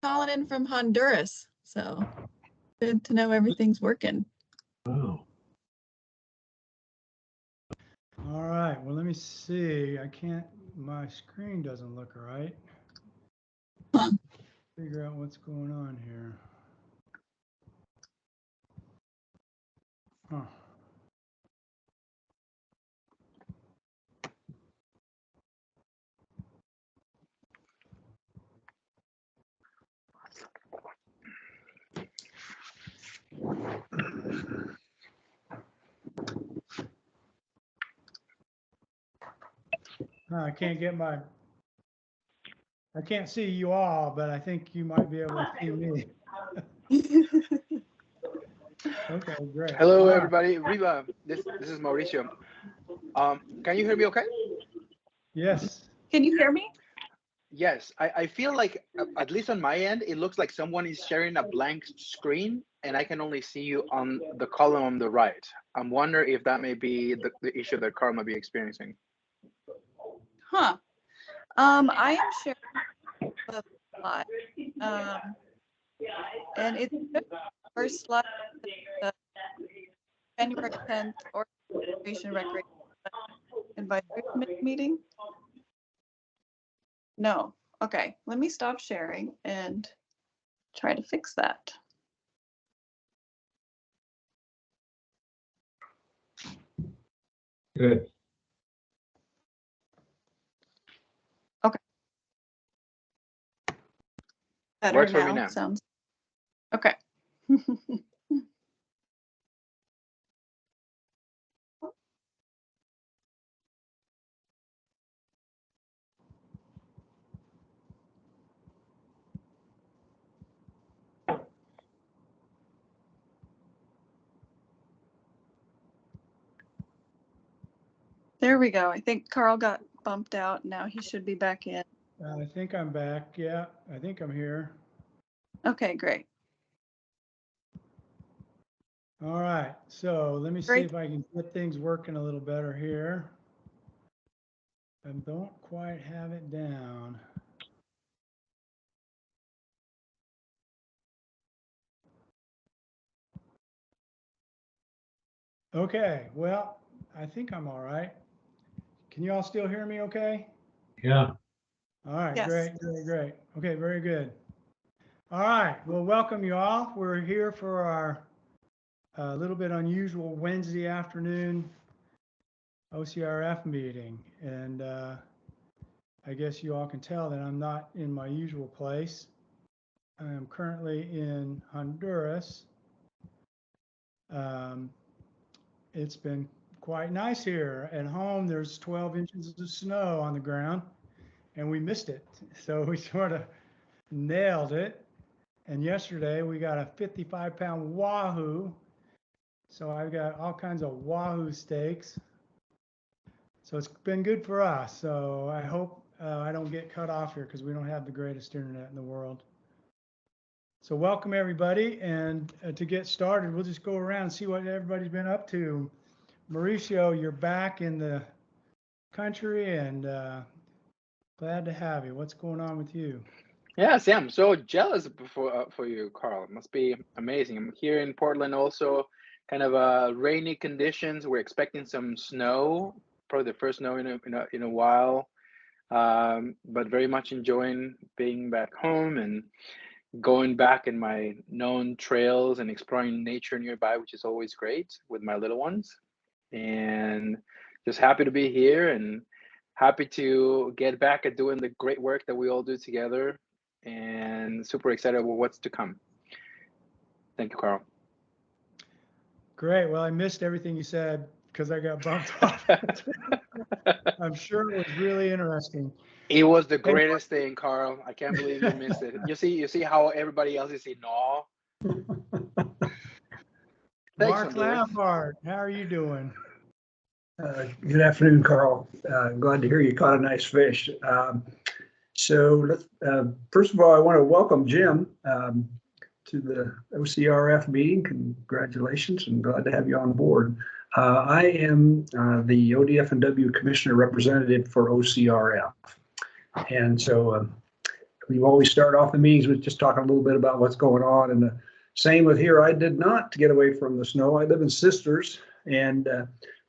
calling in from Honduras, so good to know everything's working. Oh. All right, well, let me see. My screen doesn't look right. Figure out what's going on here. Huh. I can't see you all, but I think you might be able to see me. Okay, great. Hello, everybody. Riva, this is Mauricio. Can you hear me okay? Yes. Can you hear me? Yes, I feel like, at least on my end, it looks like someone is sharing a blank screen and I can only see you on the column on the right. I'm wondering if that may be the issue that Carl might be experiencing. Huh. I am sharing the slide. And it's the first slide, the January 10th Organization Recreation Advisory Committee meeting. No. Okay, let me stop sharing and try to fix that. Good. Okay. Better Works for now. me now. Sounds okay. There we go. I think Carl got bumped out. Now he should be back in. I think I'm back. Yeah, I think I'm here. Okay, great. All right, so let me see Great. if I can get things working a little better here. I don't quite have it down. Okay, well, I think I'm all right. Can you all still hear me okay? Yeah. All right, Yes. great. Okay, very good. All right, well, welcome you all. We're here for our little bit unusual Wednesday afternoon OCRF meeting. And I guess you all can tell that I'm not in my usual place. I am currently in Honduras. It's been quite nice here. At home, there's 12 inches of snow on the ground, and we missed it. So we sort of nailed it. And yesterday, we got a 55-pound wahoo. So I've got all kinds of wahoo steaks. So it's been good for us. So I hope I don't get cut off here because we don't have the greatest internet in the world. So welcome everybody, and to get started, we'll just go around and see what everybody's been up to. Mauricio, you're back in the country, and glad to have you. What's going on with you? Yes, yeah, I'm so jealous for you, Carl. It must be amazing. I'm here in Portland also, kind of rainy conditions. We're expecting some snow, probably the first snow in a while, but very much enjoying being back home and going back in my known trails and exploring nature nearby, which is always great with my little ones. And just happy to be here and happy to get back at doing the great work that we all do together, and super excited about what's to come. Thank you, Carl. Great. Well, I missed everything you said because I got bumped off. I'm sure it was really interesting. It was the greatest thing, Carl. I can't believe you missed it. You see how everybody else is in awe. Mark Lampard, how are you doing? Good afternoon, Carl. Glad to hear you caught a nice fish. So let's, first of all, I want to welcome Jim to the OCRF meeting. Congratulations, and glad to have you on board. I am the ODF&W Commissioner Representative for OCRF. And so we've always started off the meetings with just talking a little bit about what's going on. And the same with here. I did not get away from the snow. I live in Sisters, and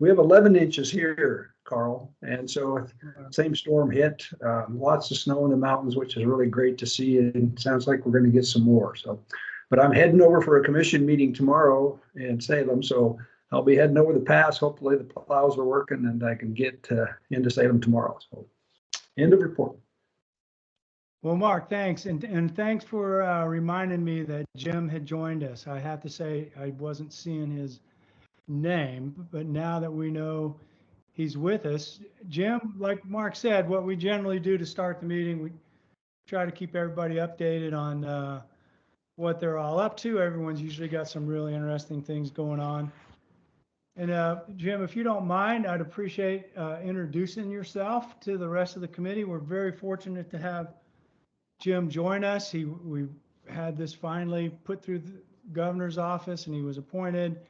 we have 11 inches here, Carl. And so same storm hit, lots of snow in the mountains, which is really great to see. And sounds like we're going to get some more. So, but I'm heading over for a commission meeting tomorrow in Salem. So I'll be heading over the pass. Hopefully the plows are working and I can get into Salem tomorrow. So end of report. Well, Mark, thanks. And thanks for reminding me that Jim had joined us. I have to say, I wasn't seeing his name, but now that we know he's with us, Jim, like Mark said, what we generally do to start the meeting, we try to keep everybody updated on what they're all up to. Everyone's usually got some really interesting things going on. And Jim, if you don't mind, I'd appreciate introducing yourself to the rest of the committee. We're very fortunate to have Jim join us. We had this finally put through the governor's office and he was appointed.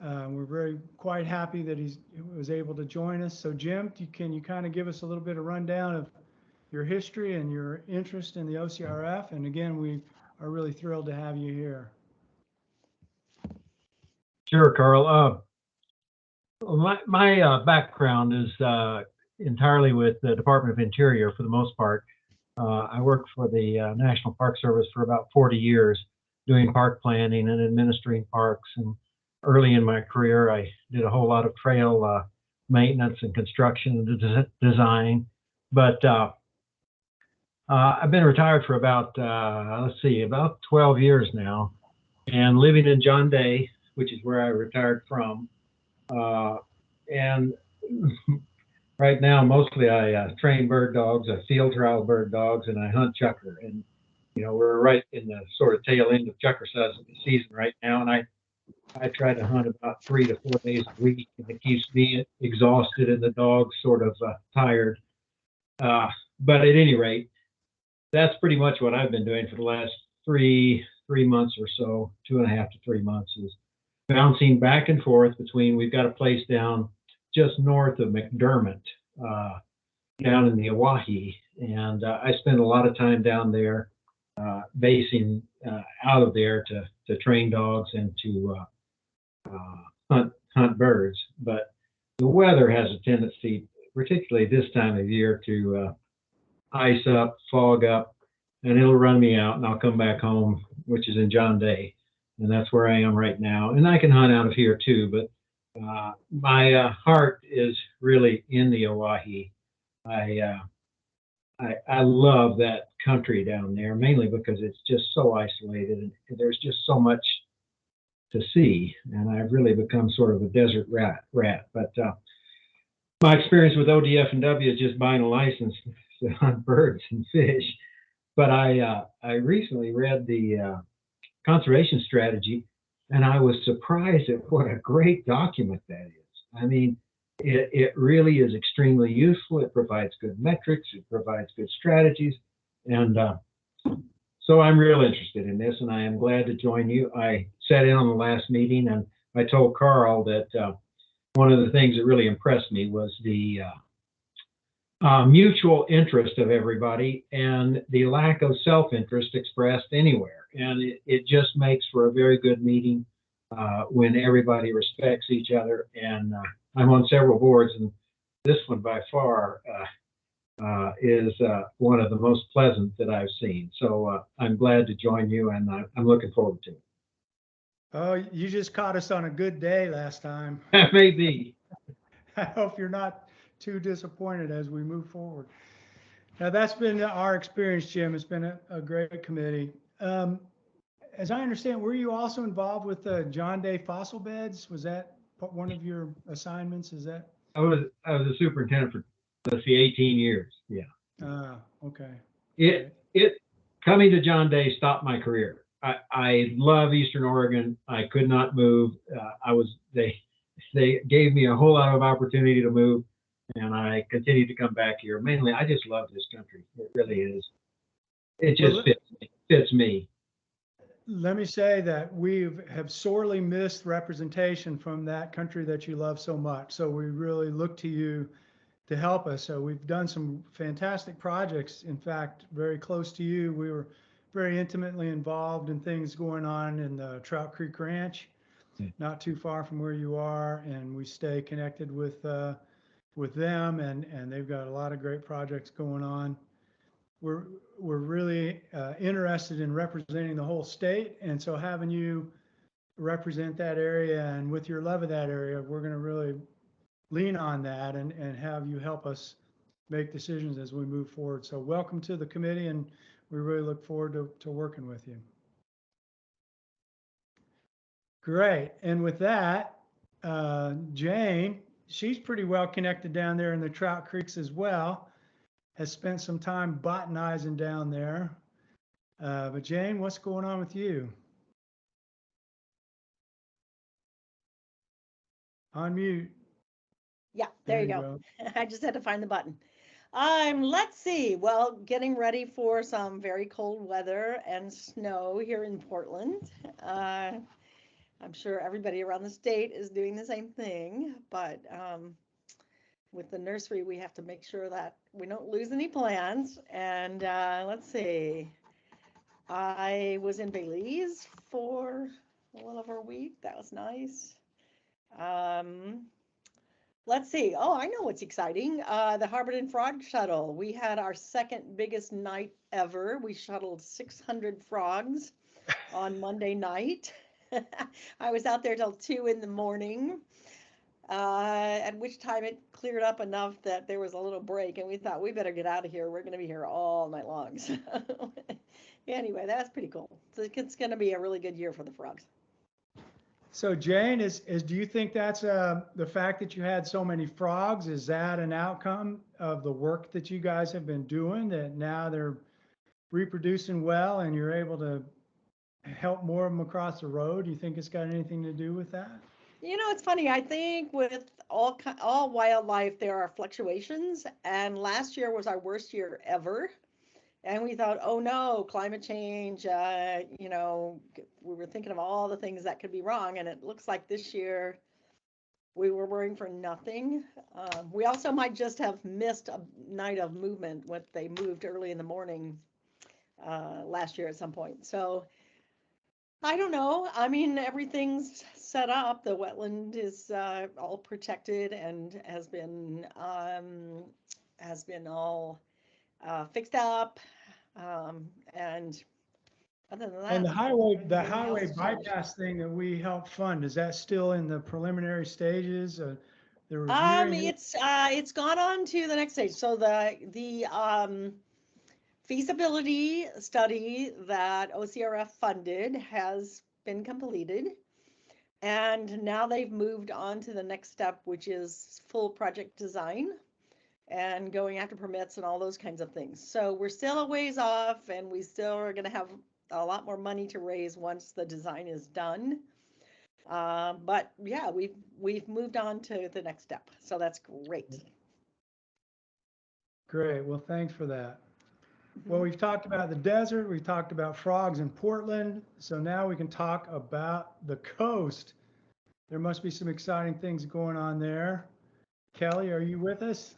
We're quite happy that he was able to join us. So Jim, can you kind of give us a little bit of rundown of your history and your interest in the OCRF? And again, we are really thrilled to have you here. Sure, Carl. My background is entirely with the Department of Interior for the most part. I worked for the National Park Service for about 40 years, doing park planning and administering parks. And early in my career, I did a whole lot of trail maintenance and construction and design. But I've been retired for about, about 12 years now, and living in John Day, which is where I retired from. And right now, mostly I train bird dogs, I field trial bird dogs, and I hunt chukar. And, you know, we're right in the sort of tail end of chukar season right now. And I try to hunt about 3 to 4 days a week, and it keeps me exhausted and the dogs sort of tired. But at any rate, that's pretty much what I've been doing for the last three months or so, 2.5 to 3 months, is bouncing back and forth between, we've got a place down just north of McDermott, down in the Oahe. And I spend a lot of time down there, basing out of there to train dogs and to hunt birds. But the weather has a tendency, particularly this time of year, to ice up, fog up, and it'll run me out and I'll come back home, which is in John Day. And that's where I am right now. And I can hunt out of here too, but my heart is really in the Oahe. I love that country down there, mainly because it's just so isolated and there's just so much to see. And I've really become sort of a desert rat. But my experience with ODF&W is just buying a license to hunt birds and fish. But I recently read the conservation strategy, and I was surprised at what a great document that is. I mean, it really is extremely useful. It provides good metrics. It provides good strategies. And so I'm real interested in this, and I am glad to join you. I sat in on the last meeting, and I told Carl that one of the things that really impressed me was the mutual interest of everybody and the lack of self-interest expressed anywhere. And it just makes for a very good meeting when everybody respects each other. And I'm on several boards, and this one by far is one of the most pleasant that I've seen. So I'm glad to join you, and I'm looking forward to it. Oh, you just caught us on a good day last time. Maybe. I hope you're not too disappointed as we move forward. Now, that's been our experience, Jim. It's been a great committee. As I understand, were you also involved with the John Day fossil beds? Was that one of your assignments? Is that? I was a superintendent for, let's see, 18 years. Yeah. Okay. It coming to John Day stopped my career. I love Eastern Oregon. I could not move. They gave me a whole lot of opportunity to move, and I continued to come back here. Mainly, I just love this country. It really is. It just fits me. Let me say that we have sorely missed representation from that country that you love so much. So we really look to you to help us. So we've done some fantastic projects. In fact, very close to you, we were very intimately involved in things going on in the Trout Creek Ranch, not too far from where you are, and we stay connected with them, and they've got a lot of great projects going on. We're really interested in representing the whole state, and so having you represent that area, and with your love of that area, we're going to really lean on that and have you help us make decisions as we move forward. So welcome to the committee, and we really look forward to working with you. Great. And with that, Jane, she's pretty well connected down there in the Trout Creeks as well, has spent some time botanizing down there. But Jane, what's going on with you? On mute. Yeah, there you go. I just had to find the button. Let's see. Well, getting ready for some very cold weather and snow here in Portland. I'm sure everybody around the state is doing the same thing, but with the nursery, we have to make sure that we don't lose any plants. And let's see. I was in Belize for a little over a week. That was nice. Let's see. Oh, I know what's exciting. The Harborton Frog Shuttle. We had our second biggest night ever. We shuttled 600 frogs on Monday night. I was out there till 2 in the morning, at which time it cleared up enough that there was a little break, and we thought we better get out of here. We're going to be here all night long. So anyway, that's pretty cool. So it's going to be a really good year for the frogs. So Jane, do you think that's the fact that you had so many frogs, is that an outcome of the work that you guys have been doing, that now they're reproducing well and you're able to help more of them across the road? Do you think it's got anything to do with that? You know, it's funny. I think with all wildlife, there are fluctuations, and last year was our worst year ever. And we thought, oh no, climate change, you know, we were thinking of all the things that could be wrong. And it looks like this year we were worrying for nothing. We also might just have missed a night of movement when they moved early in the morning last year at some point. So I don't know. I mean, everything's set up. The wetland is all protected and has been all fixed up, and other than that, And the highway bypass thing that we helped fund, is that still in the preliminary stages? The reviewing it's gone on to the next stage. So the feasibility study that OCRF funded has been completed, and now they've moved on to the next step, which is full project design and going after permits and all those kinds of things. So we're still a ways off, and we still are going to have a lot more money to raise once the design is done. But yeah, we've moved on to the next step. So that's great. Great. Well, thanks for that. Well, we've talked about the desert. We've talked about frogs in Portland. So now we can talk about the coast. There must be some exciting things going on there. Kelly, are you with us?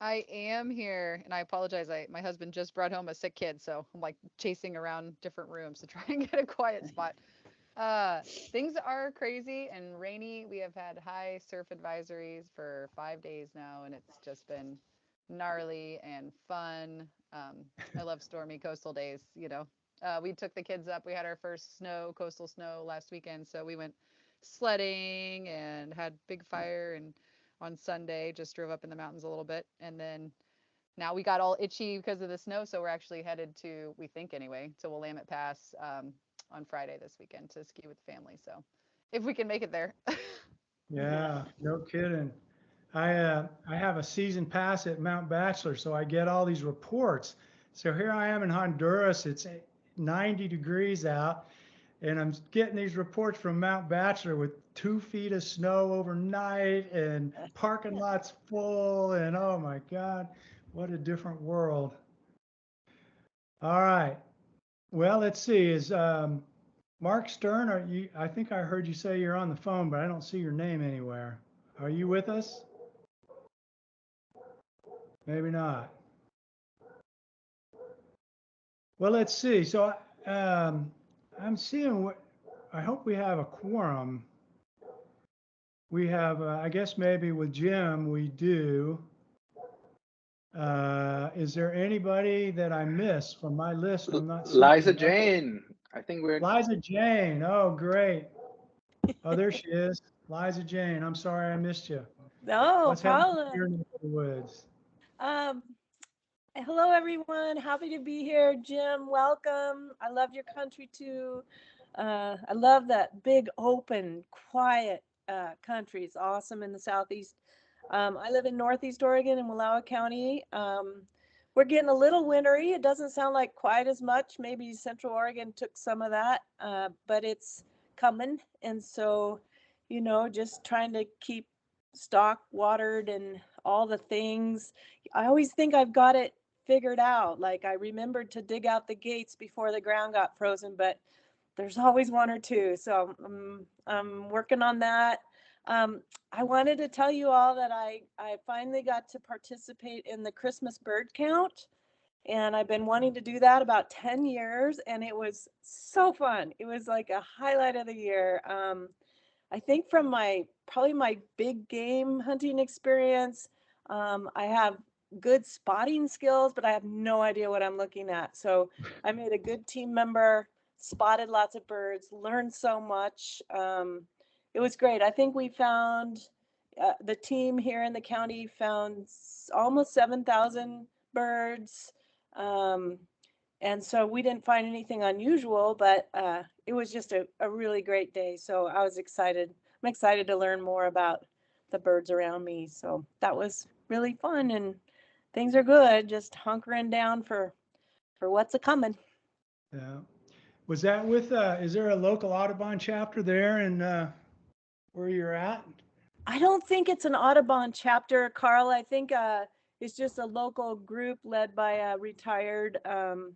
I am here, and I apologize. My husband just brought home a sick kid, so I'm like chasing around different rooms to try and get a quiet spot. Things are crazy and rainy. We have had high surf advisories for 5 days now, and it's just been gnarly and fun. I love stormy coastal days. You know, we took the kids up. We had our first coastal snow last weekend, so we went sledding and had big fire, and on Sunday just drove up in the mountains a little bit, and then now we got all itchy because of the snow, so we're actually headed to, we think anyway, to Willamette Pass on Friday this weekend to ski with the family. So if we can make it there. Yeah, no kidding. I have a season pass at Mount Bachelor, so I get all these reports. So here I am in Honduras. It's 90 degrees out, and I'm getting these reports from Mount Bachelor with 2 feet of snow overnight and parking lots full, and oh my God, what a different world. All right. Well, let's see. Is Mark Stern, I think I heard you say you're on the phone, but I don't see your name anywhere. Are you with us? Maybe not. Well, let's see. So I'm seeing what, I hope we have a quorum. We have, I guess maybe with Jim, we do. Is there anybody that I missed from my list? I'm not seeing. Liza them. Jane, I think we're Liza Jane. Oh, great. Oh, there she is. Liza Jane. I'm sorry I missed you. No What's happening in problem. your neck of the woods? Um, Hello, everyone. Happy to be here. Jim, welcome. I love your country too. I love that big, open, quiet country. It's awesome in the Southeast. I live in Northeast Oregon in Wallowa County. We're getting a little wintry. It doesn't sound like quite as much. Maybe Central Oregon took some of that, but it's coming. And so, just trying to keep stock watered and all the things. I always think I've got it figured out. Like I remembered to dig out the gates before the ground got frozen, but there's always one or two. So I'm working on that. I wanted to tell you all that I finally got to participate in the Christmas bird count. And I've been wanting to do that about 10 years. And it was so fun. It was like a highlight of the year. I think from probably my big game hunting experience, I have good spotting skills, but I have no idea what I'm looking at. So I made a good team member, spotted lots of birds, learned so much. It was great. I think we found, the team here in the county found almost 7,000 birds. And so we didn't find anything unusual, but it was just a really great day. So I was excited. I'm excited to learn more about the birds around me. So that was really fun, and things are good. Just hunkering down for what's a coming. Yeah. Was that with, is there a local Audubon chapter there in where you're at? I don't think it's an Audubon chapter, Carl. I think it's just a local group led by a retired ODF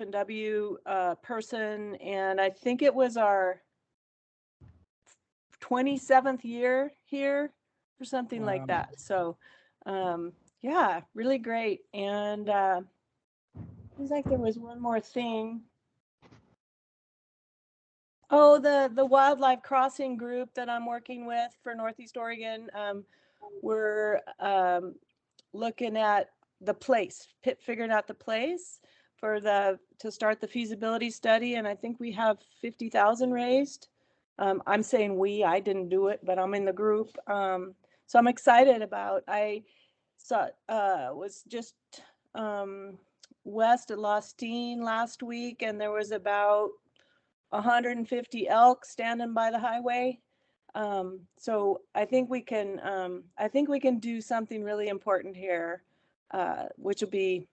and W person, and I think it was our 27th year here or something like Wow. that. So yeah, really great. And it was like there was one more thing. Oh, the Wildlife Crossing group that I'm working with for Northeast Oregon. We're looking at the place, figuring out the place to start the feasibility study. And I think we have 50,000 raised. I'm saying I didn't do it, but I'm in the group. So I'm excited I was just west of Lostine last week, and there was about 150 elk standing by the highway. So I think we can do something really important here, which will be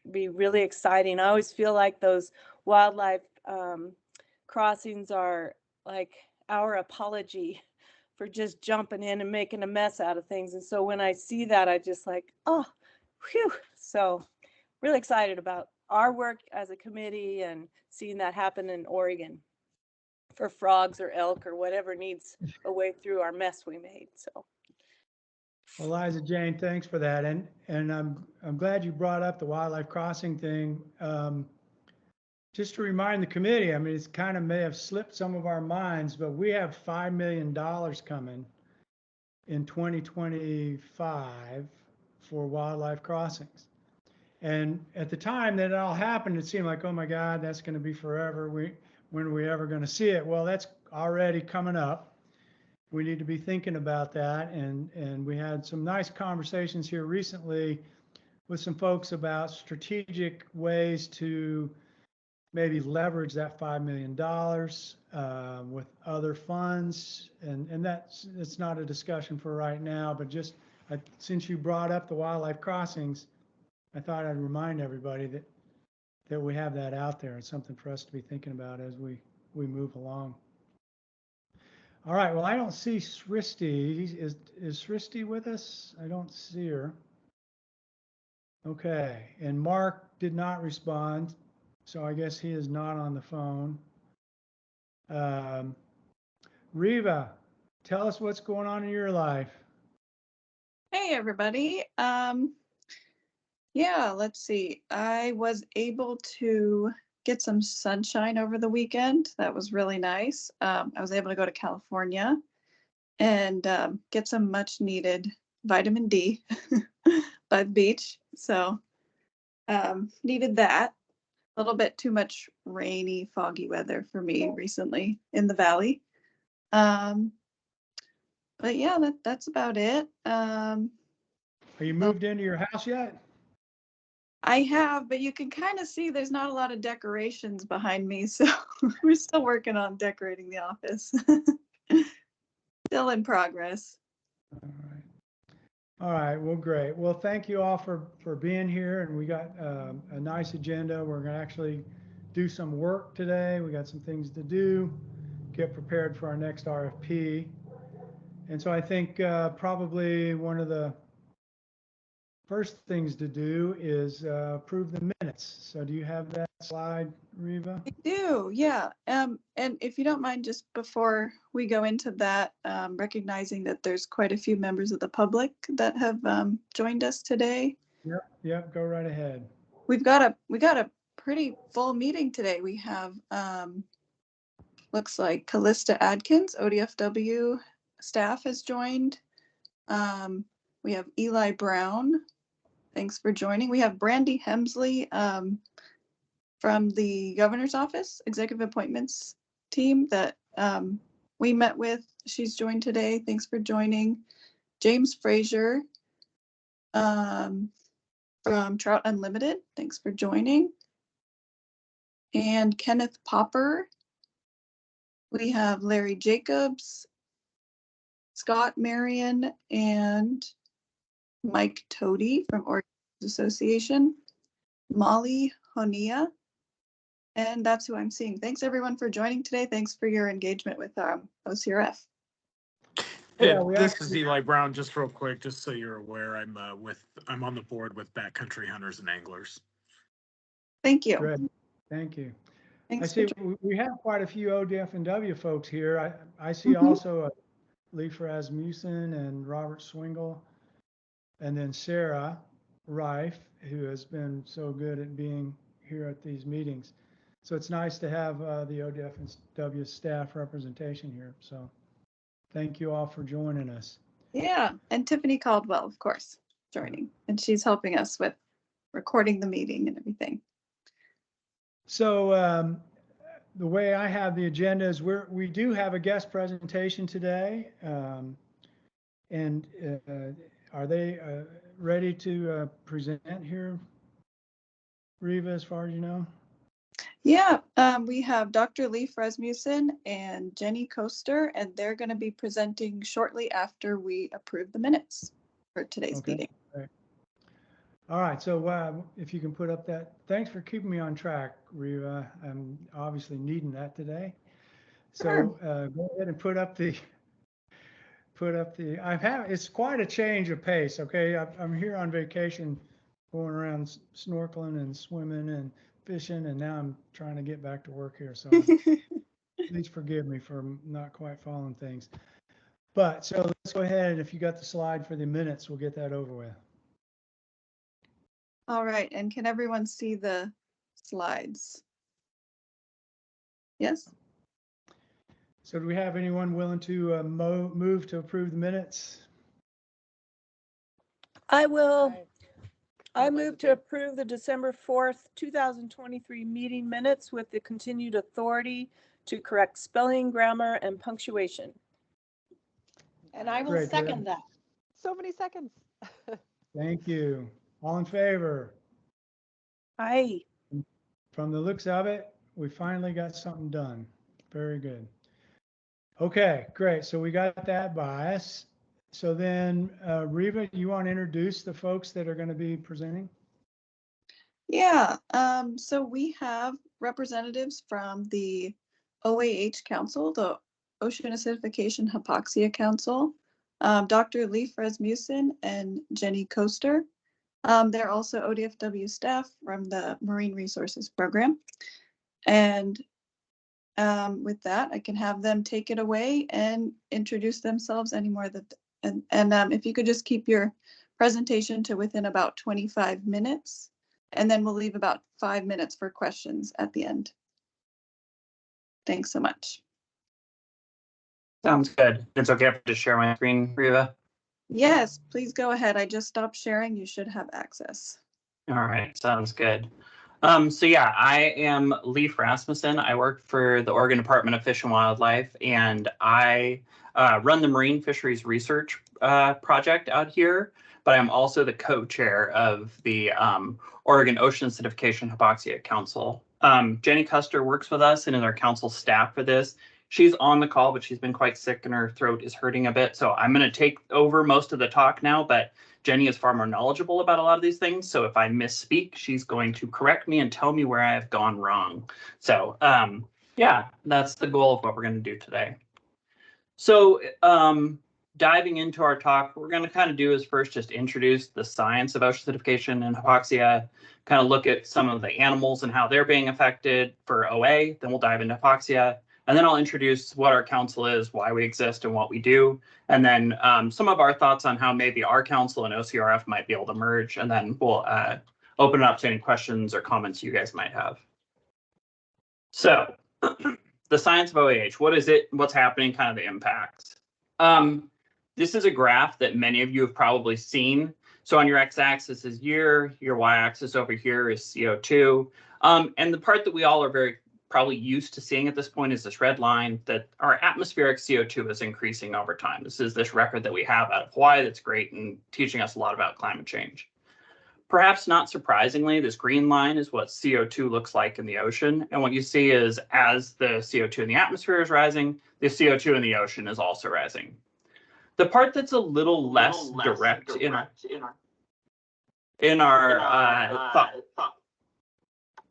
really exciting. I always feel like those wildlife crossings are like our apology for just jumping in and making a mess out of things. And so when I see that, I just like, oh, whew. So really excited about our work as a committee and seeing that happen in Oregon for frogs or elk or whatever needs a way through our mess we made. So. Eliza Jane, thanks for that. And I'm glad you brought up the wildlife crossing thing. Just to remind the committee, I mean, it's kind of may have slipped some of our minds, but we have $5 million coming in 2025 for wildlife crossings. And at the time that it all happened, it seemed like, oh my God, that's going to be forever. When are we ever going to see it? Well, that's already coming up. We need to be thinking about that. And we had some nice conversations here recently with some folks about strategic ways to maybe leverage that $5 million with other funds. And it's not a discussion for right now, but just since you brought up the wildlife crossings, I thought I'd remind everybody that we have that out there. It's something for us to be thinking about as we move along. All right, well, I don't see Sristi. Is Sristi with us? I don't see her. Okay, and Mark did not respond, so I guess he is not on the phone. Reva, tell us what's going on in your life. Hey, everybody. Yeah, let's see. I was able to get some sunshine over the weekend. That was really nice. I was able to go to California and get some much needed vitamin D by the beach. So needed that. A little bit too much rainy, foggy weather for me recently in the valley. Um, but yeah, that's about it. Are you moved into your house yet? I have, but you can kind of see there's not a lot of decorations behind me, so we're still working on decorating the office. Still in progress. All right. All right, well, great. Well, thank you all for being here, and we got a nice agenda. We're gonna actually do some work today. We got some things to do, get prepared for our next RFP. And so I think probably one of the first things to do is approve the minutes. So do you have that slide, Riva? I do, yeah. And if you don't mind, just before we go into that, recognizing that there's quite a few members of the public that have joined us today. Yep, go right ahead. We got a pretty full meeting today. We have looks like Callista Adkins, ODFW staff has joined. We have Eli Brown. Thanks for joining. We have Brandy Hemsley from the governor's office, executive appointments team that we met with. She's joined today. Thanks for joining. James Frazier from Trout Unlimited. Thanks for joining. And Kenneth Popper. We have Larry Jacobs, Scott Marion, and Mike Toady from Oregon Association, Molly Honia, and that's who I'm seeing. Thanks everyone for joining today. Thanks for your engagement with OCRF. Yeah, This is Eli Brown. Just real quick, just so you're aware, I'm on the board with Backcountry Hunters and Anglers. Thank you. Great. Thank you. Thanks I see we have quite a few ODF&W folks here. I see also Leif Rasmussen and Robert Swingle, and then Sarah Reif, who has been so good at being here at these meetings. So it's nice to have the ODF&W staff representation here. So thank you all for joining us. Yeah, and Tiffany Caldwell, of course, joining, and she's helping us with recording the meeting and everything. So the way I have the agenda is we do have a guest presentation today, and are they ready to present here, Riva, as far as you know? Yeah, we have Dr. Leif Rasmussen and Jenny Koester, and they're going to be presenting shortly after we approve the minutes for today's meeting. Right. All right, so if you can put up that, thanks for keeping me on track, Riva. I'm obviously needing that today. So go ahead and put up the, it's quite a change of pace, okay? I'm here on vacation, going around snorkeling and swimming and fishing, and now I'm trying to get back to work here. So please forgive me for not quite following things. But so let's go ahead. If you got the slide for the minutes, we'll get that over with. All right, and can everyone see the slides? Yes? So do we have anyone willing to move to approve the minutes? I will. Right. I move to approve the December 4th, 2023 meeting minutes with the continued authority to correct spelling, grammar, and punctuation. And I will Great, second that. So many seconds. Thank you. All in favor? Aye. From the looks of it, we finally got something done. Very good. Okay, great. So we got that by us. So then, Riva, you want to introduce the folks that are going to be presenting? Yeah, so we have representatives from the OAH Council, the Ocean Acidification Hypoxia Council, Dr. Leif Rasmussen and Jenny Koester. They're also ODFW staff from the Marine Resources Program. And with that, I can have them take it away and introduce themselves any more And if you could just keep your presentation to within about 25 minutes, and then we'll leave about 5 minutes for questions at the end. Thanks so much. Sounds good. It's okay if I just share my screen, Riva? Yes, please go ahead. I just stopped sharing. You should have access. All right, sounds good. So yeah, I am Leif Rasmussen. I work for the Oregon Department of Fish and Wildlife, and I run the Marine Fisheries Research project out here, but I'm also the co-chair of the Oregon Ocean Acidification Hypoxia Council. Jenny Custer works with us and is our council staff for this. She's on the call, but she's been quite sick and her throat is hurting a bit. So I'm going to take over most of the talk now, but Jenny is far more knowledgeable about a lot of these things. So if I misspeak, she's going to correct me and tell me where I have gone wrong. So yeah, that's the goal of what we're going to do today. So diving into our talk, what we're going to kind of do is first just introduce the science of ocean acidification and hypoxia, kind of look at some of the animals and how they're being affected for OA. Then we'll dive into hypoxia. And then I'll introduce what our council is, why we exist, and what we do. And then some of our thoughts on how maybe our council and OCRF might be able to merge. And then we'll open it up to any questions or comments you guys might have. So the science of OAH, what is it? What's happening? Kind of the impacts. This is a graph that many of you have probably seen. So on your x-axis is year, your y-axis over here is CO2. And the part that we all are very probably used to seeing at this point is this red line that our atmospheric CO2 is increasing over time. This is this record that we have out of Hawaii that's great and teaching us a lot about climate change. Perhaps not surprisingly, this green line is what CO2 looks like in the ocean. And what you see is as the CO2 in the atmosphere is rising, the CO2 in the ocean is also rising. The part that's a little less direct in our thought.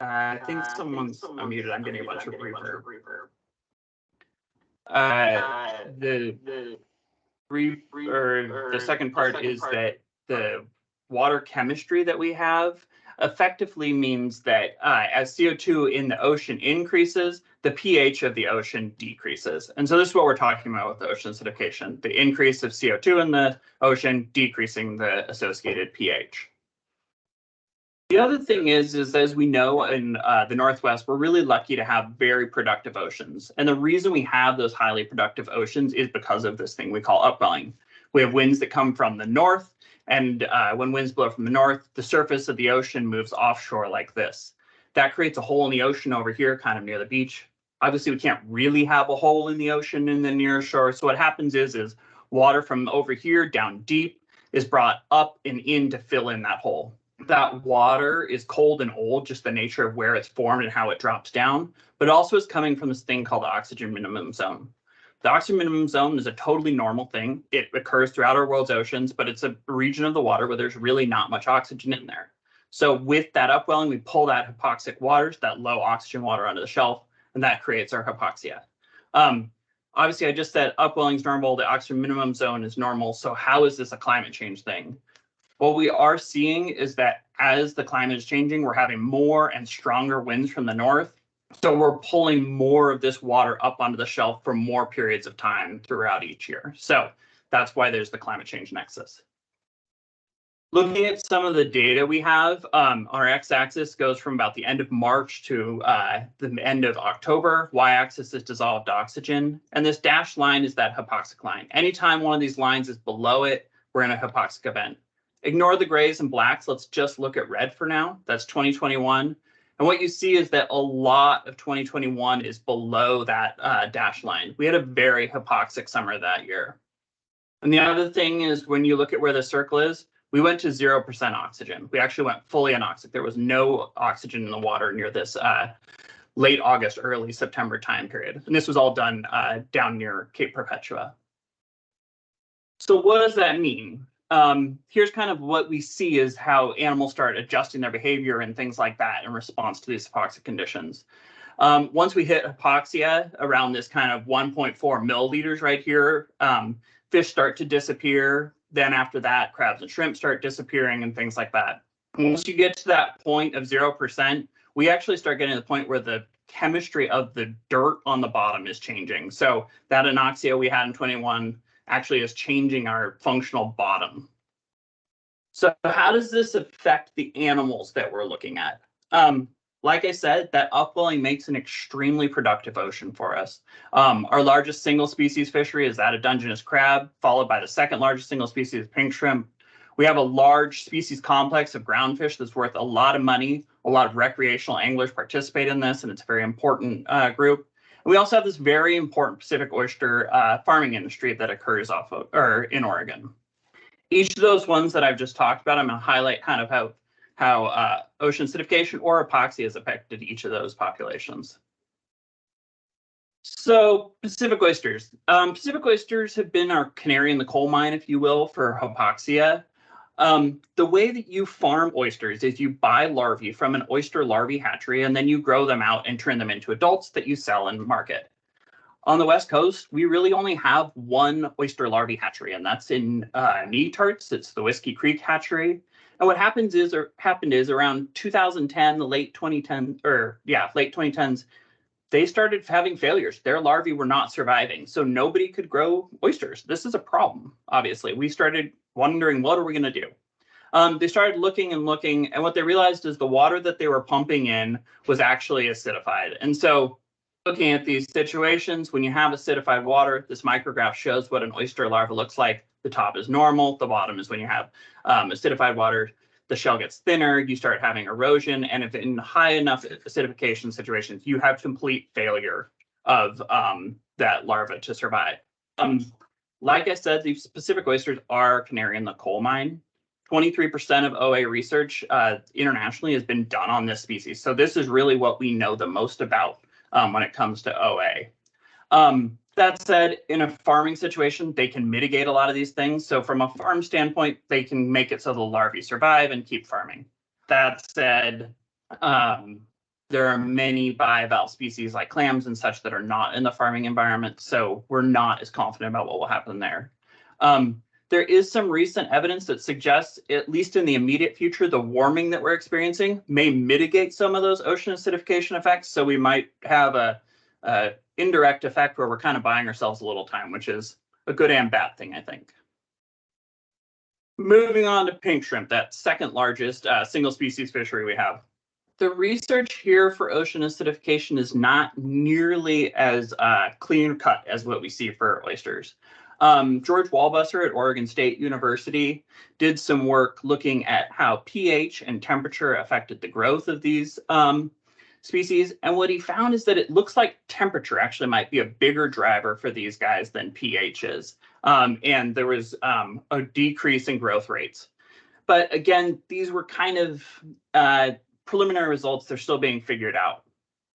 I think someone's unmuted. I'm getting a bunch of reverb. The second part is that the water chemistry that we have effectively means that as CO2 in the ocean increases, the pH of the ocean decreases. And so this is what we're talking about with ocean acidification, the increase of CO2 in the ocean decreasing the associated pH. The other thing is as we know in the Northwest, we're really lucky to have very productive oceans. And the reason we have those highly productive oceans is because of this thing we call upwelling. We have winds that come from the north, and when winds blow from the north, the surface of the ocean moves offshore like this. That creates a hole in the ocean over here, kind of near the beach. Obviously, we can't really have a hole in the ocean in the near shore. So what happens is water from over here down deep is brought up and in to fill in that hole. That water is cold and old, just the nature of where it's formed and how it drops down, but also is coming from this thing called the oxygen minimum zone. The oxygen minimum zone is a totally normal thing. It occurs throughout our world's oceans, but it's a region of the water where there's really not much oxygen in there. So with that upwelling, we pull that hypoxic waters, that low oxygen water onto the shelf, and that creates our hypoxia. Obviously, I just said upwelling is normal, the oxygen minimum zone is normal. So how is this a climate change thing? What we are seeing is that as the climate is changing, we're having more and stronger winds from the north. So we're pulling more of this water up onto the shelf for more periods of time throughout each year. So that's why there's the climate change nexus. Looking at some of the data we have, our x-axis goes from about the end of March to the end of October. Y-axis is dissolved oxygen. And this dashed line is that hypoxic line. Anytime one of these lines is below it, we're in a hypoxic event. Ignore the grays and blacks. Let's just look at red for now. That's 2021. And what you see is that a lot of 2021 is below that dash line. We had a very hypoxic summer that year. And the other thing is when you look at where the circle is, we went to 0% oxygen. We actually went fully anoxic. There was no oxygen in the water near this late August, early September time period. And this was all done down near Cape Perpetua. So what does that mean? Here's kind of what we see is how animals start adjusting their behavior and things like that in response to these hypoxic conditions. Once we hit hypoxia around this kind of 1.4 milliliters right here, fish start to disappear. Then after that, crabs and shrimp start disappearing and things like that. Once you get to that point of 0%, we actually start getting to the point where the chemistry of the dirt on the bottom is changing. So that anoxia we had in 21 actually is changing our functional bottom. So how does this affect the animals that we're looking at? Like I said, that upwelling makes an extremely productive ocean for us. Our largest single species fishery is that of Dungeness crab, followed by the second largest single species of pink shrimp. We have a large species complex of groundfish that's worth a lot of money. A lot of recreational anglers participate in this, and it's a very important group. And we also have this very important Pacific oyster farming industry that occurs in Oregon. Each of those ones that I've just talked about, I'm going to highlight kind of how ocean acidification or epoxy has affected each of those populations. So Pacific oysters. Pacific oysters have been our canary in the coal mine, if you will, for hypoxia. The way that you farm oysters is you buy larvae from an oyster larvae hatchery, and then you grow them out and turn them into adults that you sell and market. On the West Coast, we really only have one oyster larvae hatchery, and that's in Netarts. It's the Whiskey Creek hatchery. And what happened is around 2010, the late 2010s, they started having failures. Their larvae were not surviving, so nobody could grow oysters. This is a problem, obviously. We started wondering, what are we going to do? They started looking, and what they realized is the water that they were pumping in was actually acidified. And so looking at these situations, when you have acidified water, this micrograph shows what an oyster larva looks like. The top is normal. The bottom is when you have acidified water. The shell gets thinner. You start having erosion. And if in high enough acidification situations, you have complete failure of that larva to survive. Like I said, these Pacific oysters are canary in the coal mine. 23% of OA research internationally has been done on this species. So this is really what we know the most about when it comes to OA. That said, in a farming situation, they can mitigate a lot of these things. So from a farm standpoint, they can make it so the larvae survive and keep farming. That said, there are many bivalve species like clams and such that are not in the farming environment. So we're not as confident about what will happen there. There is some recent evidence that suggests, at least in the immediate future, the warming that we're experiencing may mitigate some of those ocean acidification effects. So we might have a indirect effect where we're kind of buying ourselves a little time, which is a good and bad thing, I think. Moving on to pink shrimp, that second largest single species fishery we have. The research here for ocean acidification is not nearly as clear cut as what we see for oysters. George Walbusser at Oregon State University did some work looking at how pH and temperature affected the growth of these species. And what he found is that it looks like temperature actually might be a bigger driver for these guys than pH is. And there was a decrease in growth rates. But again, these were kind of preliminary results. They're still being figured out.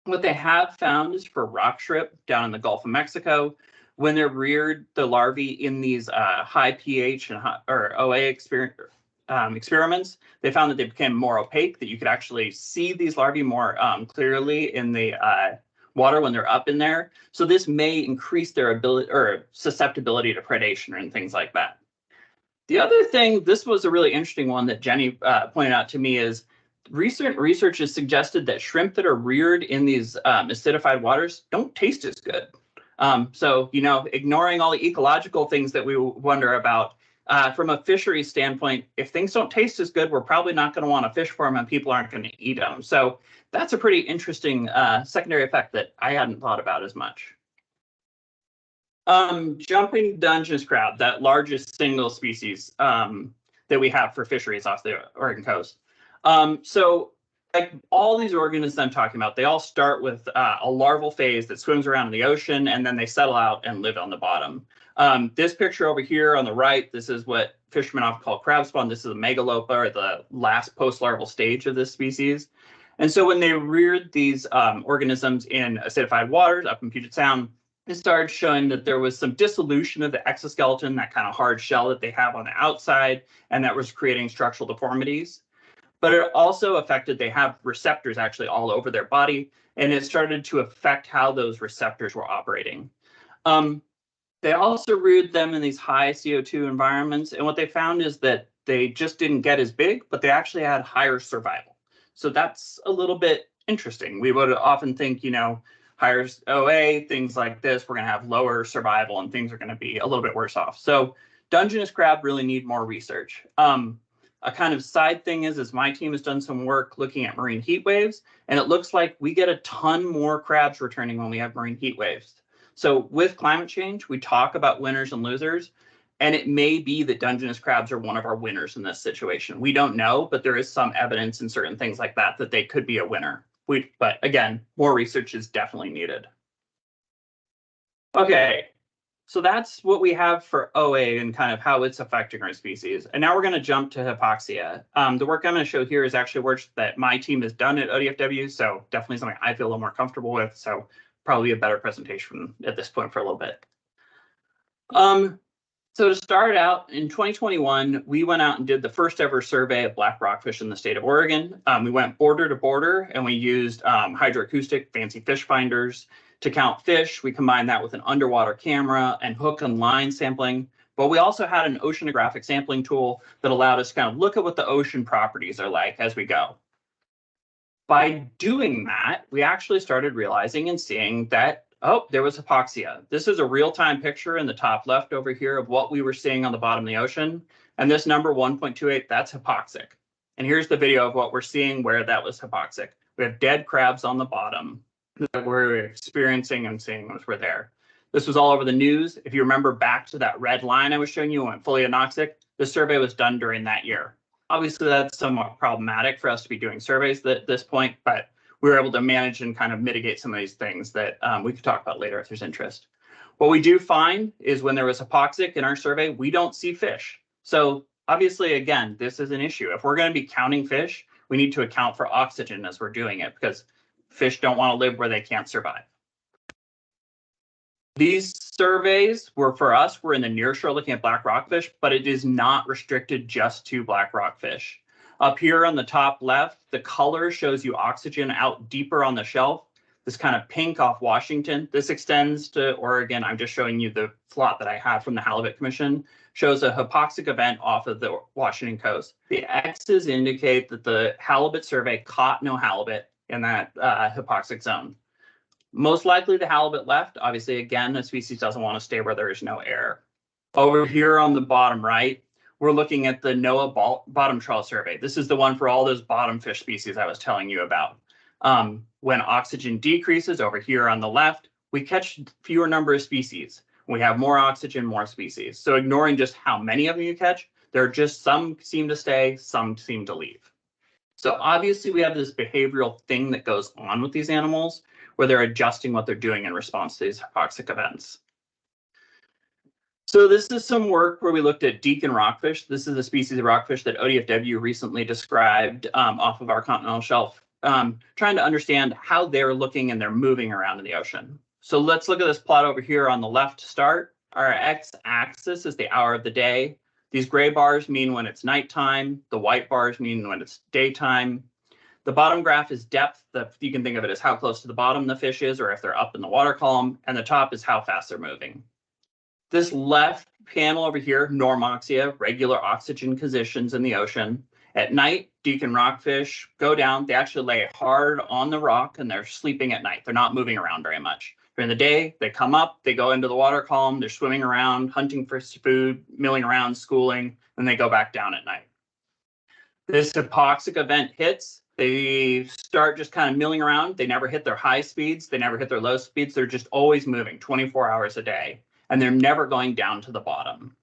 What they have found is for rock shrimp down in the Gulf of Mexico, when they're reared, the larvae in these high pH and OA experiments, they found that they became more opaque, that you could actually see these larvae more clearly in the water when they're up in there. So this may increase their ability or susceptibility to predation and things like that. The other thing, this was a really interesting one that Jenny pointed out to me, is recent research has suggested that shrimp that are reared in these acidified waters don't taste as good. So, you know, ignoring all the ecological things that we wonder about, from a fishery standpoint, if things don't taste as good, we're probably not going to want to fish for them and people aren't going to eat them. So that's a pretty interesting secondary effect that I hadn't thought about as much. Jumping Dungeness crab, that largest single species that we have for fisheries off the Oregon coast. So like all these organisms I'm talking about, they all start with a larval phase that swims around in the ocean, and then they settle out and live on the bottom. This picture over here on the right, this is what fishermen often call crab spawn. This is a megalopa, or the last post-larval stage of this species. And so when they reared these organisms in acidified waters up in Puget Sound, it started showing that there was some dissolution of the exoskeleton, that kind of hard shell that they have on the outside, and that was creating structural deformities. But it also affected, they have receptors actually all over their body, and it started to affect how those receptors were operating. They also reared them in these high CO2 environments, and what they found is that they just didn't get as big, but they actually had higher survival. So that's a little bit interesting. We would often think, you know, higher OA, things like this, we're going to have lower survival and things are going to be a little bit worse off. So Dungeness crab really need more research. A kind of side thing is my team has done some work looking at marine heat waves, and it looks like we get a ton more crabs returning when we have marine heat waves. So with climate change, we talk about winners and losers, and it may be that Dungeness crabs are one of our winners in this situation. We don't know, but there is some evidence in certain things like that that they could be a winner. But again, more research is definitely needed. Okay, so that's what we have for OA and kind of how it's affecting our species. And now we're going to jump to hypoxia. The work I'm going to show here is actually work that my team has done at ODFW, so definitely something I feel a little more comfortable with. So probably a better presentation at this point for a little bit. So to start out, in 2021, we went out and did the first ever survey of black rockfish in the state of Oregon. We went border to border and we used hydroacoustic fancy fish finders to count fish. We combined that with an underwater camera and hook and line sampling. But we also had an oceanographic sampling tool that allowed us to kind of look at what the ocean properties are like as we go. By doing that, we actually started realizing and seeing that, oh, there was hypoxia. This is a real-time picture in the top left over here of what we were seeing on the bottom of the ocean. And this number 1.28, that's hypoxic. And here's the video of what we're seeing where that was hypoxic. We have dead crabs on the bottom that we're experiencing and seeing as we're there. This was all over the news. If you remember back to that red line I was showing you, went fully anoxic, the survey was done during that year. Obviously, that's somewhat problematic for us to be doing surveys at this point, but we were able to manage and kind of mitigate some of these things that we could talk about later if there's interest. What we do find is when there was hypoxic in our survey, we don't see fish. So obviously, again, this is an issue. If we're going to be counting fish, we need to account for oxygen as we're doing it because fish don't want to live where they can't survive. These surveys were for us, we're in the nearshore looking at black rockfish, but it is not restricted just to black rockfish. Up here on the top left, the color shows you oxygen out deeper on the shelf. This kind of pink off Washington. This extends to Oregon. I'm just showing you the plot that I had from the Halibut Commission. Shows a hypoxic event off of the Washington coast. The X's indicate that the halibut survey caught no halibut in that hypoxic zone. Most likely the halibut left. Obviously, again, the species doesn't want to stay where there is no air. Over here on the bottom right, we're looking at the NOAA bottom trawl survey. This is the one for all those bottom fish species I was telling you about. When oxygen decreases over here on the left, we catch fewer number of species. We have more oxygen, more species. So ignoring just how many of them you catch, there are just some seem to stay, some seem to leave. So obviously we have this behavioral thing that goes on with these animals where they're adjusting what they're doing in response to these hypoxic events. So this is some work where we looked at Deacon rockfish. This is a species of rockfish that ODFW recently described off of our continental shelf, trying to understand how they're looking and they're moving around in the ocean. So let's look at this plot over here on the left to start. Our x-axis is the hour of the day. These gray bars mean when it's nighttime. The white bars mean when it's daytime. The bottom graph is depth. You can think of it as how close to the bottom the fish is or if they're up in the water column. And the top is how fast they're moving. This left panel over here, normoxia, regular oxygen conditions in the ocean. At night, Deacon rockfish go down. They actually lay hard on the rock and they're sleeping at night. They're not moving around very much. During the day, they come up, they go into the water column, they're swimming around, hunting for food, milling around, schooling, and they go back down at night. This hypoxic event hits. They start just kind of milling around. They never hit their high speeds. They never hit their low speeds. They're just always moving 24 hours a day. And they're never going down to the bottom.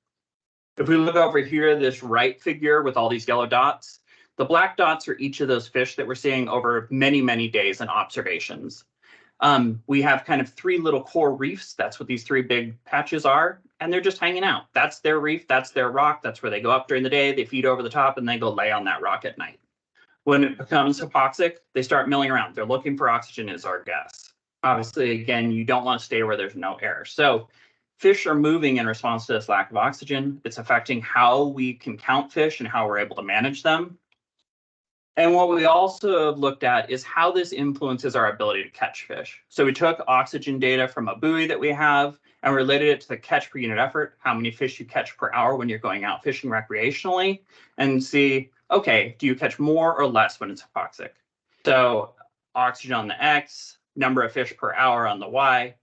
If we look over here, this right figure with all these yellow dots, the black dots are each of those fish that we're seeing over many, many days and observations. We have kind of three little core reefs. That's what these three big patches are. And they're just hanging out. That's their reef. That's their rock. That's where they go up during the day. They feed over the top and they go lay on that rock at night. When it becomes hypoxic, they start milling around. They're looking for oxygen is our guess. Obviously, again, you don't want to stay where there's no air. So fish are moving in response to this lack of oxygen. It's affecting how we can count fish and how we're able to manage them. And what we also looked at is how this influences our ability to catch fish. So we took oxygen data from a buoy that we have and related it to the catch per unit effort, how many fish you catch per hour when you're going out fishing recreationally, and see, okay, do you catch more or less when it's hypoxic? So oxygen on the X, number of fish per hour on the Y.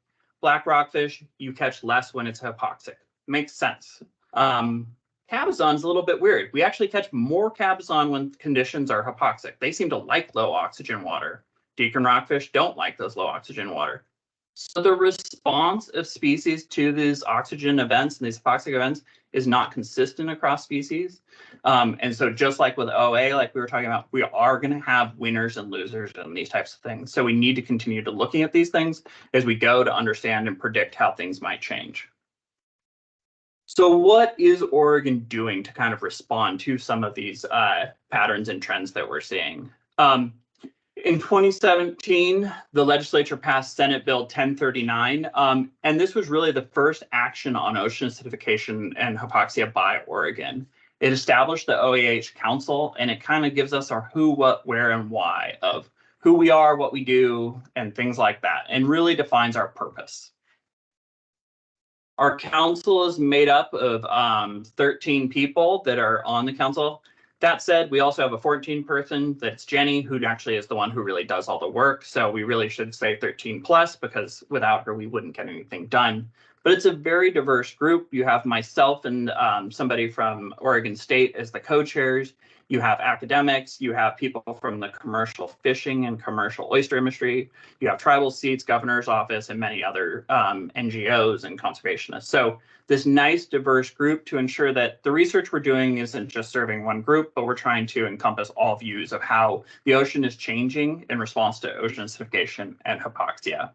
Black rockfish, you catch less when it's hypoxic. Makes sense. Cabezon's a little bit weird. We actually catch more cabezon when conditions are hypoxic. They seem to like low oxygen water. Deacon rockfish don't like those low oxygen water. So the response of species to these oxygen events and these hypoxic events is not consistent across species. And so just like with OA, like we were talking about, we are going to have winners and losers in these types of things. So we need to continue to looking at these things as we go to understand and predict how things might change. So what is Oregon doing to kind of respond to some of these patterns and trends that we're seeing? In 2017, the legislature passed Senate Bill 1039, and this was really the first action on ocean acidification and hypoxia by Oregon. It established the OAH Council, and it kind of gives us our who, what, where, and why of who we are, what we do, and things like that, and really defines our purpose. Our council is made up of 13 people that are on the council. That said, we also have a 14-person that's Jenny, who actually is the one who really does all the work. So we really should say 13 plus, because without her, we wouldn't get anything done. But it's a very diverse group. You have myself and somebody from Oregon State as the co-chairs. You have academics, you have people from the commercial fishing and commercial oyster industry. You have tribal seats, governor's office, and many other NGOs and conservationists. So this nice diverse group to ensure that the research we're doing isn't just serving one group, but we're trying to encompass all views of how the ocean is changing in response to ocean acidification and hypoxia.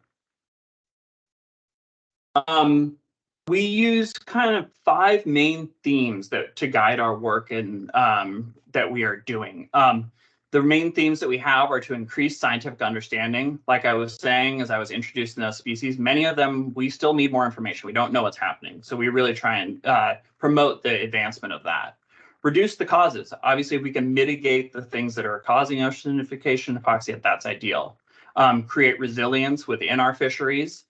We use kind of 5 main themes to guide our work and that we are doing. The main themes that we have are to increase scientific understanding. Like I was saying, as I was introducing those species, many of them, we still need more information. We don't know what's happening. So we really try and promote the advancement of that. Reduce the causes. Obviously, if we can mitigate the things that are causing ocean acidification, hypoxia, that's ideal. Create resilience within our fisheries.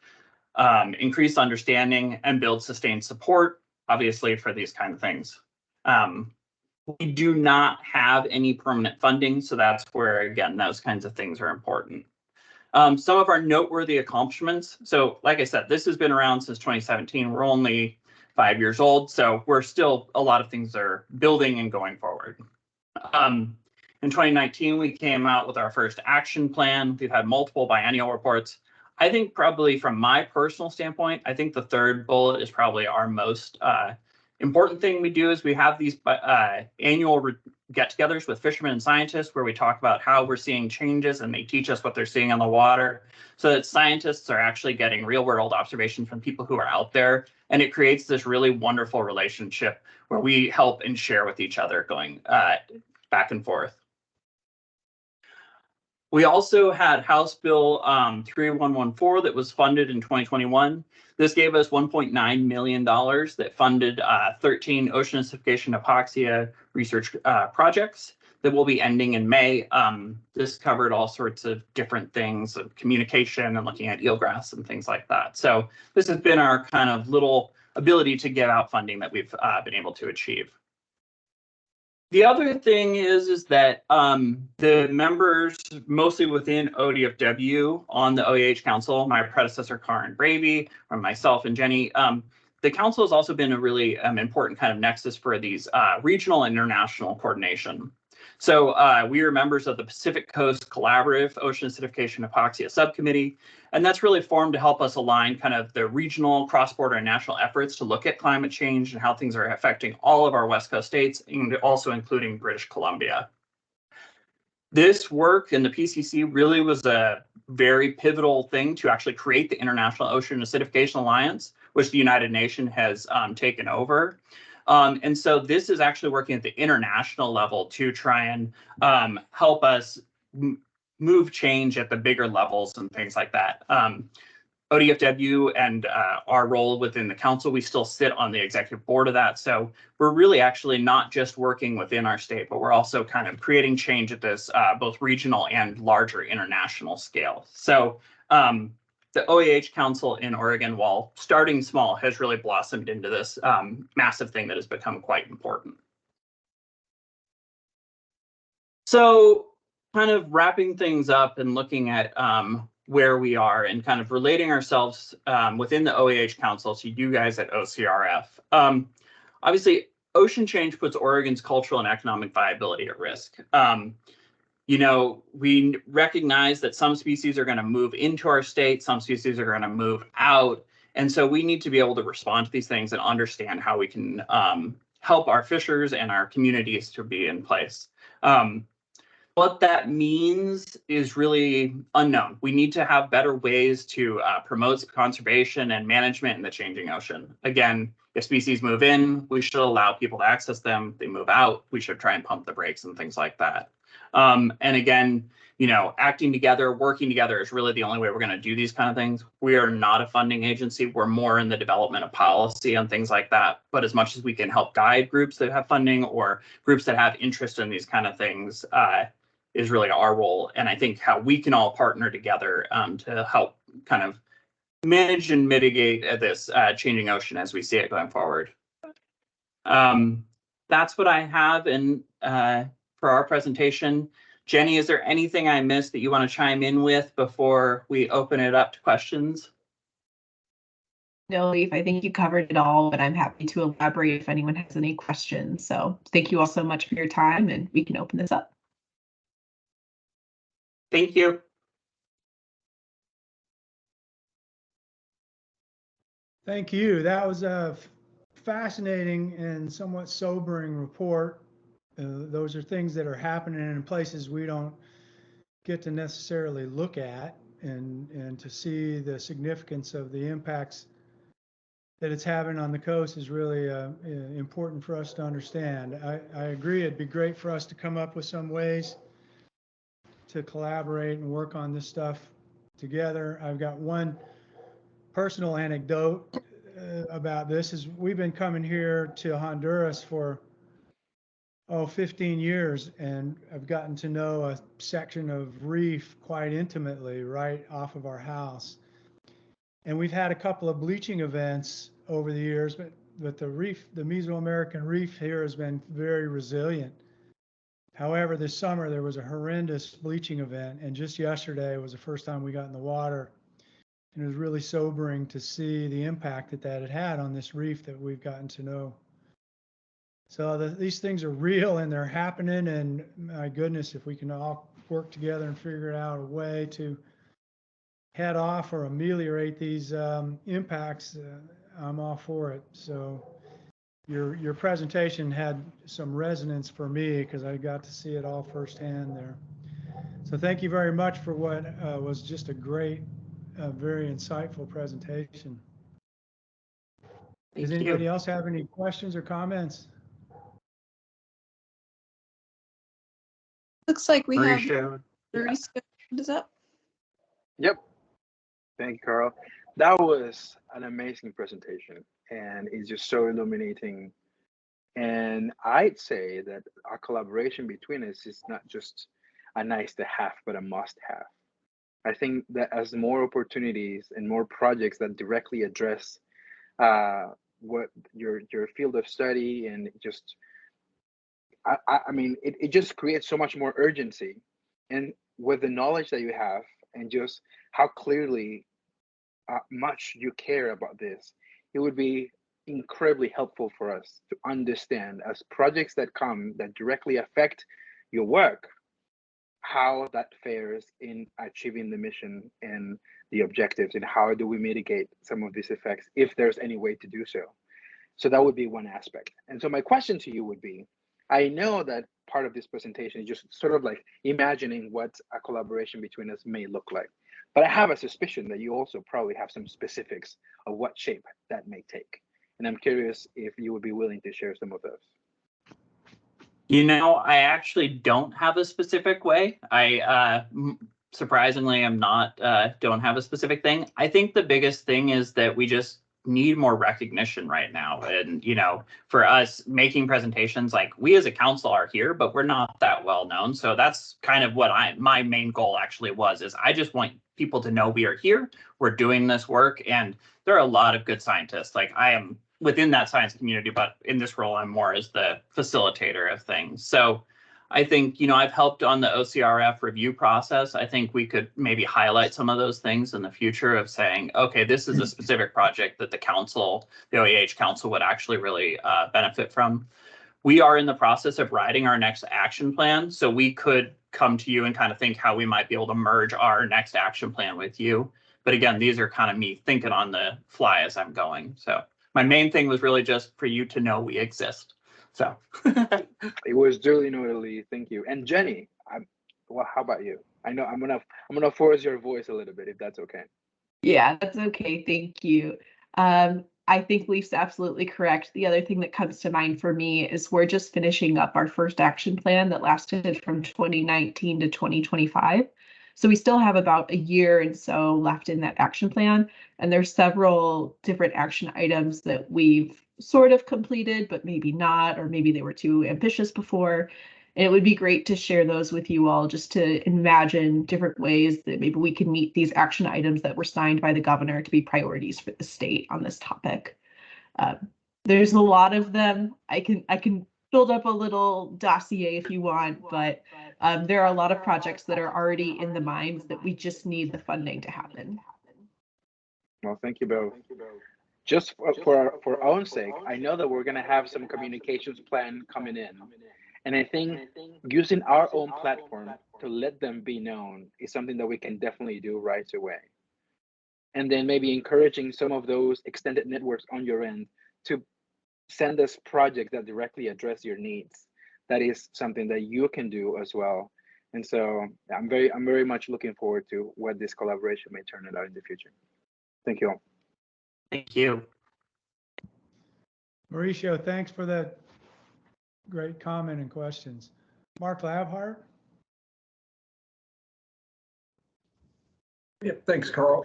Increase understanding and build sustained support, obviously, for these kind of things. We do not have any permanent funding, so that's where, again, those kinds of things are important. Some of our noteworthy accomplishments. So, like I said, this has been around since 2017. We're only 5 years old, so we're still, a lot of things are building and going forward. In 2019, we came out with our first action plan. We've had multiple biennial reports. I think probably from my personal standpoint, I think the third bullet is probably our most important thing we do is we have these annual get-togethers with fishermen and scientists where we talk about how we're seeing changes and they teach us what they're seeing on the water so that scientists are actually getting real-world observations from people who are out there. And it creates this really wonderful relationship where we help and share with each other going back and forth. We also had House Bill 3114 that was funded in 2021. This gave us $1.9 million that funded 13 ocean acidification hypoxia research projects that will be ending in May. This covered all sorts of different things of communication and looking at eelgrass and things like that. So this has been our kind of little ability to get out funding that we've been able to achieve. The other thing is that the members, mostly within ODFW on the OAH Council, my predecessor, Karen Bravey, or myself and Jenny, the council has also been a really important kind of nexus for these regional and international coordination. So we are members of the Pacific Coast Collaborative Ocean Acidification Hypoxia Subcommittee, and that's really formed to help us align kind of the regional, cross-border, and national efforts to look at climate change and how things are affecting all of our West Coast states, and also including British Columbia. This work in the PCC really was a very pivotal thing to actually create the International Ocean Acidification Alliance, which the United Nations has taken over. And so this is actually working at the international level to try and help us move change at the bigger levels and things like that. ODFW and our role within the council, we still sit on the executive board of that. So we're really actually not just working within our state, but we're also kind of creating change at this both regional and larger international scale. So the OAH Council in Oregon, while starting small, has really blossomed into this massive thing that has become quite important. So kind of wrapping things up and looking at where we are and kind of relating ourselves within the OAH Council to you guys at OCRF. Obviously, ocean change puts Oregon's cultural and economic viability at risk. You know, we recognize that some species are going to move into our state, some species are going to move out. And so we need to be able to respond to these things and understand how we can help our fishers and our communities to be in place. What that means is really unknown. We need to have better ways to promote conservation and management in the changing ocean. Again, if species move in, we should allow people to access them. If they move out, we should try and pump the brakes and things like that. And again, you know, acting together, working together is really the only way we're going to do these kind of things. We are not a funding agency. We're more in the development of policy and things like that. But as much as we can help guide groups that have funding or groups that have interest in these kind of things, is really our role. And I think how we can all partner together to help kind of manage and mitigate this changing ocean as we see it going forward. That's what I have for our presentation. Jenny, is there anything I missed that you want to chime in with before we open it up to questions? No, Leif, I think you covered it all, but I'm happy to elaborate if anyone has any questions. So thank you all so much for your time, and we can open this up. Thank you. Thank you. That was a fascinating and somewhat sobering report. Those are things that are happening in places we don't get to necessarily look at, and to see the significance of the impacts that it's having on the coast is really important for us to understand. I agree, it'd be great for us to come up with some ways to collaborate and work on this stuff together. I've got one personal anecdote about this. Is we've been coming here to Honduras for 15 years, and I've gotten to know a section of reef quite intimately right off of our house. And we've had a couple of bleaching events over the years, but the reef, the Mesoamerican reef here, has been very resilient. However, this summer there was a horrendous bleaching event, and just yesterday was the first time we got in the water, and it was really sobering to see the impact that it had on this reef that we've gotten to know. So these things are real and they're happening, and my goodness, if we can all work together and figure out a way to head off or ameliorate these impacts, I'm all for it. So your presentation had some resonance for me because I got to see it all firsthand there. So thank you very much for what was just a great, very insightful presentation. Does anybody else have any questions or comments? Looks like we have Mauricio. Mauricio hand is up. Yep. Thank you, Carl. That was an amazing presentation, and it's just so illuminating. And I'd say that our collaboration between us is not just a nice to have, but a must have. I think that as more opportunities and more projects that directly address what your field of study, and just, I mean, it just creates so much more urgency. And with the knowledge that you have, and just how clearly much you care about this, it would be incredibly helpful for us to understand, as projects that come that directly affect your work, how that fares in achieving the mission and the objectives, and how do we mitigate some of these effects if there's any way to do so. So that would be one aspect. And so my question to you would be, I know that part of this presentation is just sort of like imagining what a collaboration between us may look like, but I have a suspicion that you also probably have some specifics of what shape that may take. And I'm curious if you would be willing to share some of those. You know, I actually don't have a specific way. I surprisingly am not, don't have a specific thing. I think the biggest thing is that we just need more recognition right now. And, you know, for us making presentations, like we as a council are here, but we're not that well known. So that's kind of what my main goal actually was, is I just want people to know we are here, we're doing this work, and there are a lot of good scientists. Like I am within that science community, but in this role, I'm more as the facilitator of things. So I think, I've helped on the OCRF review process. I think we could maybe highlight some of those things in the future of saying, okay, this is a specific project that the council, the OEH council would actually really benefit from. We are in the process of writing our next action plan. So we could come to you and kind of think how we might be able to merge our next action plan with you. But again, these are kind of me thinking on the fly as I'm going. So my main thing was really just for you to know we exist. So It was duly noted, Lee. Thank you. And Jenny, well, how about you? I know I'm gonna force your voice a little bit if that's okay. Yeah, that's okay. Thank you. I think Leaf's absolutely correct. The other thing that comes to mind for me is we're just finishing up our first action plan that lasted from 2019 to 2025. So we still have about a year and so left in that action plan. And there's several different action items that we've sort of completed, but maybe not, or maybe they were too ambitious before. And it would be great to share those with you all, just to imagine different ways that maybe we can meet these action items that were signed by the governor to be priorities for the state on this topic. There's a lot of them. I can build up a little dossier if you want, but there are a lot of projects that are already in the minds that we just need the funding to happen. Well, thank you both. Just for our own sake, I know that we're gonna have some communications plan coming in. And I think using our own platform to let them be known is something that we can definitely do right away. And then maybe encouraging some of those extended networks on your end to send us projects that directly address your needs. That is something that you can do as well. And so I'm very much looking forward to what this collaboration may turn out in the future. Thank you all. thank you. Mauricio, thanks for that great comment and questions. Mark Labhart? Yeah, thanks, Carl.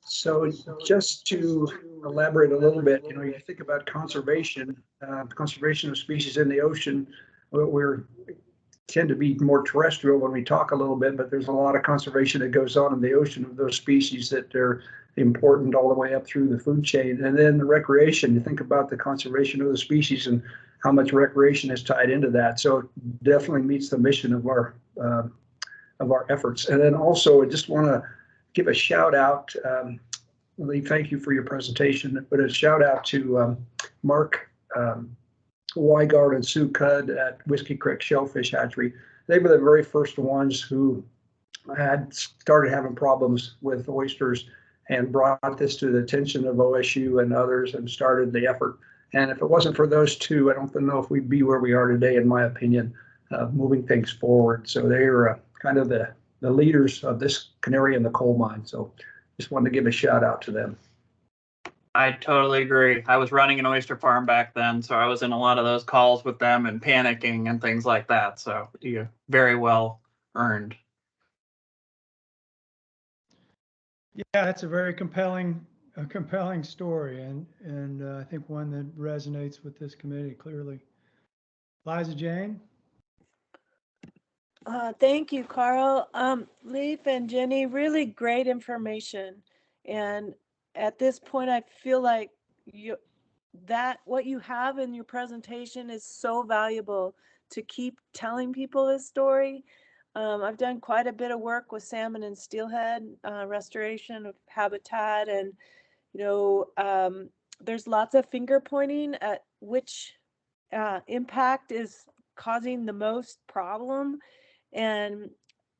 So just to elaborate a little bit, you think about conservation of species in the ocean. We're tend to be more terrestrial when we talk a little bit, but there's a lot of conservation that goes on in the ocean of those species that are important all the way up through the food chain. And then the recreation, you think about the conservation of the species and how much recreation is tied into that. So it definitely meets the mission of our efforts. And then also, I just want to give a shout out, Lee, thank you for your presentation, but a shout out to Mark Weigard and Sue Cudd at Whiskey Creek Shellfish Hatchery. They were the very first ones who had started having problems with oysters and brought this to the attention of OSU and others and started the effort. And if it wasn't for those two, I don't know if we'd be where we are today, in my opinion, moving things forward. So they're kind of the leaders of this canary in the coal mine. So just wanted to give a shout out to them. I totally agree. I was running an oyster farm back then, so I was in a lot of those calls with them and panicking and things like that. So you very well earned. Yeah, that's a very compelling story, and I think one that resonates with this committee clearly. Liza Jane? Thank you, Carl. Leif and Jenny, really great information. And at this point, I feel like what you have in your presentation is so valuable to keep telling people this story. I've done quite a bit of work with salmon and steelhead, restoration of habitat, and there's lots of finger pointing at which impact is causing the most problem. And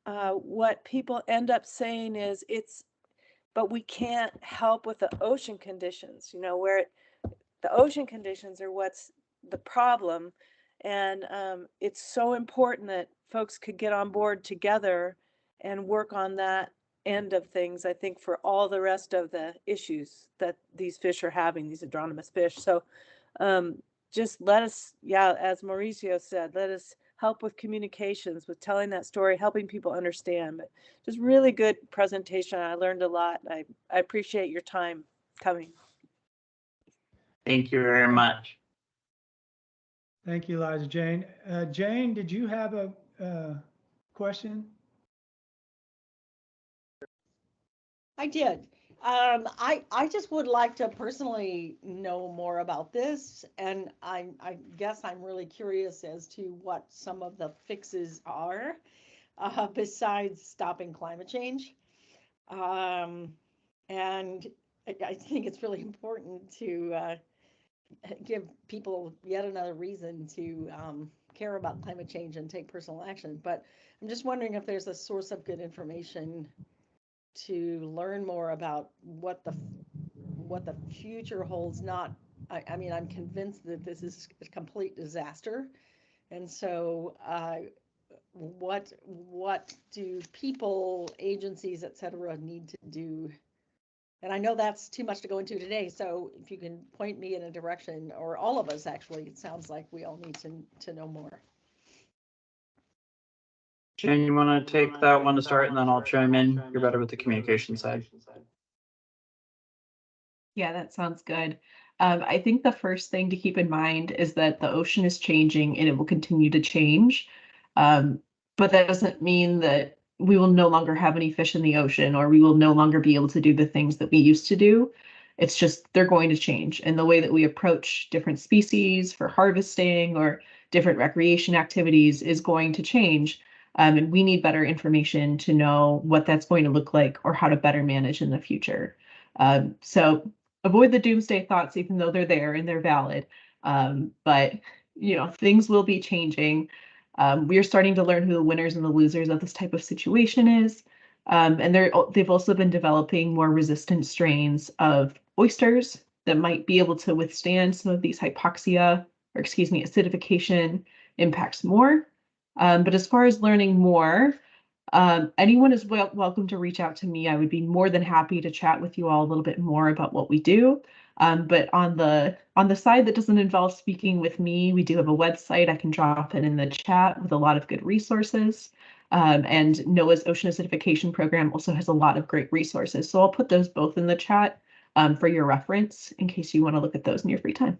what people end up saying is but we can't help with the ocean conditions, where the ocean conditions are what's the problem. And it's so important that folks could get on board together and work on that end of things, I think, for all the rest of the issues that these fish are having, these anadromous fish. So just let us, as Mauricio said, let us help with communications, with telling that story, helping people understand. But just really good presentation. I learned a lot. I appreciate your time coming. Thank you very much. Thank you, Liza Jane. Jane, did you have a question? I did. I just would like to personally know more about this, and I guess I'm really curious as to what some of the fixes are, besides stopping climate change. And I think it's really important to give people yet another reason to care about climate change and take personal action. But I'm just wondering if there's a source of good information to learn more about what the future holds. Not, I mean, I'm convinced that this is a complete disaster, and so what do people, agencies, et cetera, need to do? And I know that's too much to go into today, so if you can point me in a direction, or all of us actually, it sounds like we all need to know more. Jen, you want to take that one to start, and then I'll chime in. You're better with the communication side. Yeah, that sounds good. I think the first thing to keep in mind is that the ocean is changing and it will continue to change. But that doesn't mean that we will no longer have any fish in the ocean, or we will no longer be able to do the things that we used to do. It's just they're going to change. And the way that we approach different species for harvesting or different recreation activities is going to change. And we need better information to know what that's going to look like or how to better manage in the future. So avoid the doomsday thoughts, even though they're there and they're valid. But things will be changing. We are starting to learn who the winners and the losers of this type of situation is. And they've also been developing more resistant strains of oysters that might be able to withstand some of these acidification impacts more. But as far as learning more, anyone is welcome to reach out to me. I would be more than happy to chat with you all a little bit more about what we do. But on the side that doesn't involve speaking with me, we do have a website. I can drop it in the chat with a lot of good resources. And NOAA's Ocean Acidification Program also has a lot of great resources. So I'll put those both in the chat for your reference in case you want to look at those in your free time.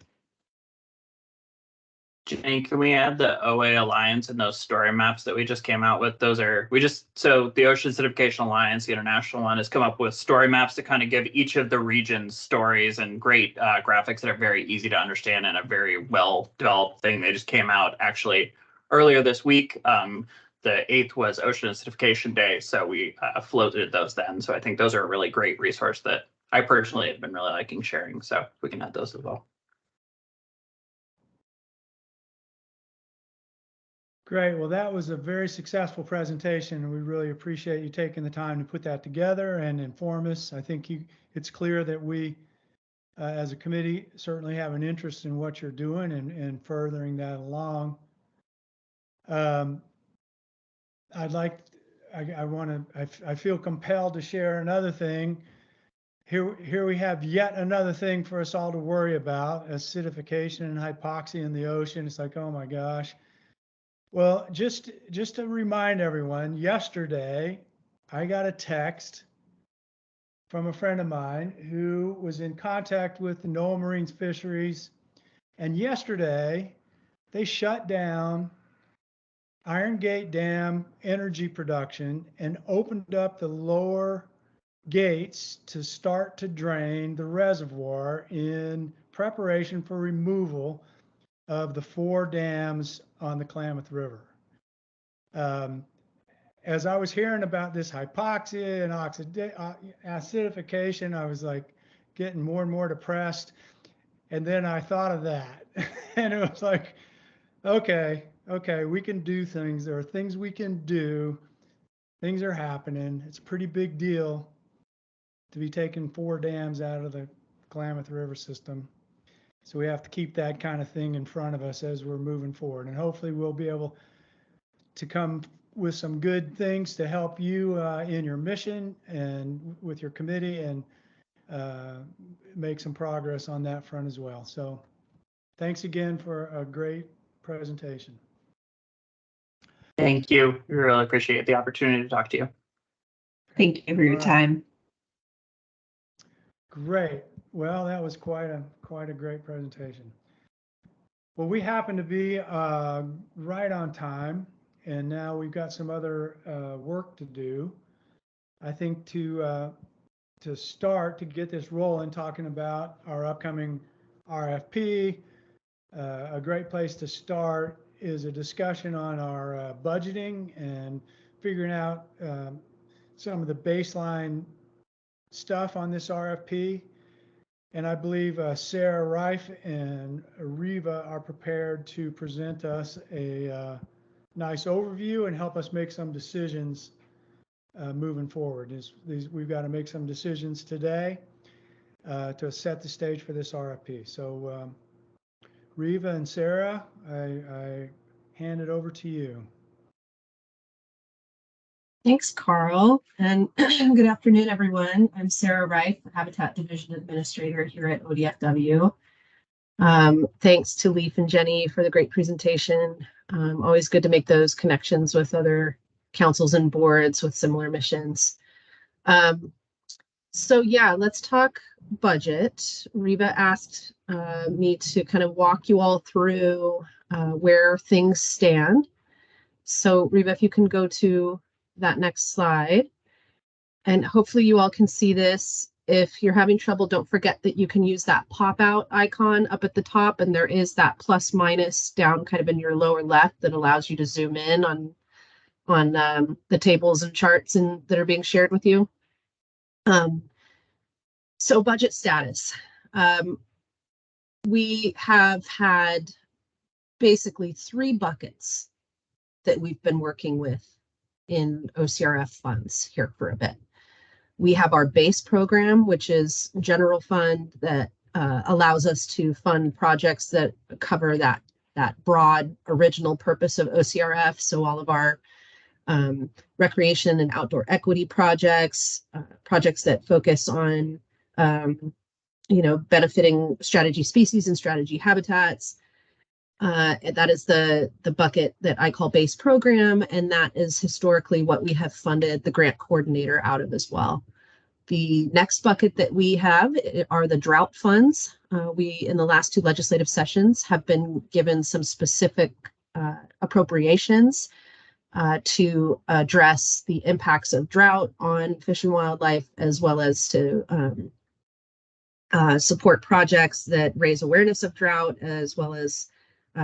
Jenny, can we add the OA Alliance and those story maps that we just came out with? So the Ocean Acidification Alliance, the international one, has come up with story maps to kind of give each of the region's stories and great graphics that are very easy to understand and a very well developed thing. They just came out actually earlier this week. The 8th was Ocean Acidification Day, so we floated those then. So I think those are a really great resource that I personally have been really liking sharing. So we can add those as well. Great. Well, that was a very successful presentation, and we really appreciate you taking the time to put that together and inform us. I think it's clear that we, as a committee, certainly have an interest in what you're doing and furthering that along. I feel compelled to share another thing. Here we have yet another thing for us all to worry about: acidification and hypoxia in the ocean. It's like, oh my gosh. Well, just to remind everyone, yesterday I got a text from a friend of mine who was in contact with the NOAA Marine Fisheries, and yesterday they shut down Iron Gate Dam energy production and opened up the lower gates to start to drain the reservoir in preparation for removal of the 4 dams on the Klamath River. As I was hearing about this hypoxia and acidification, I was like getting more and more depressed. And then I thought of that, and it was like, okay, we can do things. There are things we can do. Things are happening. It's a pretty big deal to be taking 4 dams out of the Klamath River system. So we have to keep that kind of thing in front of us as we're moving forward. And hopefully we'll be able to come with some good things to help you in your mission and with your committee, and make some progress on that front as well. So thanks again for a great presentation. Thank you. We really appreciate the opportunity to talk to you. Thank you for your time. Great. Well, that was quite a great presentation. Well, we happen to be right on time, and now we've got some other work to do. I think to to start to get this rolling, talking about our upcoming RFP. A great place to start is a discussion on our budgeting and figuring out some of the baseline stuff on this RFP. And I believe Sarah Reif and Riva are prepared to present us a nice overview and help us make some decisions moving forward. We've got to make some decisions today to set the stage for this RFP. So Riva and Sarah, I hand it over to you. Thanks, Carl, and good afternoon, everyone. I'm Sarah Reif, Habitat Division Administrator here at ODFW. Thanks to Leif and Jenny for the great presentation. Always good to make those connections with other councils and boards with similar missions. So yeah, let's talk budget. Riva asked me to kind of walk you all through where things stand. So Riva, if you can go to that next slide, and hopefully you all can see this. If you're having trouble, don't forget that you can use that pop-out icon up at the top, and there is that plus minus down kind of in your lower left that allows you to zoom in on the tables and charts that are being shared with you. So budget status. We have had basically 3 buckets that we've been working with in OCRF funds here for a bit. We have our base program, which is general fund that allows us to fund projects that cover that broad original purpose of OCRF. So all of our recreation and outdoor equity projects, projects that focus on benefiting strategy species and strategy habitats. And that is the bucket that I call base program, and that is historically what we have funded the grant coordinator out of as well. The next bucket that we have are the drought funds. We, in the last 2 legislative sessions, have been given some specific appropriations to address the impacts of drought on fish and wildlife, as well as to support projects that raise awareness of drought, as well as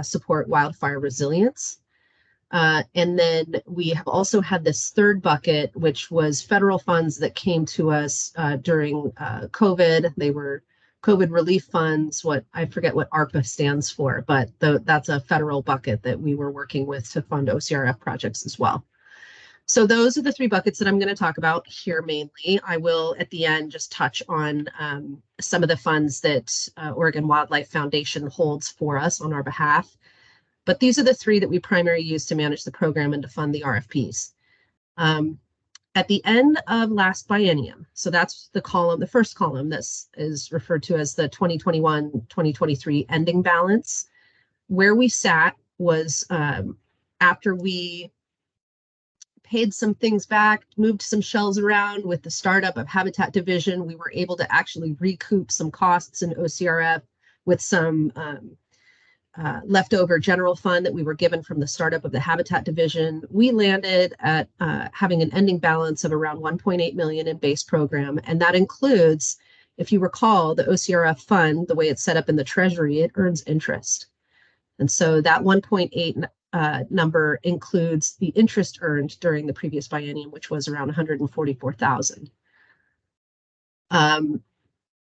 support wildfire resilience. And then we have also had this third bucket, which was federal funds that came to us during COVID. They were COVID relief funds. I forget what ARPA stands for, but that's a federal bucket that we were working with to fund OCRF projects as well. So those are the 3 buckets that I'm going to talk about here mainly. I will at the end just touch on some of the funds that Oregon Wildlife Foundation holds for us on our behalf. But these are the 3 that we primarily use to manage the program and to fund the RFPs. At the end of last biennium, so that's the first column that is referred to as the 2021-2023 ending balance. Where we sat was after we paid some things back, moved some shells around with the startup of Habitat Division, we were able to actually recoup some costs in OCRF with some leftover general fund that we were given from the startup of the Habitat Division. We landed at having an ending balance of around 1.8 million in base program. And that includes, if you recall, the OCRF fund, the way it's set up in the Treasury, it earns interest. And so that 1.8 number includes the interest earned during the previous biennium, which was around 144,000.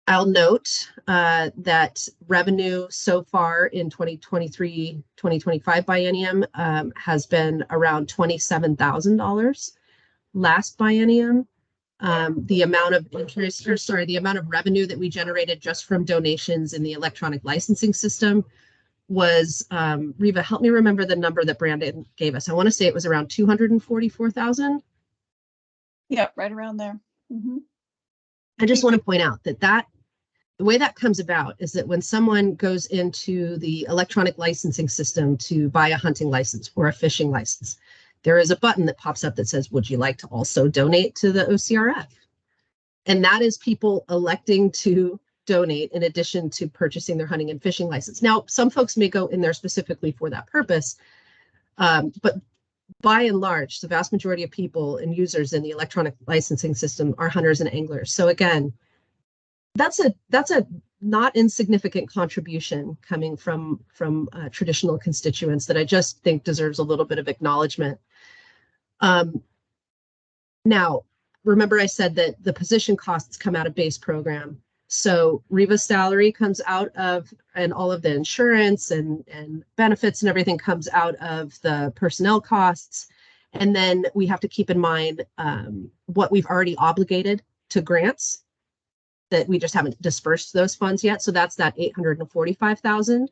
I'll note that revenue so far in 2023-2025 biennium has been around $27,000. Last biennium, the amount of the amount of revenue that we generated just from donations in the electronic licensing system was, Riva, help me remember the number that Brandon gave us. I want to say it was around 244,000. Yeah, right around there. Mm-hmm. I just want to point out that the way that comes about is that when someone goes into the electronic licensing system to buy a hunting license or a fishing license, there is a button that pops up that says, would you like to also donate to the OCRF? And that is people electing to donate in addition to purchasing their hunting and fishing license. Now, some folks may go in there specifically for that purpose, but by and large, the vast majority of people and users in the electronic licensing system are hunters and anglers. So again, that's a not insignificant contribution coming from traditional constituents that I just think deserves a little bit of acknowledgement. Now, remember I said that the position costs come out of base program. So Reva's salary comes out of, and all of the insurance and benefits and everything comes out of the personnel costs. And then we have to keep in mind what we've already obligated to grants that we just haven't dispersed those funds yet. So that's that 845,000.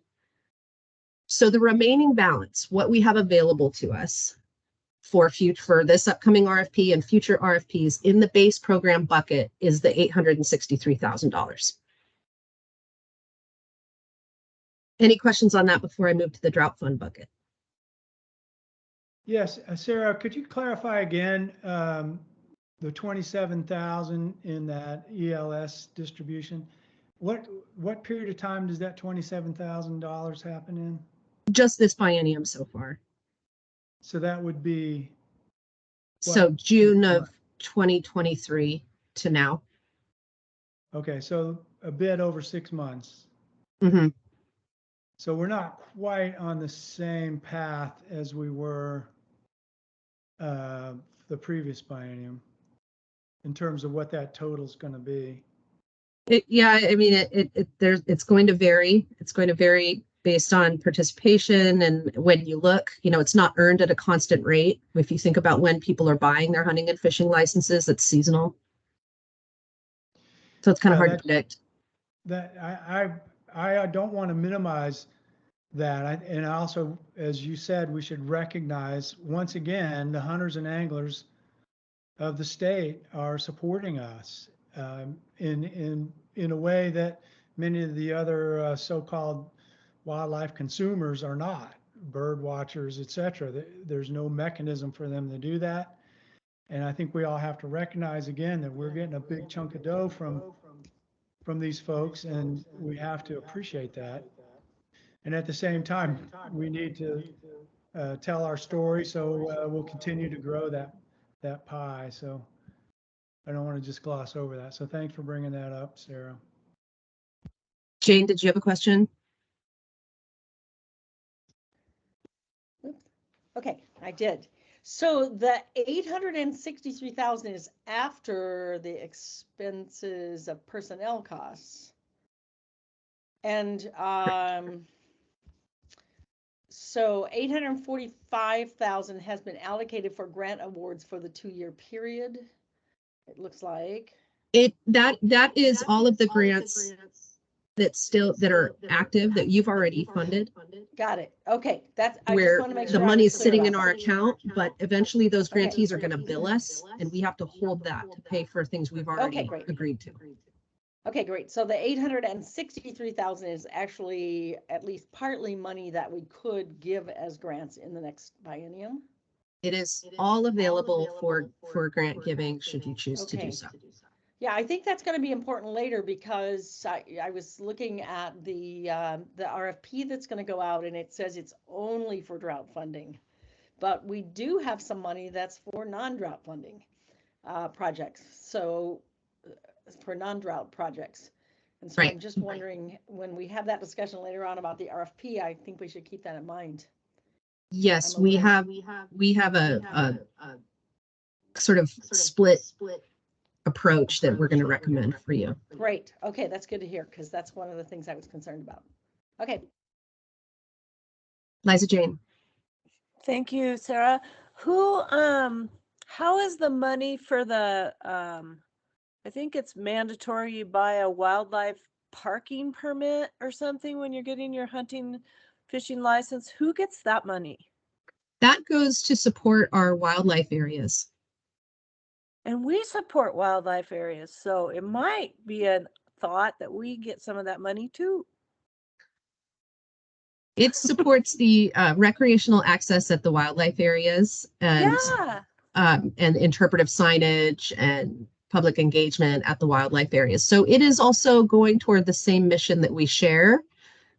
So the remaining balance, what we have available to us for this upcoming RFP and future RFPs in the base program bucket is the $863,000. Any questions on that before I move to the drought fund bucket? Yes, Sarah, could you clarify again the 27,000 in that ELS distribution? What period of time does that $27,000 happen in? Just this biennium so far. So that would be what? So June of 2023 to now. Okay, so a bit over 6 months. Mm-hmm. So we're not quite on the same path as we were the previous biennium in terms of what that total is going to be. Yeah, I mean, it's going to vary. It's going to vary based on participation, and when you look, it's not earned at a constant rate. If you think about when people are buying their hunting and fishing licenses, it's seasonal. So it's kind of hard to predict. That I don't want to minimize that. And also, as you said, we should recognize once again, the hunters and anglers of the state are supporting us in a way that many of the other so-called wildlife consumers are not, bird watchers, etc. There's no mechanism for them to do that. And I think we all have to recognize again that we're getting a big chunk of dough from these folks, and we have to appreciate that. And at the same time, we need to tell our story, so we'll continue to grow that pie. So I don't want to just gloss over that. So thanks for bringing that up, Sarah. Jane, did you have a question? Okay, I did. So the 863,000 is after the expenses of personnel costs. And so 845,000 has been allocated for grant awards for the 2-year period. It looks like. That is all of the grants that are active that you've already funded. Got it. Okay, that's I where just want to make the sure money is sitting in about our that. account, but eventually those grantees are going to bill us, and we have to hold that to pay for things we've already great. agreed to. Okay, great. So the 863,000 is actually at least partly money that we could give as grants in the next biennium. It is all available for grant giving should you choose to do so. Yeah, I think that's going to be important later because I was looking at the RFP that's going to go out, and it says it's only for drought funding, but we do have some money that's for non-drought funding projects. So for non-drought projects. And so I'm just wondering when we have that discussion later on about the RFP, I think we should keep that in mind. Yes, we have a sort of split approach that we're going to recommend for you. Great. Okay, that's good to hear because that's one of the things I was concerned about. Okay. Liza Jane. Thank you, Sarah. How is the money for the, I think it's mandatory you buy a wildlife parking permit or something when you're getting your hunting, fishing license. Who gets that money? That goes to support our wildlife areas. And we support wildlife areas, so it might be a thought that we get some of that money too. It supports the recreational access at the wildlife areas and interpretive signage and public engagement at the wildlife areas. So it is also going toward the same mission that we share,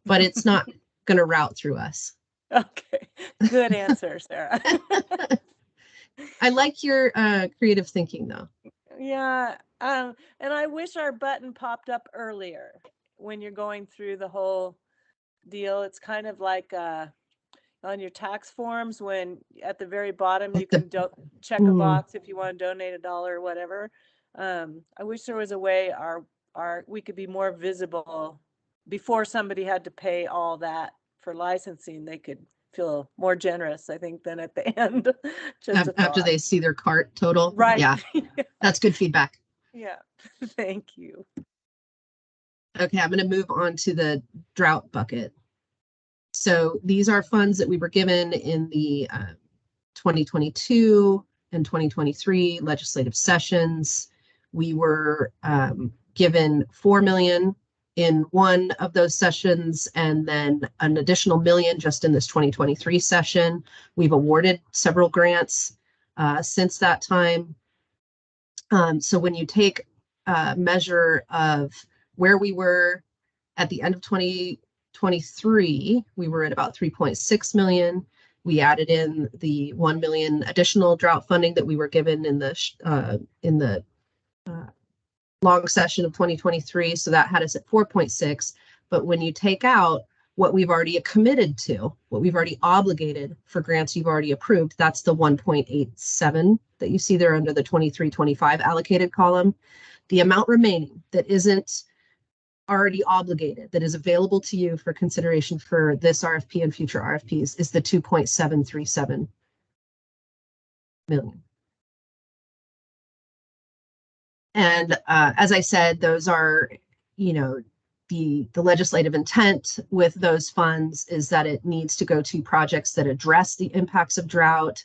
but it's not going to route through us. Okay, good answer, Sarah. I like your creative thinking though. Yeah, and I wish our button popped up earlier when you're going through the whole deal. It's kind of like on your tax forms when at the very bottom you can check a box if you want to donate $1 or whatever. I wish there was a way we could be more visible before somebody had to pay all that for licensing. They could feel more generous, I think, than at the end. Just a After thought. they see their cart total. Right. Yeah, that's good feedback. Yeah, thank you. Okay, I'm going to move on to the drought bucket. So these are funds that we were given in the 2022 and 2023 legislative sessions. We were given $4 million in one of those sessions, and then an additional $1 million just in this 2023 session. We've awarded several grants since that time. So when you take a measure of where we were at the end of 2023, we were at about 3.6 million. We added in the 1 million additional drought funding that we were given in the long session of 2023. So that had us at 4.6. But when you take out what we've already committed to, what we've already obligated for grants you've already approved, that's the 1.87 that you see there under the 23-25 allocated column. The amount remaining that isn't already obligated, that is available to you for consideration for this RFP and future RFPs, is the 2.737 million. And as I said, those are, you know, the legislative intent with those funds is that it needs to go to projects that address the impacts of drought,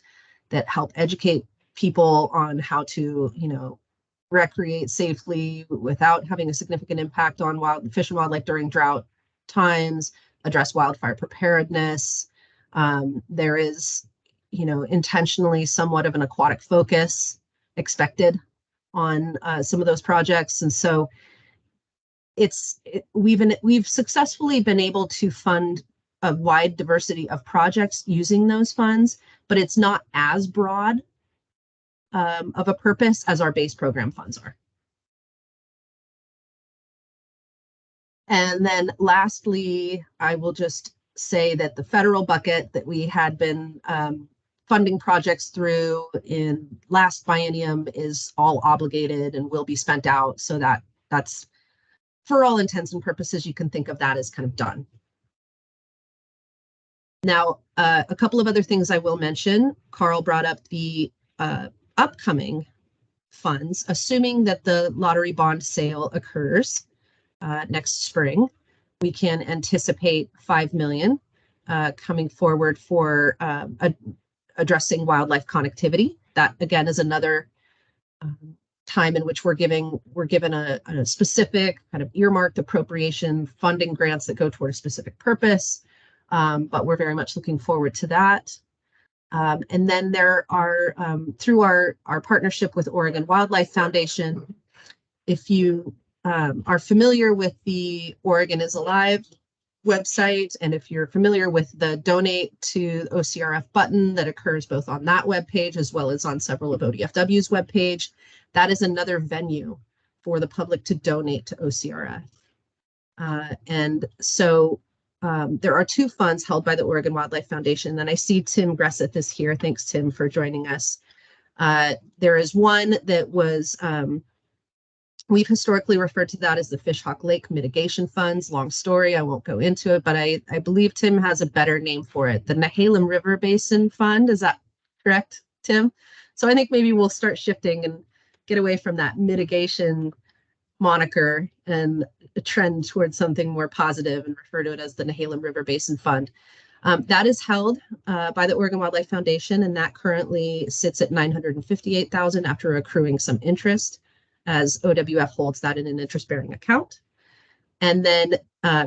that help educate people on how to, you know, recreate safely without having a significant impact on fish and wildlife during drought times, address wildfire preparedness. There is, you know, intentionally somewhat of an aquatic focus expected on some of those projects. And so we've successfully been able to fund a wide diversity of projects using those funds, but it's not as broad of a purpose as our base program funds are. And then lastly, I will just say that the federal bucket that we had been funding projects through in last biennium is all obligated and will be spent out. So that's, for all intents and purposes, you can think of that as kind of done. Now, a couple of other things I will mention. Carl brought up the upcoming funds, assuming that the lottery bond sale occurs next spring. We can anticipate $5 million coming forward for addressing wildlife connectivity. That again is another time in which we're given a specific kind of earmarked appropriation funding grants that go toward a specific purpose. But we're very much looking forward to that. And then there are, through our partnership with Oregon Wildlife Foundation, if you are familiar with the Oregon is Alive website, and if you're familiar with the donate to OCRF button that occurs both on that webpage as well as on several of ODFW's webpage, that is another venue for the public to donate to OCRF. And so there are two funds held by the Oregon Wildlife Foundation, and I see Tim Gresseth is here. Thanks, Tim, for joining us. There is one that was, we've historically referred to that as the Fishhawk Lake Mitigation Funds. Long story, I won't go into it, but I believe Tim has a better name for it, the Nehalem River Basin Fund. Is that correct, Tim? So I think maybe we'll start shifting and get away from that mitigation moniker and a trend towards something more positive and refer to it as the Nehalem River Basin Fund. That is held by the Oregon Wildlife Foundation, and that currently sits at $958,000 after accruing some interest, as OWF holds that in an interest-bearing account. And then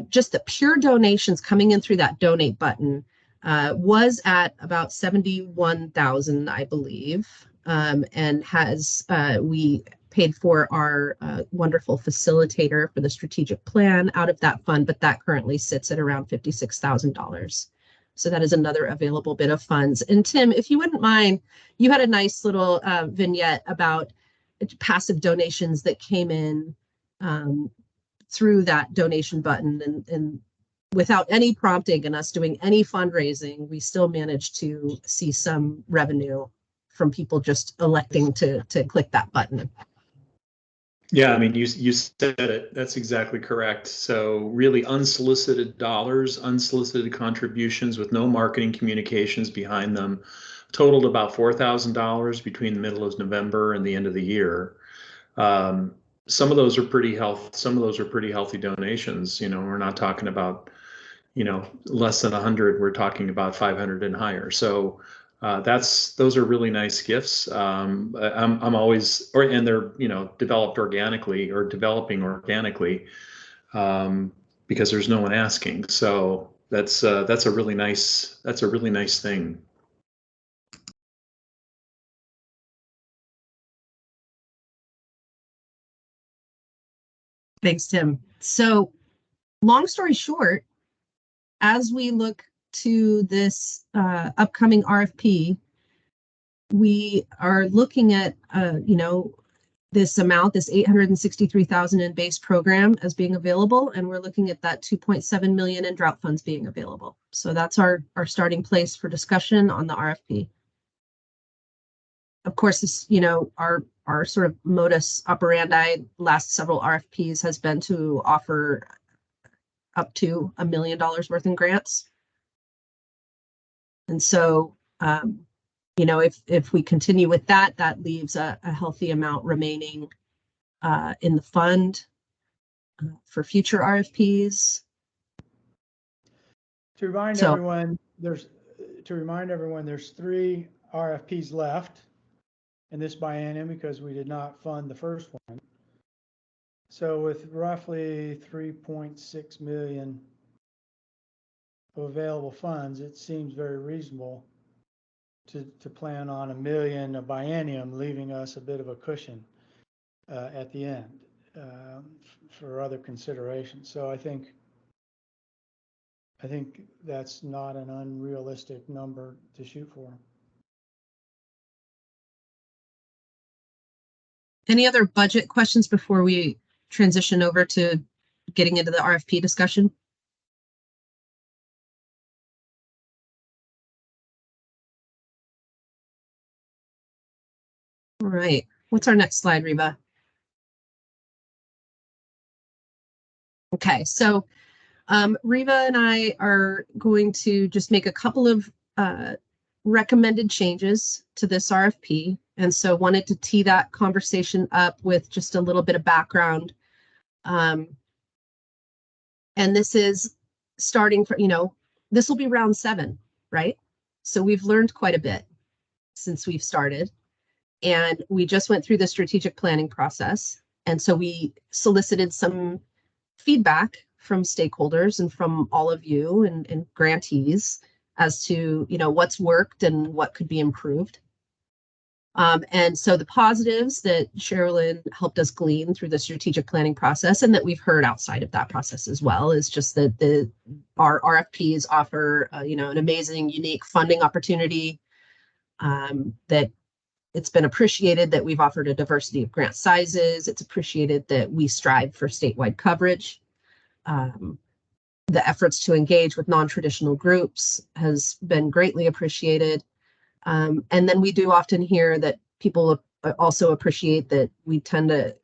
just the pure donations coming in through that donate button was at about 71,000, I believe, and has we paid for our wonderful facilitator for the strategic plan out of that fund, but that currently sits at around $56,000. So that is another available bit of funds. And Tim, if you wouldn't mind, you had a nice little vignette about passive donations that came in through that donation button, and without any prompting and us doing any fundraising, we still managed to see some revenue from people just electing to click that button. Yeah, I mean, you said it. That's exactly correct. So really unsolicited dollars, unsolicited contributions with no marketing communications behind them, totaled about $4,000 between the middle of November and the end of the year. Some of those are pretty healthy donations. You know, we're not talking about, you know, less than 100. We're talking about 500 and higher. So those are really nice gifts. I'm always, and they're, you know, developing organically because there's no one asking. So that's a really nice thing. Thanks, Tim. So long story short, as we look to this upcoming RFP, we are looking at, you know, this amount, this $863,000 in base program as being available, and we're looking at that $2.7 million in drought funds being available. So that's our starting place for discussion on the RFP. Of course, this, you know, our sort of modus operandi last several RFPs has been to offer up to $1 million worth in grants. And so, you know, if we continue with that, that leaves a healthy amount remaining in the fund for future RFPs. To remind everyone, there's 3 RFPs left in this biennium because we did not fund the first one. So with roughly 3.6 million of available funds, it seems very reasonable to plan on $1 million a biennium, leaving us a bit of a cushion at the end for other considerations. So I think that's not an unrealistic number to shoot for. Any other budget questions before we transition over to getting into the RFP discussion? All right, what's our next slide, Reba? Okay, so Reba and I are going to just make a couple of recommended changes to this RFP. And so wanted to tee that conversation up with just a little bit of background. And this is starting from, you know, this will be round 7, right? So we've learned quite a bit since we've started. And we just went through the strategic planning process. And so we solicited some feedback from stakeholders and from all of you and grantees as to, you know, what's worked and what could be improved. And so the positives that Sherilyn helped us glean through the strategic planning process, and that we've heard outside of that process as well, is just that our RFPs offer, you know, an amazing, unique funding opportunity, that it's been appreciated that we've offered a diversity of grant sizes. It's appreciated that we strive for statewide coverage. The efforts to engage with non-traditional groups has been greatly appreciated. And then we do often hear that people also appreciate that we tend to,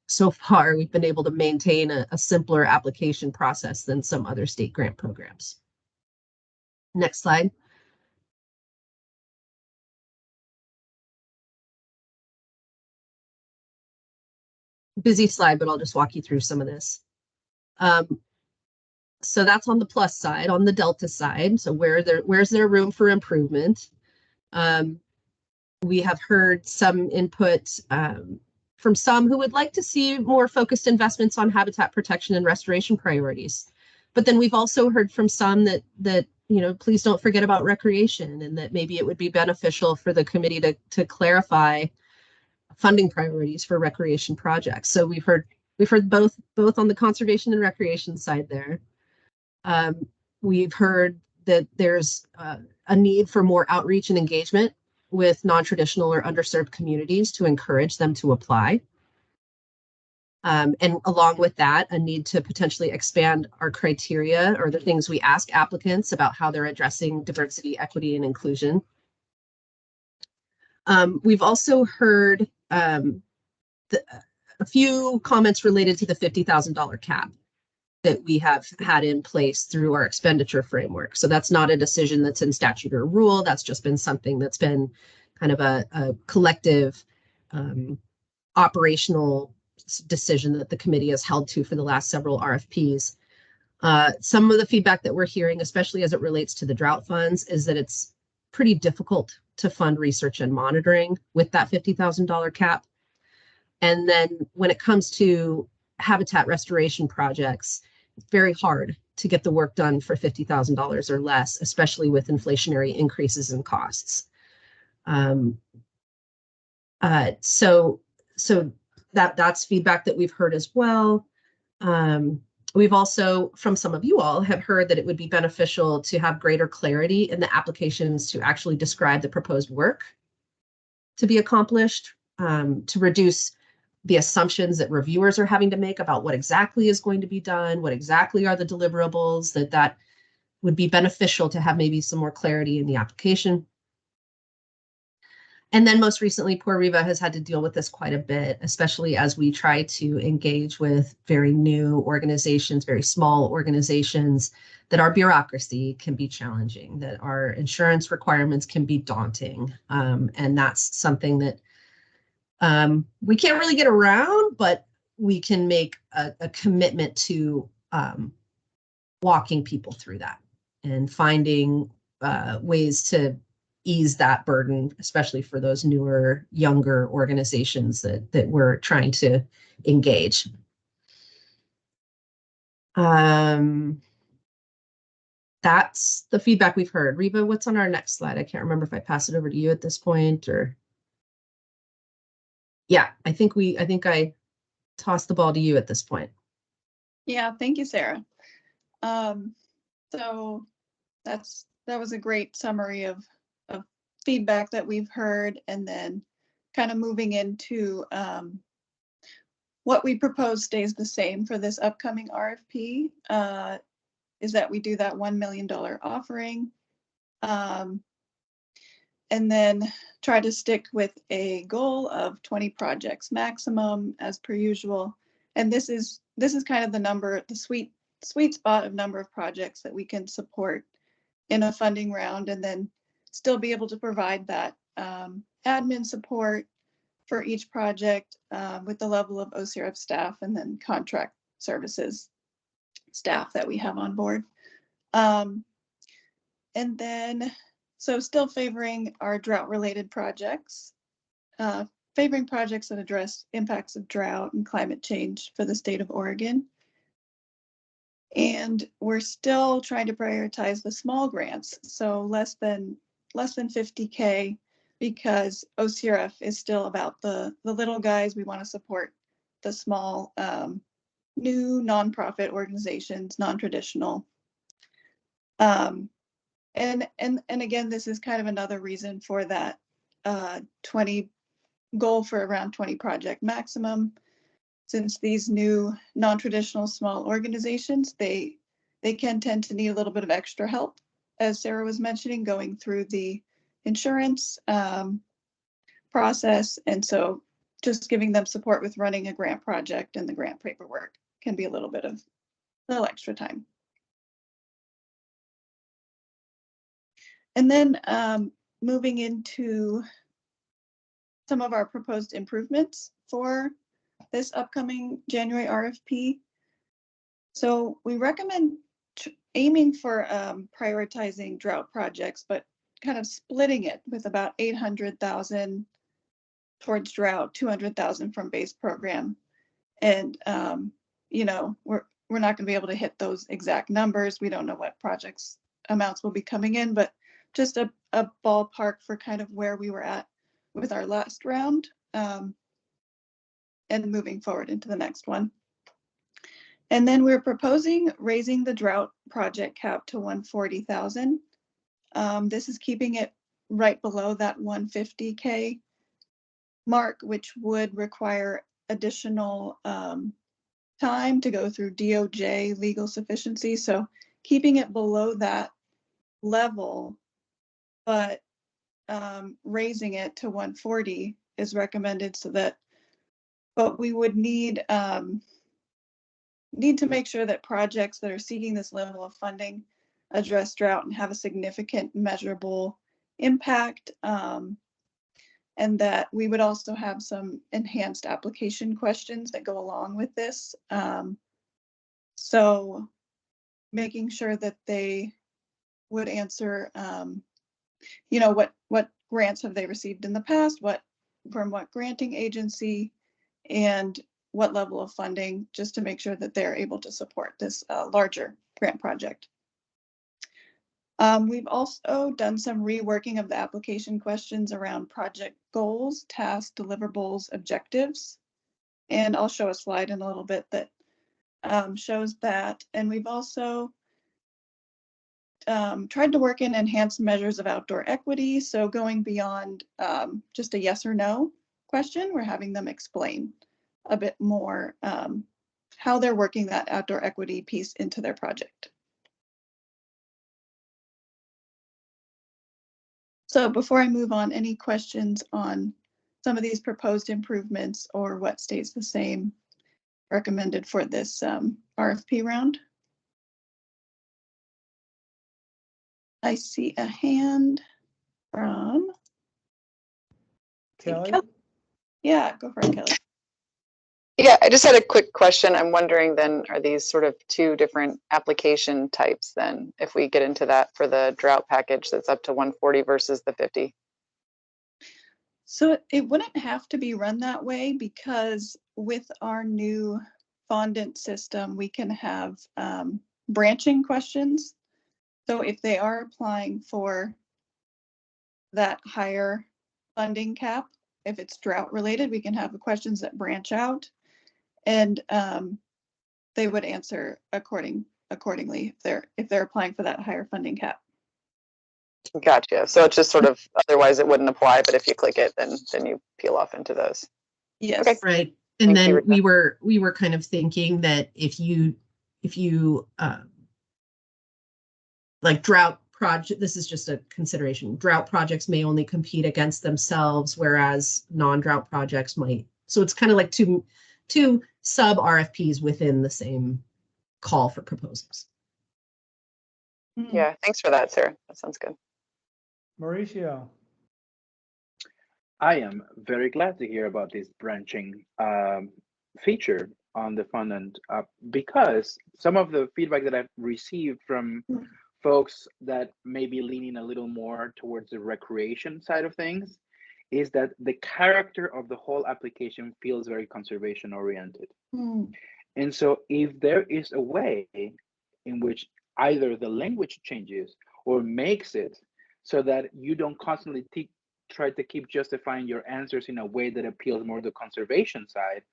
so far, we've been able to maintain a simpler application process than some other state grant programs. Next slide. Busy slide, but I'll just walk you through some of this. So that's on the plus side. On the delta side, so where's there room for improvement? We have heard some input from some who would like to see more focused investments on habitat protection and restoration priorities. But then we've also heard from some that you know, please don't forget about recreation, and that maybe it would be beneficial for the committee to clarify funding priorities for recreation projects. So we've heard both on the conservation and recreation side there. We've heard that there's a need for more outreach and engagement with non-traditional or underserved communities to encourage them to apply. And along with that, a need to potentially expand our criteria or the things we ask applicants about how they're addressing diversity, equity, and inclusion. We've also heard a few comments related to the $50,000 cap that we have had in place through our expenditure framework. So that's not a decision that's in statute or rule. That's just been something that's been kind of a collective operational decision that the committee has held to for the last several RFPs. Some of the feedback that we're hearing, especially as it relates to the drought funds, is that it's pretty difficult to fund research and monitoring with that $50,000 cap. And then when it comes to habitat restoration projects, it's very hard to get the work done for $50,000 or less, especially with inflationary increases in costs. So that's feedback that we've heard as well. We've also, from some of you all, have heard that it would be beneficial to have greater clarity in the applications to actually describe the proposed work to be accomplished, to reduce the assumptions that reviewers are having to make about what exactly is going to be done, what exactly are the deliverables, that would be beneficial to have maybe some more clarity in the application. And then most recently, Poor Riva has had to deal with this quite a bit, especially as we try to engage with very new organizations, very small organizations, that our bureaucracy can be challenging, that our insurance requirements can be daunting. And that's something that we can't really get around, but we can make a commitment to walking people through that and finding ways to ease that burden, especially for those newer, younger organizations that we're trying to engage. That's the feedback we've heard. Reba, what's on our next slide? I can't remember if I pass it over to you at this point or. Yeah, I think I tossed the ball to you at this point. Yeah, thank you, Sarah. So that was a great summary of feedback that we've heard, and then kind of moving into what we propose stays the same for this upcoming RFP, is that we do that $1 million offering, and then try to stick with a goal of 20 projects maximum as per usual. And this is kind of the sweet spot of number of projects that we can support in a funding round, and then still be able to provide that admin support for each project with the level of OCRF staff and then contract services staff that we have on board. And then, so still favoring our drought-related projects, favoring projects that address impacts of drought and climate change for the state of Oregon. And we're still trying to prioritize the small grants, so less than 50K, because OCRF is still about the little guys. We want to support the small, new nonprofit organizations, non-traditional. And again, this is kind of another reason for that 20 goal for around 20 project maximum. Since these new non-traditional small organizations, they can tend to need a little bit of extra help, as Sarah was mentioning, going through the insurance process. And so just giving them support with running a grant project and the grant paperwork can be a little extra time. And then moving into some of our proposed improvements for this upcoming January RFP. So we recommend aiming for prioritizing drought projects, but kind of splitting it with about 800,000 towards drought, 200,000 from base program. And you know, we're not going to be able to hit those exact numbers. We don't know what projects amounts will be coming in, but just a ballpark for kind of where we were at with our last round, and moving forward into the next one. And then we're proposing raising the drought project cap to 140,000. This is keeping it right below that 150K mark, which would require additional time to go through DOJ legal sufficiency. So keeping it below that level, but raising it to 140 is recommended so that, but we would need to make sure that projects that are seeking this level of funding address drought and have a significant measurable impact. And that we would also have some enhanced application questions that go along with this. So making sure that they would answer, what grants have they received in the past, from what granting agency, and what level of funding, just to make sure that they're able to support this larger grant project. We've also done some reworking of the application questions around project goals, tasks, deliverables, objectives. And I'll show a slide in a little bit that shows that. And we've also tried to work in enhanced measures of outdoor equity. So going beyond just a yes or no question, we're having them explain a bit more how they're working that outdoor equity piece into their project. So before I move on, any questions on some of these proposed improvements or what stays the same recommended for this RFP round? I see a hand from Kelly? Yeah, go for it, Kelly. Yeah, I just had a quick question. I'm wondering then, are these sort of two different application types then, if we get into that for the drought package that's up to 140 versus the 50? So it wouldn't have to be run that way, because with our new fondant system, we can have branching questions. So if they are applying for that higher funding cap, if it's drought related, we can have the questions that branch out, and they would answer accordingly if they're applying for that higher funding cap. Gotcha. So it's just sort of, otherwise it wouldn't apply, but if you click it, then you peel off into those. Yes. Okay. Right. And Thank you, then Rita. we were kind of thinking that if you like drought project, this is just a consideration. Drought projects may only compete against themselves, whereas non-drought projects might. So it's kind of like two sub RFPs within the same call for proposals. Yeah, thanks for that, Sarah. That sounds good. Mauricio? I am very glad to hear about this branching feature on the fondant because some of the feedback that I've received from folks that may be leaning a little more towards the recreation side of things is that the character of the whole application feels very conservation oriented. And so if there is a way in which either the language changes or makes it so that you don't constantly try to keep justifying your answers in a way that appeals more to the conservation side,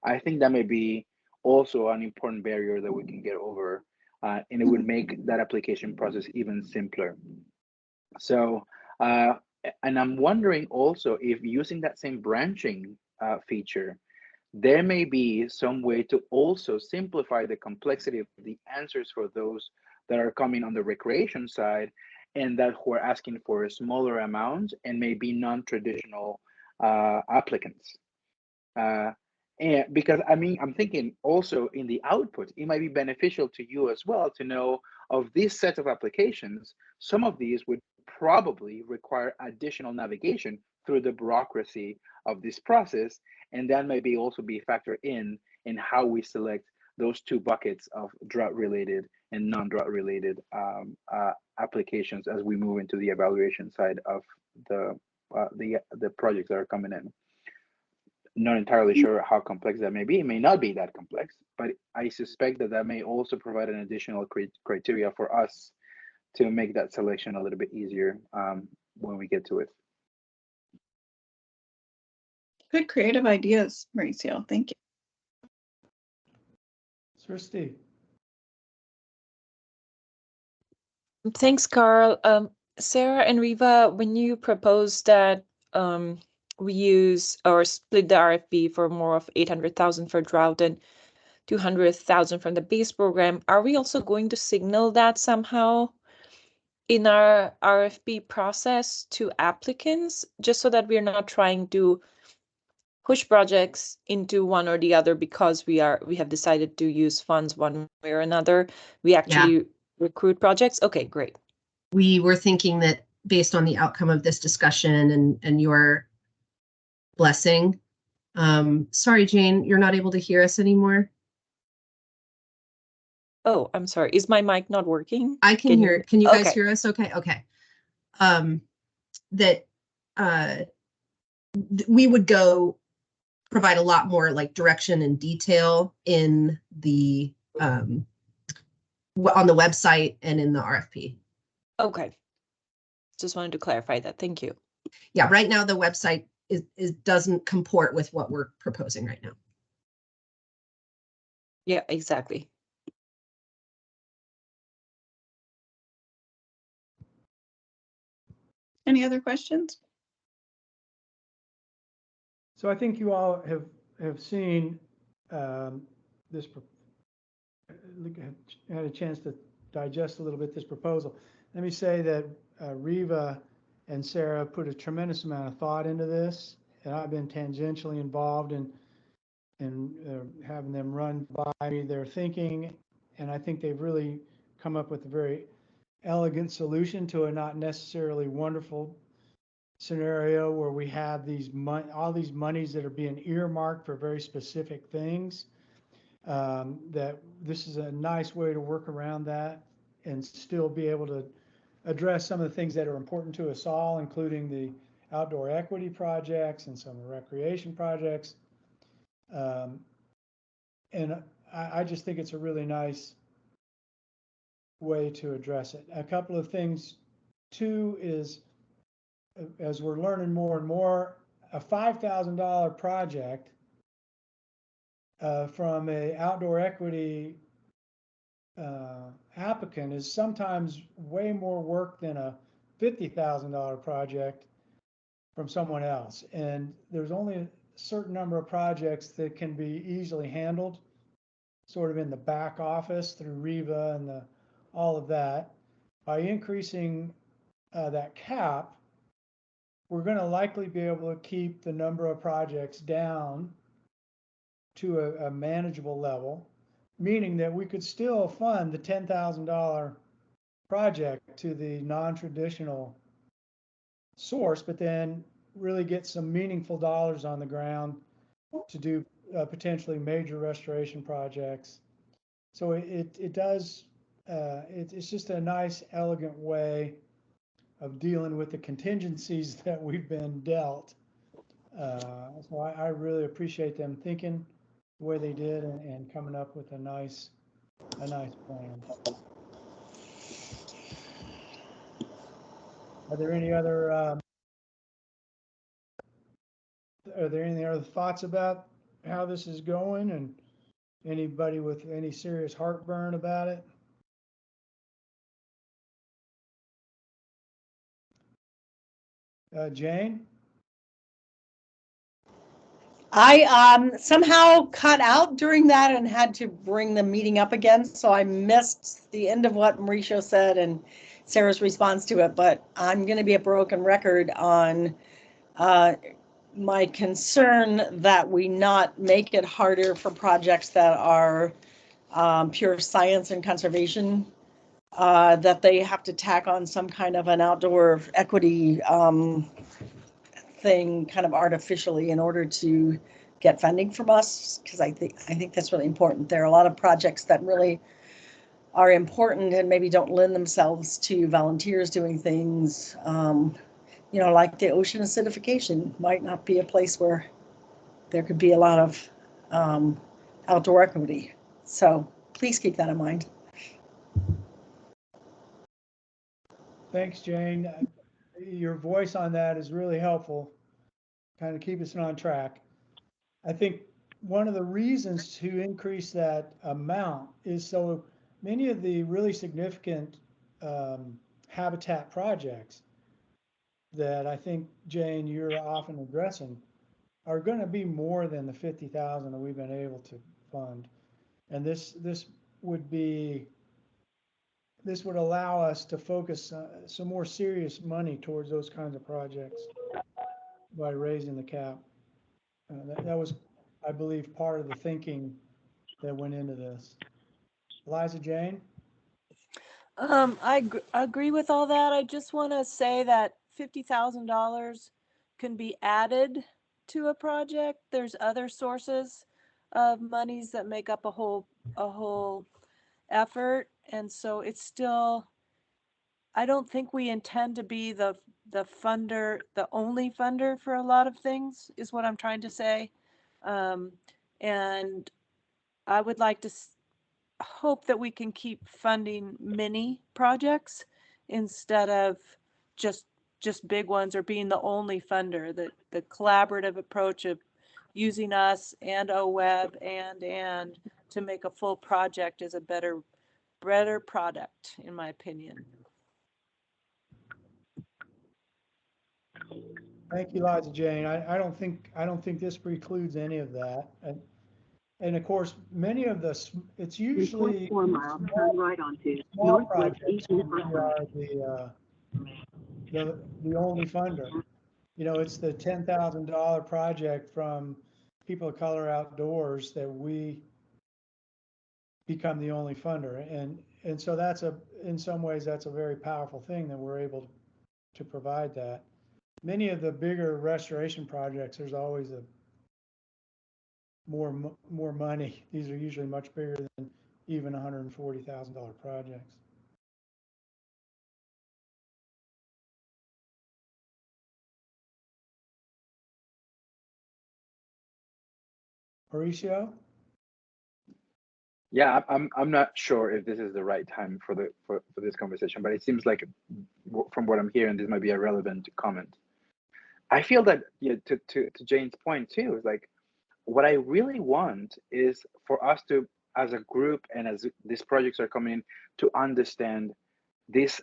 I think that may be also an important barrier that we can get over, and it would make that application process even simpler. So, and I'm wondering also if using that same branching feature, there may be some way to also simplify the complexity of the answers for those that are coming on the recreation side and that who are asking for a smaller amount and maybe non-traditional applicants. And because I'm thinking also in the output, it might be beneficial to you as well to know of this set of applications, some of these would probably require additional navigation through the bureaucracy of this process. And that may be also be factored in how we select those two buckets of drought related and non-drought related applications as we move into the evaluation side of the projects that are coming in. Not entirely sure how complex that may be. It may not be that complex, but I suspect that may also provide an additional criteria for us to make that selection a little bit easier when we get to it. Good creative ideas, Mauricio. Thank you. Christy. Thanks, Carl. Sarah and Riva, when you proposed that we use or split the RFP for more of 800,000 for drought and 200,000 from the base program, are we also going to signal that somehow in our RFP process to applicants, just so that we're not trying to push projects into one or the other because we have decided to use funds one way or another? We actually recruit projects? Okay, great. We were thinking that based on the outcome of this discussion and your blessing. Sorry, Jane, you're not able to hear us anymore. Oh, I'm sorry. Is my mic not working? I can hear. Can you guys Okay. hear us? Okay. Okay. We would go provide a lot more like direction and detail in the on the website and in the RFP. Okay. Just wanted to clarify that. Thank you. Yeah, right now the website is doesn't comport with what we're proposing right now. Yeah, exactly. Any other questions? So I think you all have seen this, had a chance to digest a little bit this proposal. Let me say that Riva and Sarah put a tremendous amount of thought into this, and I've been tangentially involved in having them run by me their thinking, and I think they've really come up with a very elegant solution to a not necessarily wonderful scenario where we have all these monies that are being earmarked for very specific things. That this is a nice way to work around that and still be able to address some of the things that are important to us all, including the outdoor equity projects and some of the recreation projects. And I just think it's a really nice way to address it. A couple of things too is, as we're learning more and more, a $5,000 project from a outdoor equity applicant is sometimes way more work than a $50,000 project from someone else. And there's only a certain number of projects that can be easily handled sort of in the back office through Riva and all of that. By increasing that cap, we're going to likely be able to keep the number of projects down to a manageable level, meaning that we could still fund the $10,000 project to the non-traditional source, but then really get some meaningful dollars on the ground to do potentially major restoration projects. So it does, it's just a nice, elegant way of dealing with the contingencies that we've been dealt. So I really appreciate them thinking the way they did and coming up with a nice plan. Are there any other thoughts about how this is going, and anybody with any serious heartburn about it? Jane? I somehow cut out during that and had to bring the meeting up again, so I missed the end of what Mauricio said and Sarah's response to it, but I'm going to be a broken record on my concern that we not make it harder for projects that are pure science and conservation, that they have to tack on some kind of an outdoor equity thing kind of artificially in order to get funding from us, because I think that's really important. There are a lot of projects that really are important and maybe don't lend themselves to volunteers doing things, like the ocean acidification might not be a place where there could be a lot of outdoor equity. So please keep that in mind. Thanks, Jane. Your voice on that is really helpful, kind of keep us on track. I think one of the reasons to increase that amount is so many of the really significant habitat projects that I think, Jane, you're often addressing are going to be more than the 50,000 that we've been able to fund. And this would be, this would allow us to focus some more serious money towards those kinds of projects by raising the cap. That was, I believe, part of the thinking that went into this. Eliza Jane? I agree with all that. I just want to say that $50,000 can be added to a project. There's other sources of monies that make up a whole effort, and so it's still, I don't think we intend to be the funder, the only funder for a lot of things, is what I'm trying to say. And I would like to hope that we can keep funding mini projects instead of just big ones or being the only funder. The collaborative approach of using us and OWEB and to make a full project is a better product, in my opinion. Thank you, Eliza Jane. I don't think this precludes any of that. And of course, many of the, it's usually 4 miles, turn right onto small projects we are the only funder. You know, it's the $10,000 project from People of Color Outdoors that we become the only funder. And so that's in some ways, that's a very powerful thing that we're able to provide that. Many of the bigger restoration projects, there's always more money. These are usually much bigger than even $140,000 projects. Mauricio? Yeah, I'm not sure if this is the right time for this conversation, but it seems like from what I'm hearing, this might be a relevant comment. I feel that, yeah, to Jane's point too, is like, what I really want is for us to, as a group and as these projects are coming in, to understand this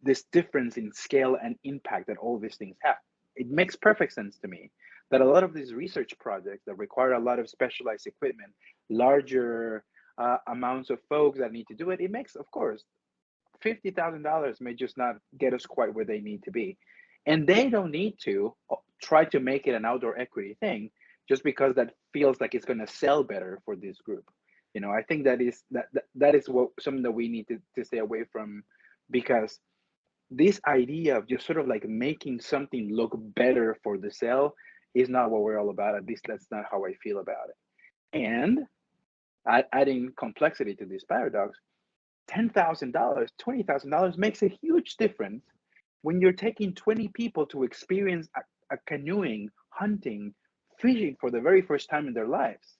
this difference in scale and impact that all these things have. It makes perfect sense to me that a lot of these research projects that require a lot of specialized equipment, larger amounts of folks that need to do it, it makes, of course, $50,000 may just not get us quite where they need to be. And they don't need to try to make it an outdoor equity thing just because that feels like it's going to sell better for this group. You know, I think that is what something that we need to stay away from, because this idea of just sort of like making something look better for the sale is not what we're all about. At least that's not how I feel about it. And adding complexity to this paradox, $10,000, $20,000 makes a huge difference when you're taking 20 people to experience a canoeing, hunting, fishing for the very first time in their lives.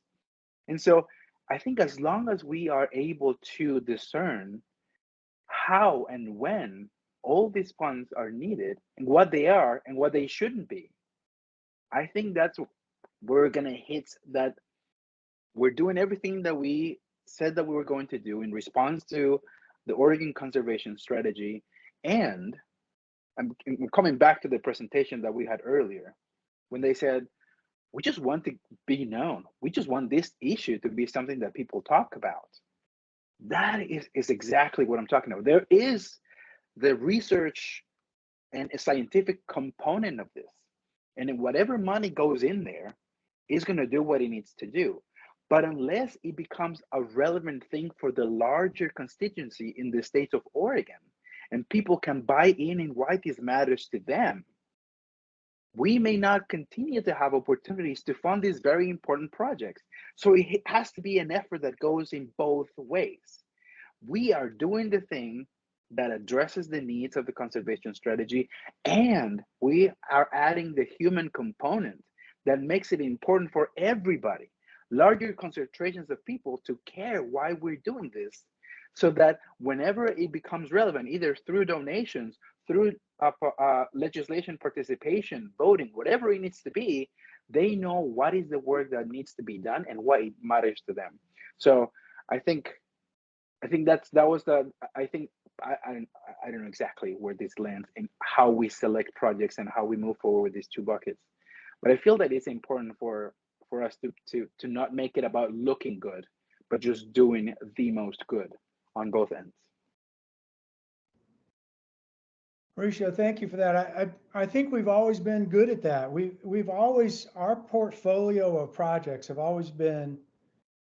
And so I think as long as we are able to discern how and when all these funds are needed and what they are and what they shouldn't be, I think that's we're going to hit that. We're doing everything that we said that we were going to do in response to the Oregon Conservation Strategy. And I'm coming back to the presentation that we had earlier, when they said, we just want to be known. We just want this issue to be something that people talk about. That is exactly what I'm talking about. There is the research and a scientific component of this. And whatever money goes in there is going to do what it needs to do. But unless it becomes a relevant thing for the larger constituency in the state of Oregon, and people can buy in why this matters to them, we may not continue to have opportunities to fund these very important projects. So it has to be an effort that goes in both ways. We are doing the thing that addresses the needs of the conservation strategy, and we are adding the human component that makes it important for everybody, larger concentrations of people, to care why we're doing this, so that whenever it becomes relevant, either through donations, through legislation participation, voting, whatever it needs to be, they know what is the work that needs to be done and what it matters to them. So I think I think that was the I think I don't know exactly where this lands and how we select projects and how we move forward with these two buckets. But I feel that it's important for us to not make it about looking good, but just doing the most good on both ends. Mauricio, thank you for that. I think we've always been good at that. We've always, our portfolio of projects have always been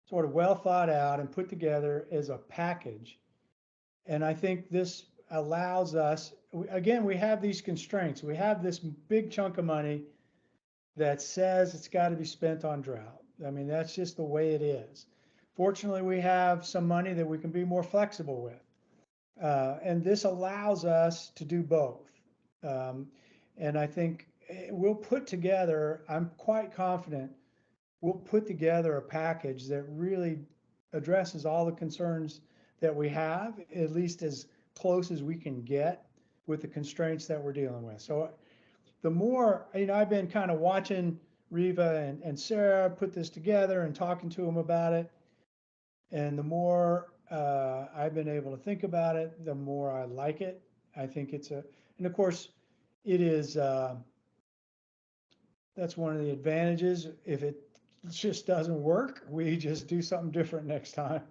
sort of well thought out and put together as a package. And I think this allows us, again, we have these constraints. We have this big chunk of money that says it's got to be spent on drought. I mean, that's just the way it is. Fortunately, we have some money that we can be more flexible with. And this allows us to do both. And I think we'll put together, I'm quite confident, we'll put together a package that really addresses all the concerns that we have, at least as close as we can get with the constraints that we're dealing with. So the more, I've been kind of watching Riva and Sarah put this together and talking to them about it. And the more I've been able to think about it, the more I like it. I think it's and of course it is, that's one of the advantages. If it just doesn't work, we just do something different next time.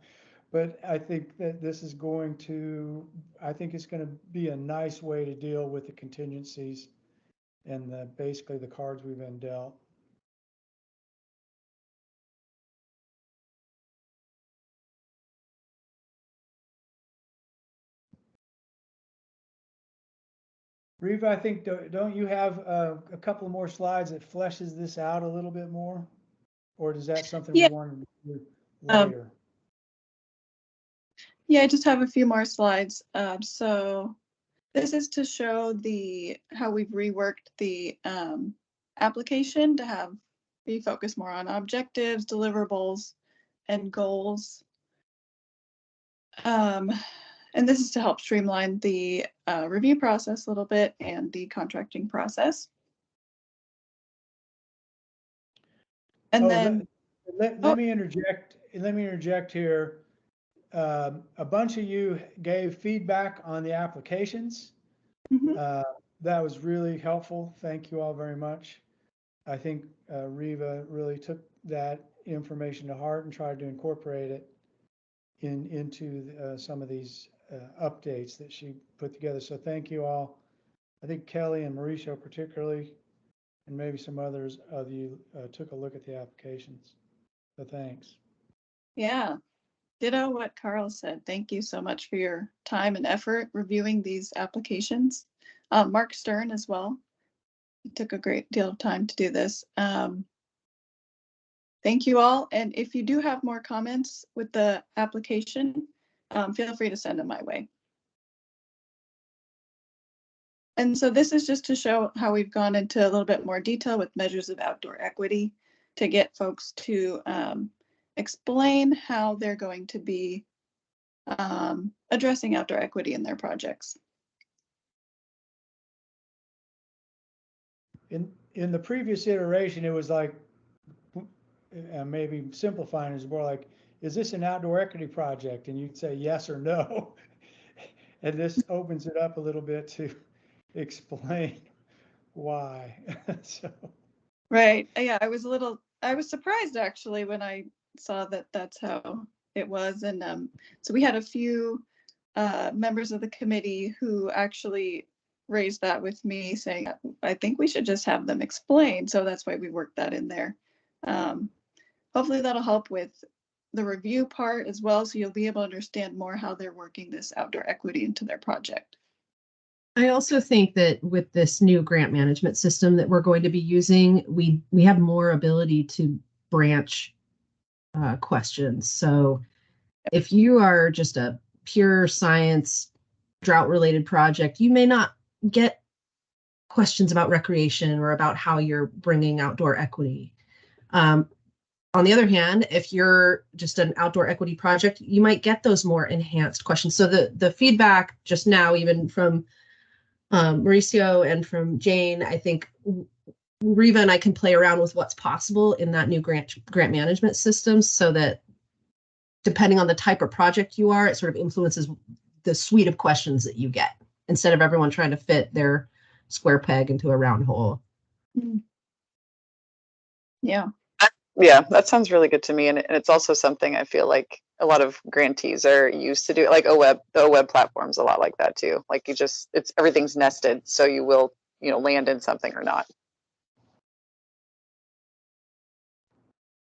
But I think that this is going to, I think it's going to be a nice way to deal with the contingencies and basically the cards we've been dealt. Riva, I think, don't you have a couple more slides that fleshes this out a little bit more? Or is that something we want to do later? Yeah, I just have a few more slides. So this is to show how we've reworked the application to be focused more on objectives, deliverables, and goals. And this is to help streamline the review process a little bit and the contracting process. And then let me interject. Let me interject here. A bunch of you gave feedback on the applications. That was really helpful. Thank you all very much. I think Riva really took that information to heart and tried to incorporate it into some of these updates that she put together. So thank you all. I think Kelly and Mauricio particularly, and maybe some others of you took a look at the applications. So thanks. Yeah, ditto what Carl said. Thank you so much for your time and effort reviewing these applications. Mark Stern as well. He took a great deal of time to do this. Thank you all. And if you do have more comments with the application, feel free to send them my way. And so this is just to show how we've gone into a little bit more detail with measures of outdoor equity to get folks to explain how they're going to be addressing outdoor equity in their projects. In the previous iteration, it was like, maybe simplifying is more like, is this an outdoor equity project? And you'd say yes or no. And this opens it up a little bit to explain why. So. Right. Yeah, I was surprised actually when I saw that that's how it was. And so we had a few members of the committee who actually raised that with me, saying, I think we should just have them explain. So that's why we worked that in there. Hopefully that'll help with the review part as well. So you'll be able to understand more how they're working this outdoor equity into their project. I also think that with this new grant management system that we're going to be using, we have more ability to branch questions. So if you are just a pure science drought related project, you may not get questions about recreation or about how you're bringing outdoor equity. On the other hand, if you're just an outdoor equity project, you might get those more enhanced questions. So the feedback just now, even from Mauricio and from Jane, I think Riva and I can play around with what's possible in that new grant management system so that depending on the type of project you are, it sort of influences the suite of questions that you get instead of everyone trying to fit their square peg into a round hole. Yeah. Yeah, that sounds really good to me. And it's also something I feel like a lot of grantees are used to do. Like the OWeb platform's a lot like that too. Like everything's nested. So you will, land in something or not.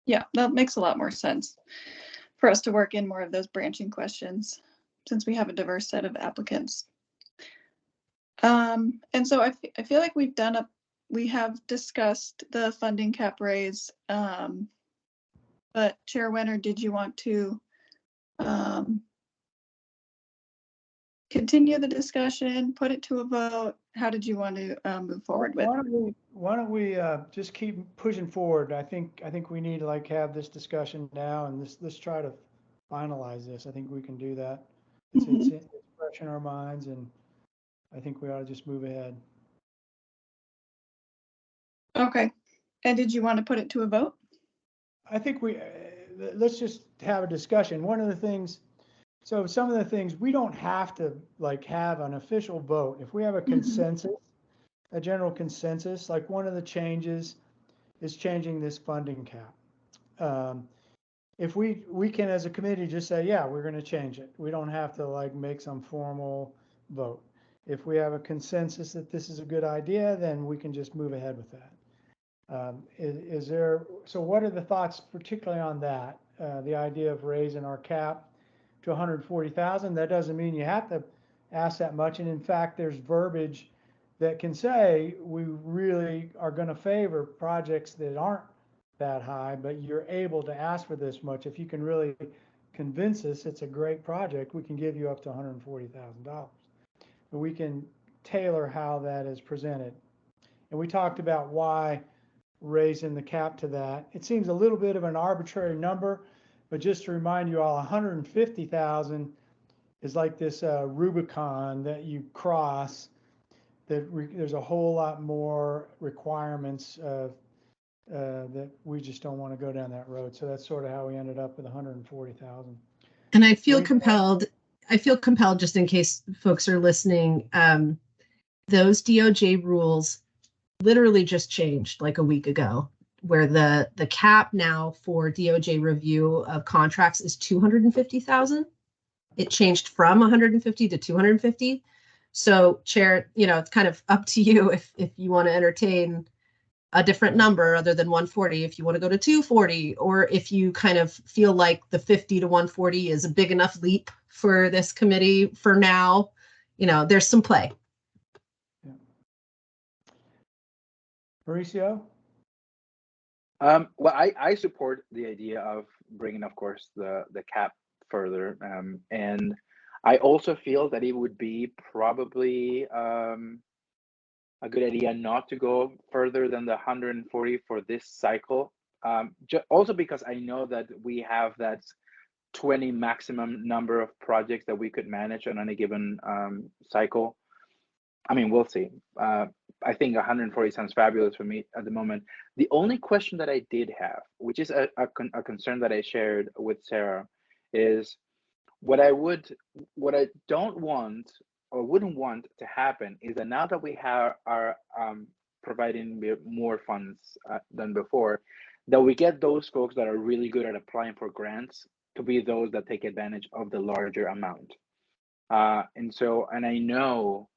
Yeah, that makes a lot more sense for us to work in more of those branching questions since we have a diverse set of applicants. And so I feel like we have discussed the funding cap raise, but Chair Wenner, did you want to continue the discussion, put it to a vote? How did you want to move forward with? Why don't we just keep pushing forward? I think we need to have this discussion now, and let's try to finalize this. I think we can do that. It's fresh in our minds, and I think we ought to just move ahead. Okay. And did you want to put it to a vote? I think let's just have a discussion. One of the things, so some of the things we don't have to have an official vote. If we have a consensus, a general consensus, like one of the changes is changing this funding cap. If we can as a committee just say, yeah, we're going to change it. We don't have to make some formal vote. If we have a consensus that this is a good idea, then we can just move ahead with that. So what are the thoughts particularly on that? The idea of raising our cap to 140,000, that doesn't mean you have to ask that much. And in fact, there's verbiage that can say we really are going to favor projects that aren't that high, but you're able to ask for this much. If you can really convince us it's a great project, we can give you up to $140,000. But we can tailor how that is presented. And we talked about why raising the cap to that. It seems a little bit of an arbitrary number, but just to remind you all, 150,000 is like this Rubicon that you cross. There's a whole lot more requirements that we just don't want to go down that road. So that's sort of how we ended up with 140,000. And I feel compelled just in case folks are listening, those DOJ rules literally just changed a week ago, where the cap now for DOJ review of contracts is 250,000. It changed from 150 to 250. So Chair, it's kind of up to you if you want to entertain a different number other than 140, if you want to go to 240, or if you kind of feel like the 50 to 140 is a big enough leap for this committee for now. There's some play. Yeah. Mauricio? Well, I support the idea of bringing, of course, the cap further. And I also feel that it would be probably a good idea not to go further than the 140 for this cycle. Also because I know that we have that 20 maximum number of projects that we could manage on any given cycle. I mean, we'll see. I think 140 sounds fabulous for me at the moment. The only question that I did have, which is a concern that I shared with Sarah, is what I don't want or wouldn't want to happen is that now that we are providing more funds than before, that we get those folks that are really good at applying for grants to be those that take advantage of the larger amount. And I know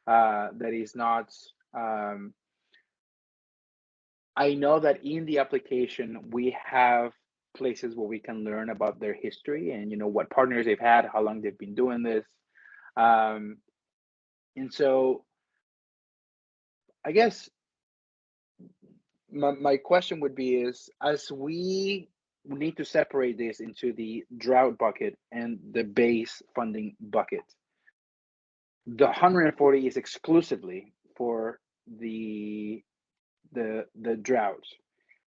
that is not, I know that in the application, we have places where we can learn about their history and, what partners they've had, how long they've been doing this. And so I guess my question would be is, as we need to separate this into the drought bucket and the base funding bucket, the 140 is exclusively for the drought.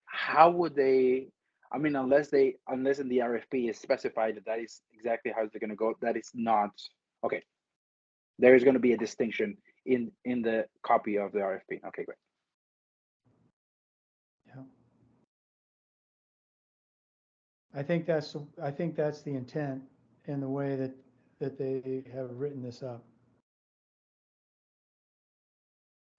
How would they, I mean, unless in the RFP is specified that is exactly how they're going to go, that is not, okay. There is going to be a distinction in the copy of the RFP. Okay, great. I think that's the intent in the way that they have written this up.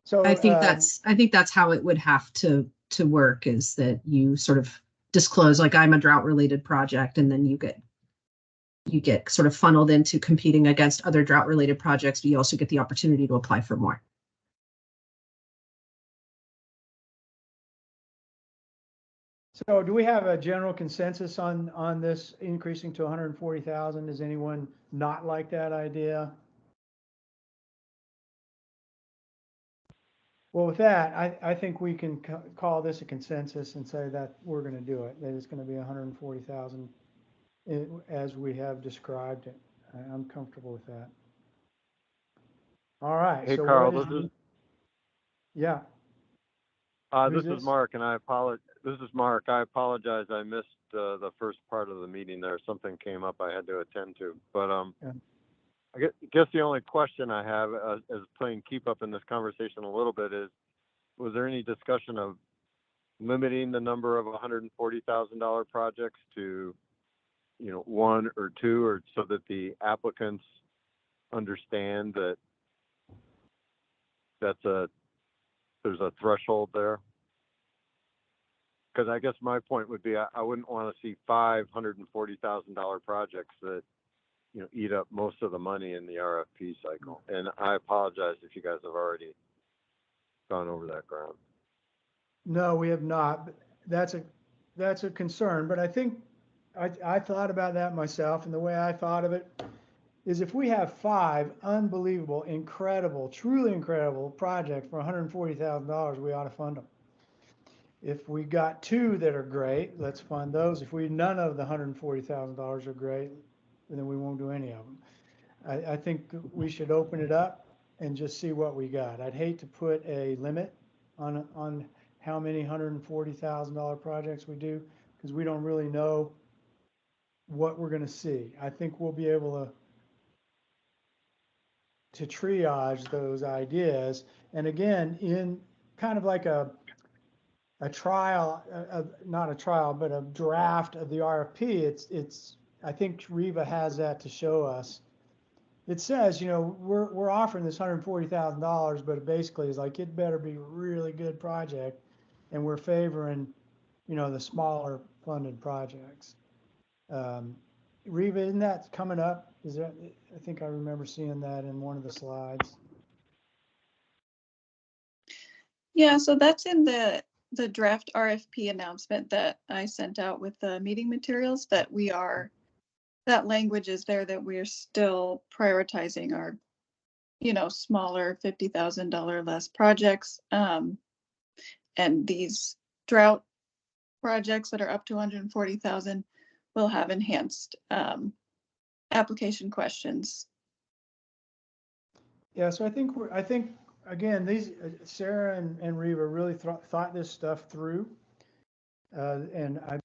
So I think that's how it would have to work, is that you sort of disclose, like, I'm a drought related project, and then you get sort of funneled into competing against other drought related projects, but you also get the opportunity to apply for more. So do we have a general consensus on this increasing to 140,000? Does anyone not like that idea? Well, with that, I think we can call this a consensus and say that we're going to do it, that it's going to be 140,000 as we have described it. I'm comfortable with that. All right. Hey, so Carl, what is, yeah. This is Mark, and I apologize. This is Mark. I apologize. I missed the first part of the meeting there. Something came up I had to attend to. But Yeah. I guess the only question I have, as playing keep up in this conversation a little bit, is was there any discussion of limiting the number of $140,000 projects to, one or two, or so that the applicants understand that there's a threshold there? Because I guess my point would be I wouldn't want to see $540,000 projects that eat up most of the money in the RFP cycle. And I apologize if you guys have already gone over that ground. No, we have not. That's a concern, but I think I thought about that myself, and the way I thought of it is, if we have 5 unbelievable, incredible, truly incredible projects for $140,000, we ought to fund them. If we got 2 that are great, let's fund those. If none of the $140,000 are great, then we won't do any of them. I think we should open it up and just see what we got. I'd hate to put a limit on how many $140,000 projects we do, because we don't really know what we're going to see. I think we'll be able to triage those ideas. And again, in kind of like a trial, not a trial, but a draft of the RFP, I think Riva has that to show us. It says, we're offering this $140,000, but it basically is like, it better be a really good project, and we're favoring, the smaller funded projects. Riva, isn't that coming up? I think I remember seeing that in one of the slides. Yeah, so that's in the draft RFP announcement that I sent out with the meeting materials, that that language is there, that we're still prioritizing our, smaller $50,000 less projects. And these drought projects that are up to 140,000 will have enhanced application questions. Yeah, so I think again, these Sarah and Riva really thought this stuff through, and I'm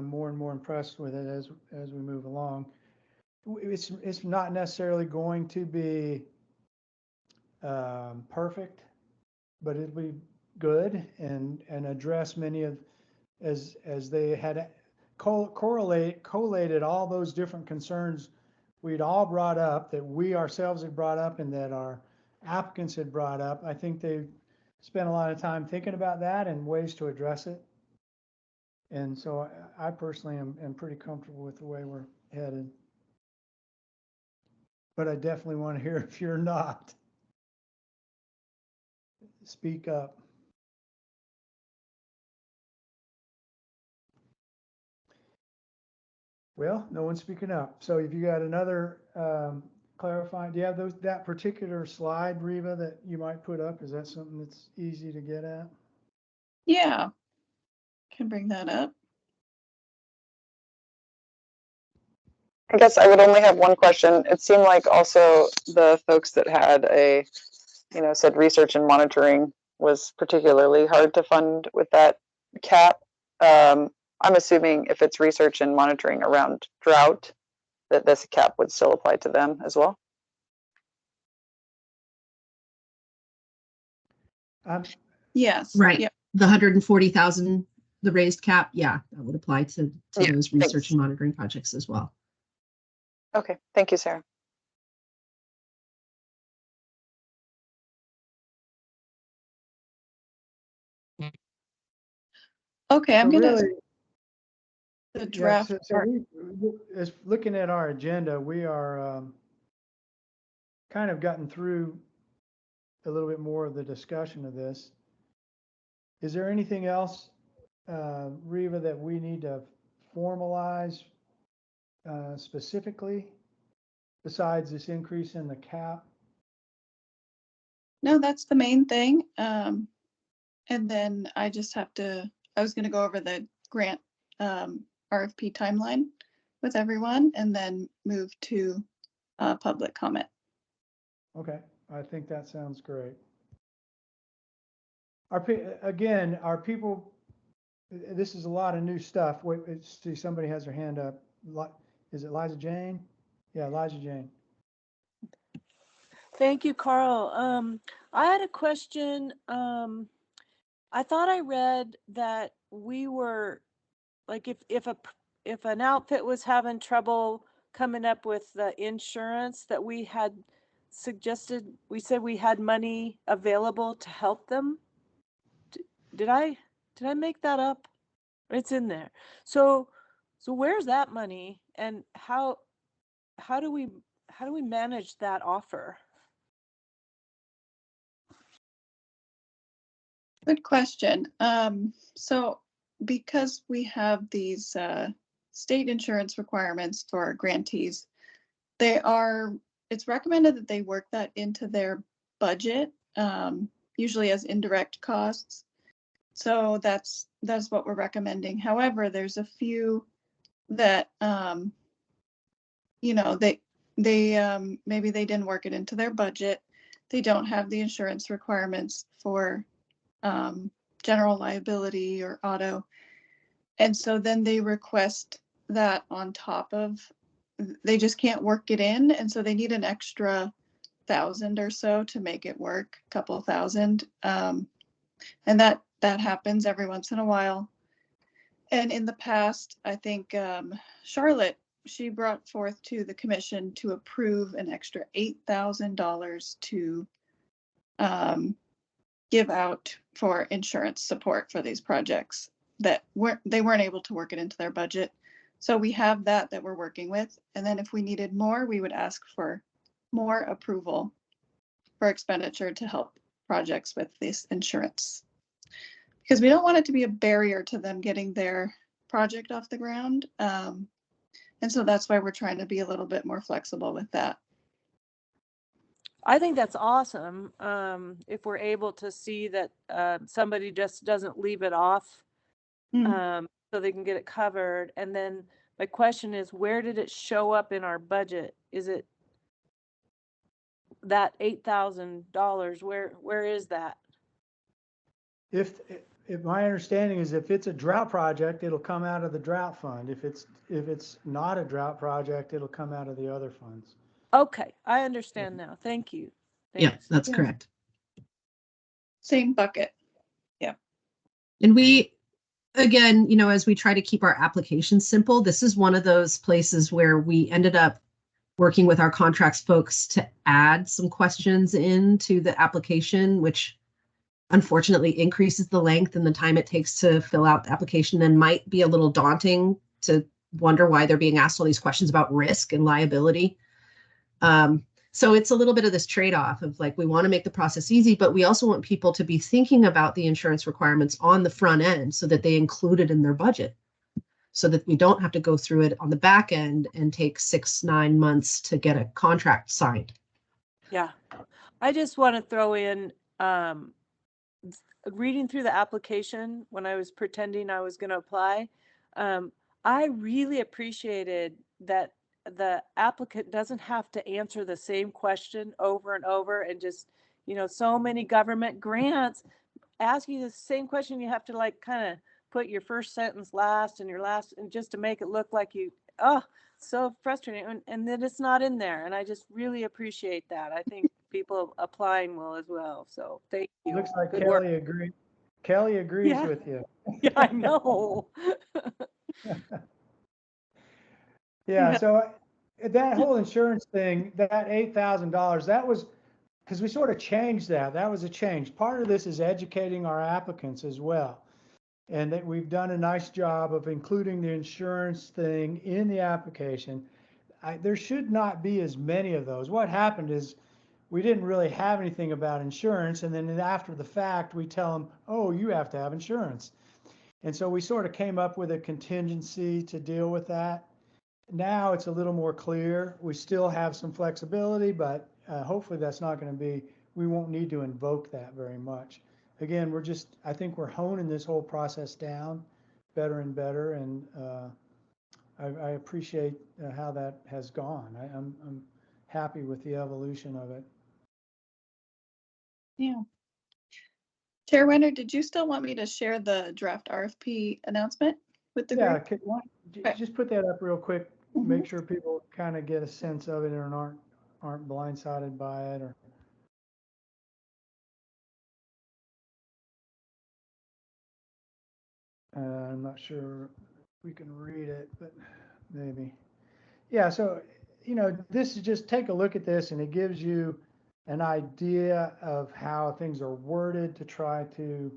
more and more impressed with it as we move along. It's not necessarily going to be perfect, but it'll be good and address many of, as they had collated all those different concerns we'd all brought up, that we ourselves had brought up, and that our applicants had brought up. I think they've spent a lot of time thinking about that and ways to address it. And so I personally am pretty comfortable with the way we're headed. But I definitely want to hear if you're not. Speak up. Well, no one's speaking up. So if you got another clarifying, do you have that particular slide, Riva, that you might put up? Is that something that's easy to get at? Yeah, can bring that up. I guess I would only have one question. It seemed like also the folks that had said research and monitoring was particularly hard to fund with that cap. I'm assuming if it's research and monitoring around drought, that this cap would still apply to them as well. Yes. Right. Yep. The 140,000 the raised cap, yeah, that would apply to Yeah, those research thanks. and monitoring projects as well. Okay, thank you, Sarah. Okay, I'm So gonna, really, the yeah, draft so part. as looking at our agenda, we are kind of gotten through a little bit more of the discussion of this. Is there anything else, Riva, that we need to formalize specifically besides this increase in the cap? No, that's the main thing. And then I just have to, I was gonna go over the grant RFP timeline with everyone and then move to public comment. Okay, I think that sounds great. Again, our people, this is a lot of new stuff. Wait, see, somebody has their hand up. Is it Liza Jane? Yeah, Liza Jane. Thank you, Carl. I had a question. I thought I read that we were like if an outfit was having trouble coming up with the insurance, that we had suggested, we said we had money available to help them. Did I make that up? It's in there. So where's that money, and how do we manage that offer? Good question. So because we have these state insurance requirements for our grantees, it's recommended that they work that into their budget, usually as indirect costs. So that's what we're recommending. However, there's a few that, you know, they maybe they didn't work it into their budget. They don't have the insurance requirements for general liability or auto. And so then they request that on top of, they just can't work it in. And so they need an extra 1,000 or so to make it work, a couple thousand. And that happens every once in a while. And in the past, I think Charlotte, she brought forth to the commission to approve an extra $8,000 to give out for insurance support for these projects that they weren't able to work it into their budget. So we have that we're working with. And then if we needed more, we would ask for more approval for expenditure to help projects with this insurance. Because we don't want it to be a barrier to them getting their project off the ground. And so that's why we're trying to be a little bit more flexible with that. I think that's awesome. If we're able to see that somebody just doesn't leave it off, so they can get it covered. And then my question is, where did it show up in our budget? Is it that $8,000? Where is that? If my understanding is, if it's a drought project, it'll come out of the drought fund. If it's not a drought project, it'll come out of the other funds. Okay, I understand now. Thank you. Yeah, Thanks. that's correct. Same bucket. Yeah. And we, again, you know, as we try to keep our applications simple, this is one of those places where we ended up working with our contracts folks to add some questions into the application, which unfortunately increases the length and the time it takes to fill out the application, and might be a little daunting to wonder why they're being asked all these questions about risk and liability. So it's a little bit of this trade-off of like, we want to make the process easy, but we also want people to be thinking about the insurance requirements on the front end so that they include it in their budget, so that we don't have to go through it on the back end and take 6-9 months to get a contract signed. Yeah, I just want to throw in, reading through the application when I was pretending I was going to apply, I really appreciated that the applicant doesn't have to answer the same question over and over, and just, you know, so many government grants ask you the same question. You have to like kind of put your first sentence last and your last, and just to make it look like you, so frustrating. And then it's not in there. And I just really appreciate that. I think people applying will as well. So thank you. Looks like Good work. Kelly agreed. Kelly agrees Yeah. with you. Yeah, I know. Yeah, so that whole insurance thing, that $8,000, that was, because we sort of changed that. That was a change. Part of this is educating our applicants as well. And that we've done a nice job of including the insurance thing in the application. There should not be as many of those. What happened is we didn't really have anything about insurance. And then after the fact, we tell them, oh, you have to have insurance. And so we sort of came up with a contingency to deal with that. Now it's a little more clear. We still have some flexibility, but hopefully that's not going to be, we won't need to invoke that very much. Again, I think we're honing this whole process down better and better, and I appreciate how that has gone. I'm happy with the evolution of it. Yeah. Chair Wenner, did you still want me to share the draft RFP announcement with the Yeah, group? just put that up real quick. Make sure people kind of get a sense of it and aren't blindsided by it. Or I'm not sure we can read it, but maybe. Yeah, so, this is just take a look at this and it gives you an idea of how things are worded to try to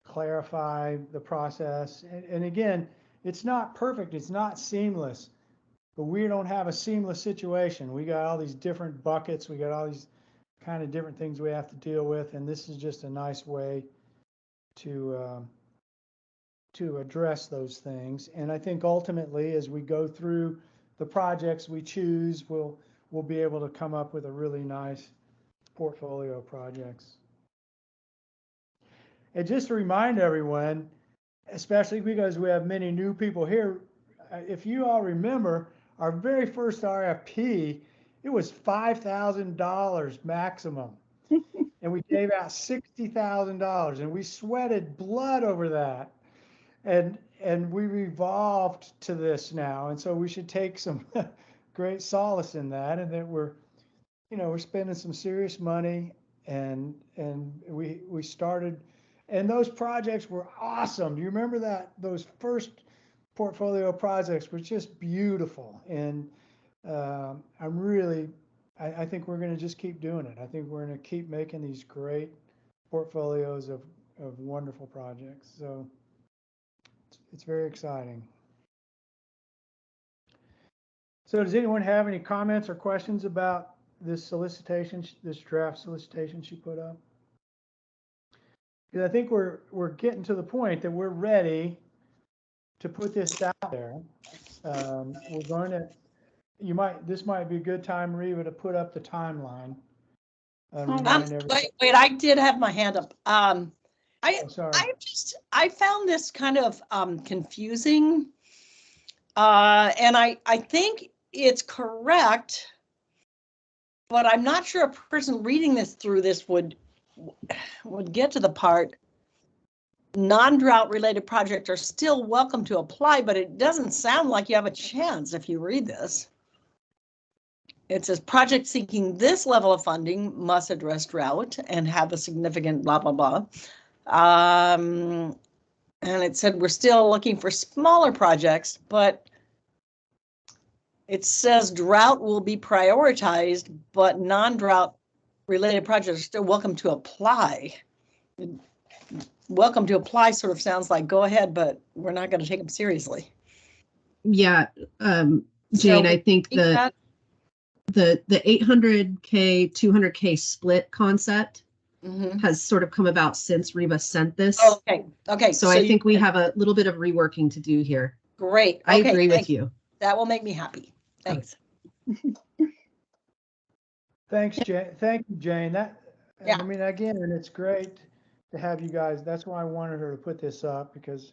clarify the process. And again, it's not perfect, it's not seamless, but we don't have a seamless situation. We got all these different buckets, we got all these kind of different things we have to deal with, and this is just a nice way to address those things. And I think ultimately, as we go through the projects we choose, we'll be able to come up with a really nice portfolio of projects. And just to remind everyone, especially because we have many new people here, if you all remember, our very first RFP, it was $5,000 maximum. And we gave out $60,000 and we sweated blood over that. And we evolved to this now. And so we should take some great solace in that, and that we're spending some serious money, and we started, and those projects were awesome. Do you remember those first portfolio projects were just beautiful. And I think we're going to just keep doing it. I think we're going to keep making these great portfolios of wonderful projects. So it's very exciting. So does anyone have any comments or questions about this solicitation, this draft solicitation she put up? Because I think we're getting to the point that we're ready to put this out there. We're going to, this might be a good time, Reva, to put up the timeline. Wait, I did have my hand up. Sorry. I found this kind of confusing. And I think it's correct, but I'm not sure a person reading this through this would get to the part. Non-drought related projects are still welcome to apply, but it doesn't sound like you have a chance if you read this. It says project seeking this level of funding must address drought and have a significant blah, blah, blah. And it said we're still looking for smaller projects, but it says drought will be prioritized, but non-drought related projects are still welcome to apply. Welcome to apply sort of sounds like go ahead, but we're not going to take them seriously. Yeah, Jane, So I think that- the 800K, 200K split concept has sort of come about since Reva sent this. Oh, okay. So I think we have a little bit of reworking to do here. Great. I Okay, agree with you. That will make me happy. Thanks. Thanks, Jane. Thank you, Jane. I Yeah. mean, again, and it's great to have you guys. That's why I wanted her to put this up, because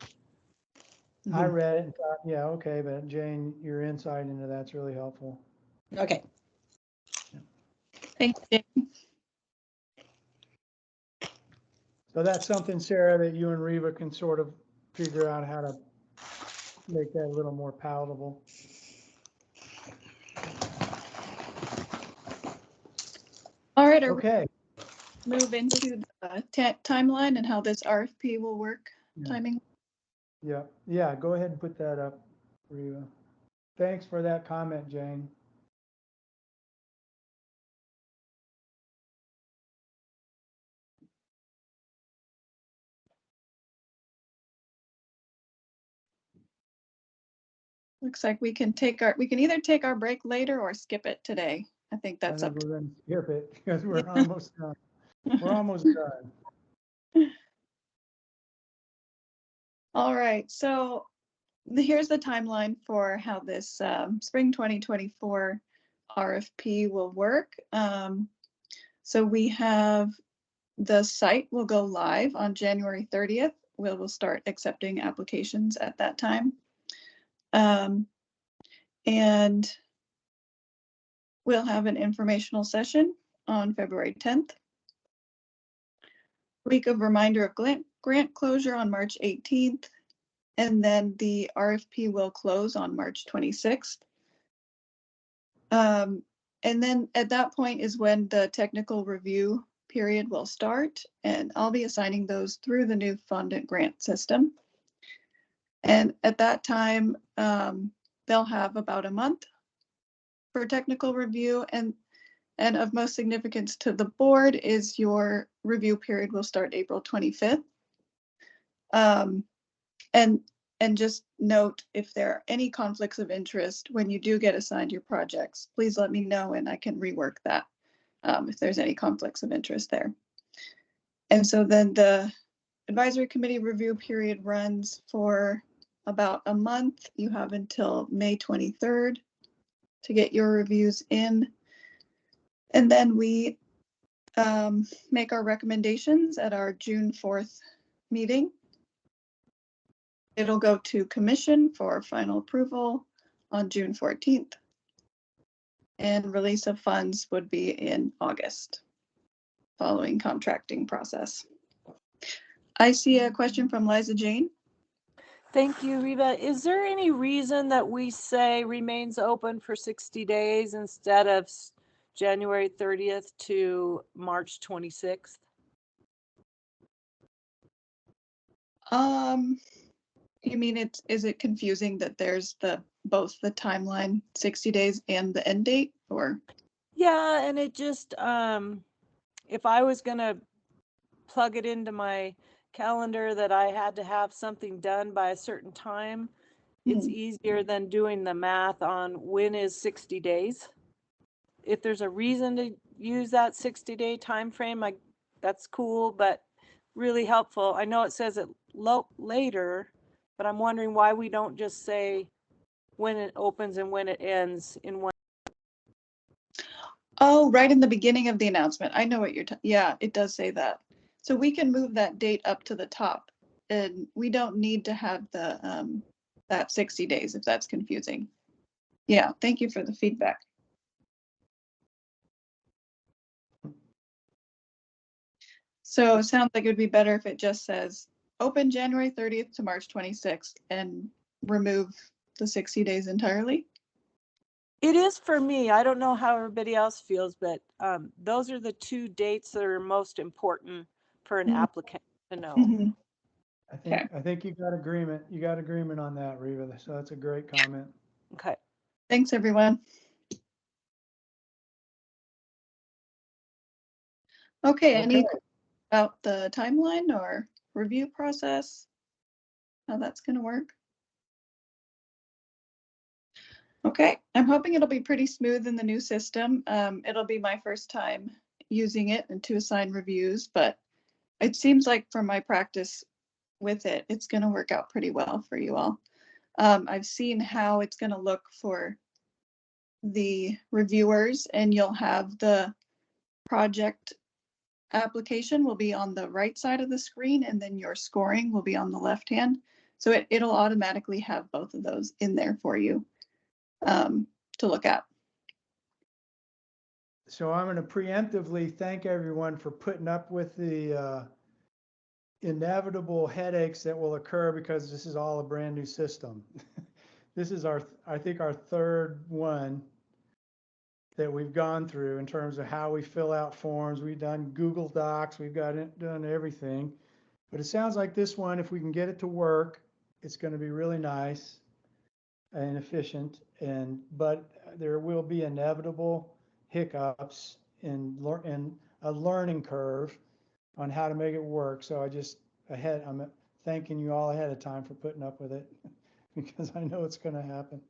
I read it and thought, yeah, okay, but Jane, your insight into that's really helpful. Okay. Thanks, Jane. So that's something, Sarah, that you and Reva can sort of figure out how to make that a little more palatable. All right. Okay. move into the timeline and how this RFP will work, Yeah. timing. Yeah, go ahead and put that up, Reva. Thanks for that comment, Jane. Looks like we can either take our break later or skip it today. I think that's I up think to. we're going to skip it because we're almost done. We're almost done. All right, so here's the timeline for how this spring 2024 RFP will work. So we have the site will go live on January 30th. We'll start accepting applications at that time. And we'll have an informational session on February 10th. Week of reminder of grant closure on March 18th. And then the RFP will close on March 26th. And then at that point is when the technical review period will start, and I'll be assigning those through the new fund grant system. And at that time, they'll have about a month for technical review, and of most significance to the board is your review period will start April 25th. And just note, if there are any conflicts of interest when you do get assigned your projects, please let me know and I can rework that if there's any conflicts of interest there. And so then the advisory committee review period runs for about a month. You have until May 23rd to get your reviews in. And then we make our recommendations at our June 4th meeting. It'll go to commission for final approval on June 14th. And release of funds would be in August, following contracting process. I see a question from Liza Jane. Thank you, Reva. Is there any reason that we say remains open for 60 days instead of January 30th to March 26th? You mean is it confusing that there's both the timeline 60 days and the end date, or? Yeah, and it just if I was gonna plug it into my calendar that I had to have something done by a certain time, it's easier than doing the math on when is 60 days. If there's a reason to use that 60-day time frame, that's cool, but really helpful. I know it says it later, but I'm wondering why we don't just say when it opens and when it ends in one. Oh, right in the beginning of the announcement. I know what you're yeah, it does say that. So we can move that date up to the top, and we don't need to have the that 60 days if that's confusing. Yeah, thank you for the feedback. So it sounds like it would be better if it just says open January 30th to March 26th and remove the 60 days entirely. It is for me. I don't know how everybody else feels, but those are the two dates that are most important for an applicant to know. I think you got agreement. You got agreement on that, Reva. So that's a great comment. Okay. Thanks, everyone. Okay, any about the timeline or review process? How that's going to work? Okay, I'm hoping it'll be pretty smooth in the new system. It'll be my first time using it and to assign reviews, but it seems like from my practice with it, it's going to work out pretty well for you all. I've seen how it's going to look for the reviewers, and you'll have the project application will be on the right side of the screen, and then your scoring will be on the left hand. So it'll automatically have both of those in there for you to look at. So I'm going to preemptively thank everyone for putting up with the inevitable headaches that will occur because this is all a brand new system. This is I think our third one. that we've gone through in terms of how we fill out forms. We've done Google Docs, we've done everything. But it sounds like this one, if we can get it to work, it's going to be really nice and efficient. But there will be inevitable hiccups in a learning curve on how to make it work. So I'm thanking you all ahead of time for putting up with it because I know it's going to happen.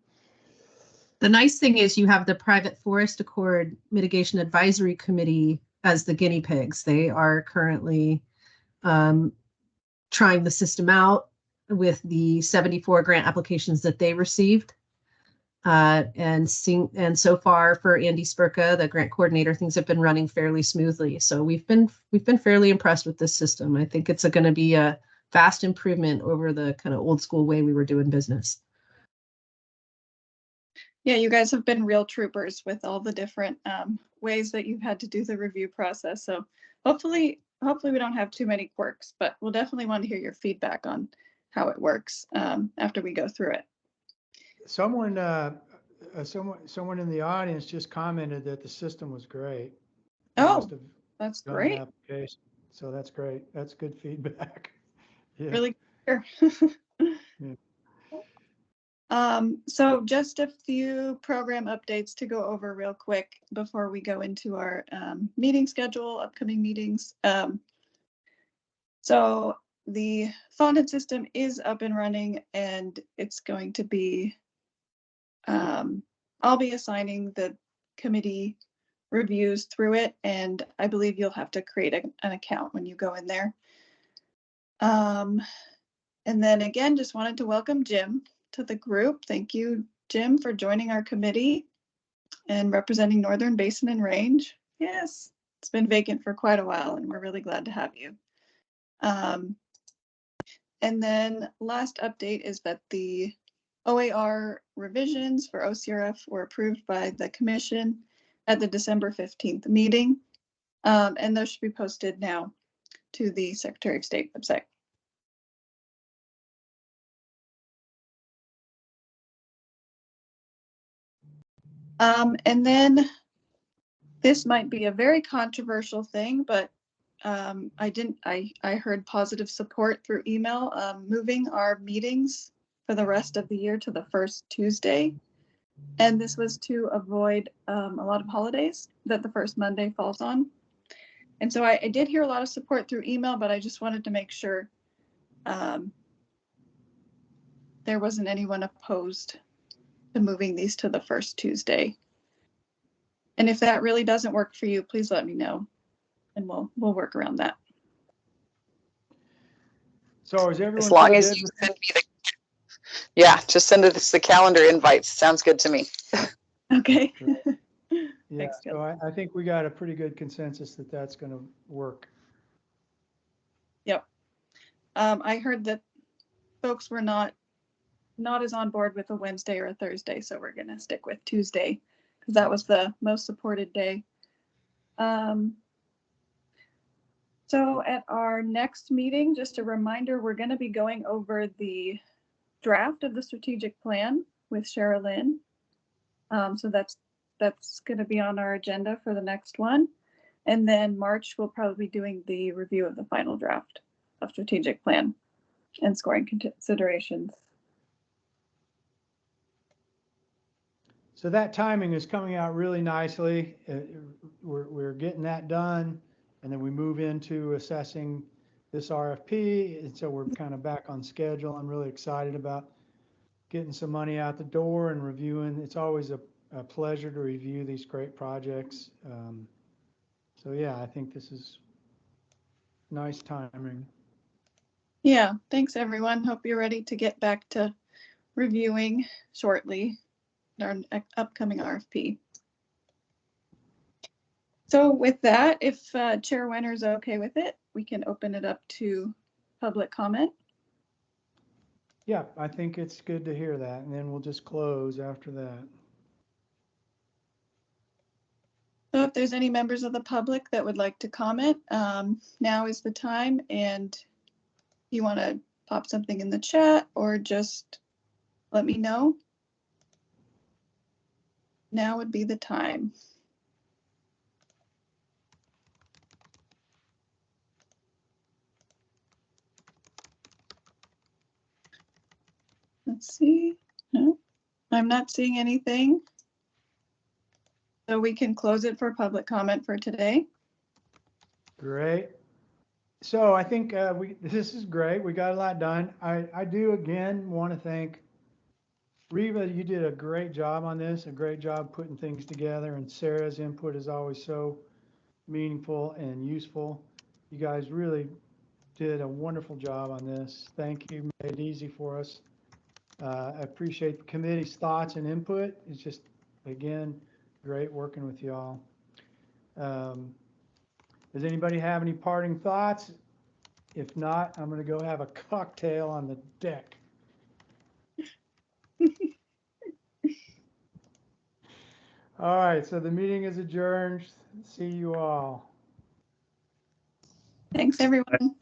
The nice thing is you have the Private Forest Accord Mitigation Advisory Committee as the guinea pigs. They are currently trying the system out with the 74 grant applications that they received. And so far for Andy Spurka, the grant coordinator, things have been running fairly smoothly. So we've been fairly impressed with this system. I think it's going to be a vast improvement over the kind of old school way we were doing business. Yeah, you guys have been real troopers with all the different ways that you've had to do the review process. So hopefully we don't have too many quirks, but we'll definitely want to hear your feedback on how it works after we go through it. Someone in the audience just commented that the system was great. Oh, that's great. Application. So that's great. That's good feedback. Yeah. Really clear. Yeah. So just a few program updates to go over real quick before we go into our meeting schedule, upcoming meetings. So the Fondant system is up and running, and it's going to be, I'll be assigning the committee reviews through it, and I believe you'll have to create an account when you go in there. And then again, just wanted to welcome Jim to the group. Thank you, Jim, for joining our committee and representing Northern Basin and Range. Yes, it's been vacant for quite a while, and we're really glad to have you. And then last update is that the OAR revisions for OCRF were approved by the commission at the December 15th meeting. And those should be posted now to the Secretary of State website. And then this might be a very controversial thing, but I heard positive support through email, moving our meetings for the rest of the year to the first Tuesday. And this was to avoid a lot of holidays that the first Monday falls on. And so I did hear a lot of support through email, but I just wanted to make sure there wasn't anyone opposed to moving these to the first Tuesday. And if that really doesn't work for you, please let me know, and we'll work around that. So is everyone? As long as you send me just send us the calendar invites. Sounds good to me. Okay. Yeah. Thanks, So I think we got a pretty good consensus that that's going to work. Yep. I heard that folks were not as on board with a Wednesday or a Thursday, so we're going to stick with Tuesday because that was the most supported day. So at our next meeting, just a reminder, we're going to be going over the draft of the strategic plan with Sherilyn. So that's going to be on our agenda for the next one. And then March, we'll probably be doing the review of the final draft of strategic plan and scoring considerations. So that timing is coming out really nicely. We're getting that done, and then we move into assessing this RFP. And so we're kind of back on schedule. I'm really excited about getting some money out the door and reviewing. It's always a pleasure to review these great projects. So yeah, I think this is nice timing. Yeah, thanks everyone. Hope you're ready to get back to reviewing shortly our upcoming RFP. So with that, if Chair Wenner is okay with it, we can open it up to public comment. Yeah, I think it's good to hear that, and then we'll just close after that. So if there's any members of the public that would like to comment, now is the time, and you want to pop something in the chat or just let me know. Now would be the time. Let's see. No, I'm not seeing anything. So we can close it for public comment for today. Great. So I think this is great. We got a lot done. I do again want to thank Reva. You did a great job on this, a great job putting things together, and Sarah's input is always so meaningful and useful. You guys really did a wonderful job on this. Thank you. Made it easy for us. I appreciate the committee's thoughts and input. It's just, again, great working with y'all. Does anybody have any parting thoughts? If not, I'm going to go have a cocktail on the deck. All right, so the meeting is adjourned. See you all. Thanks, everyone.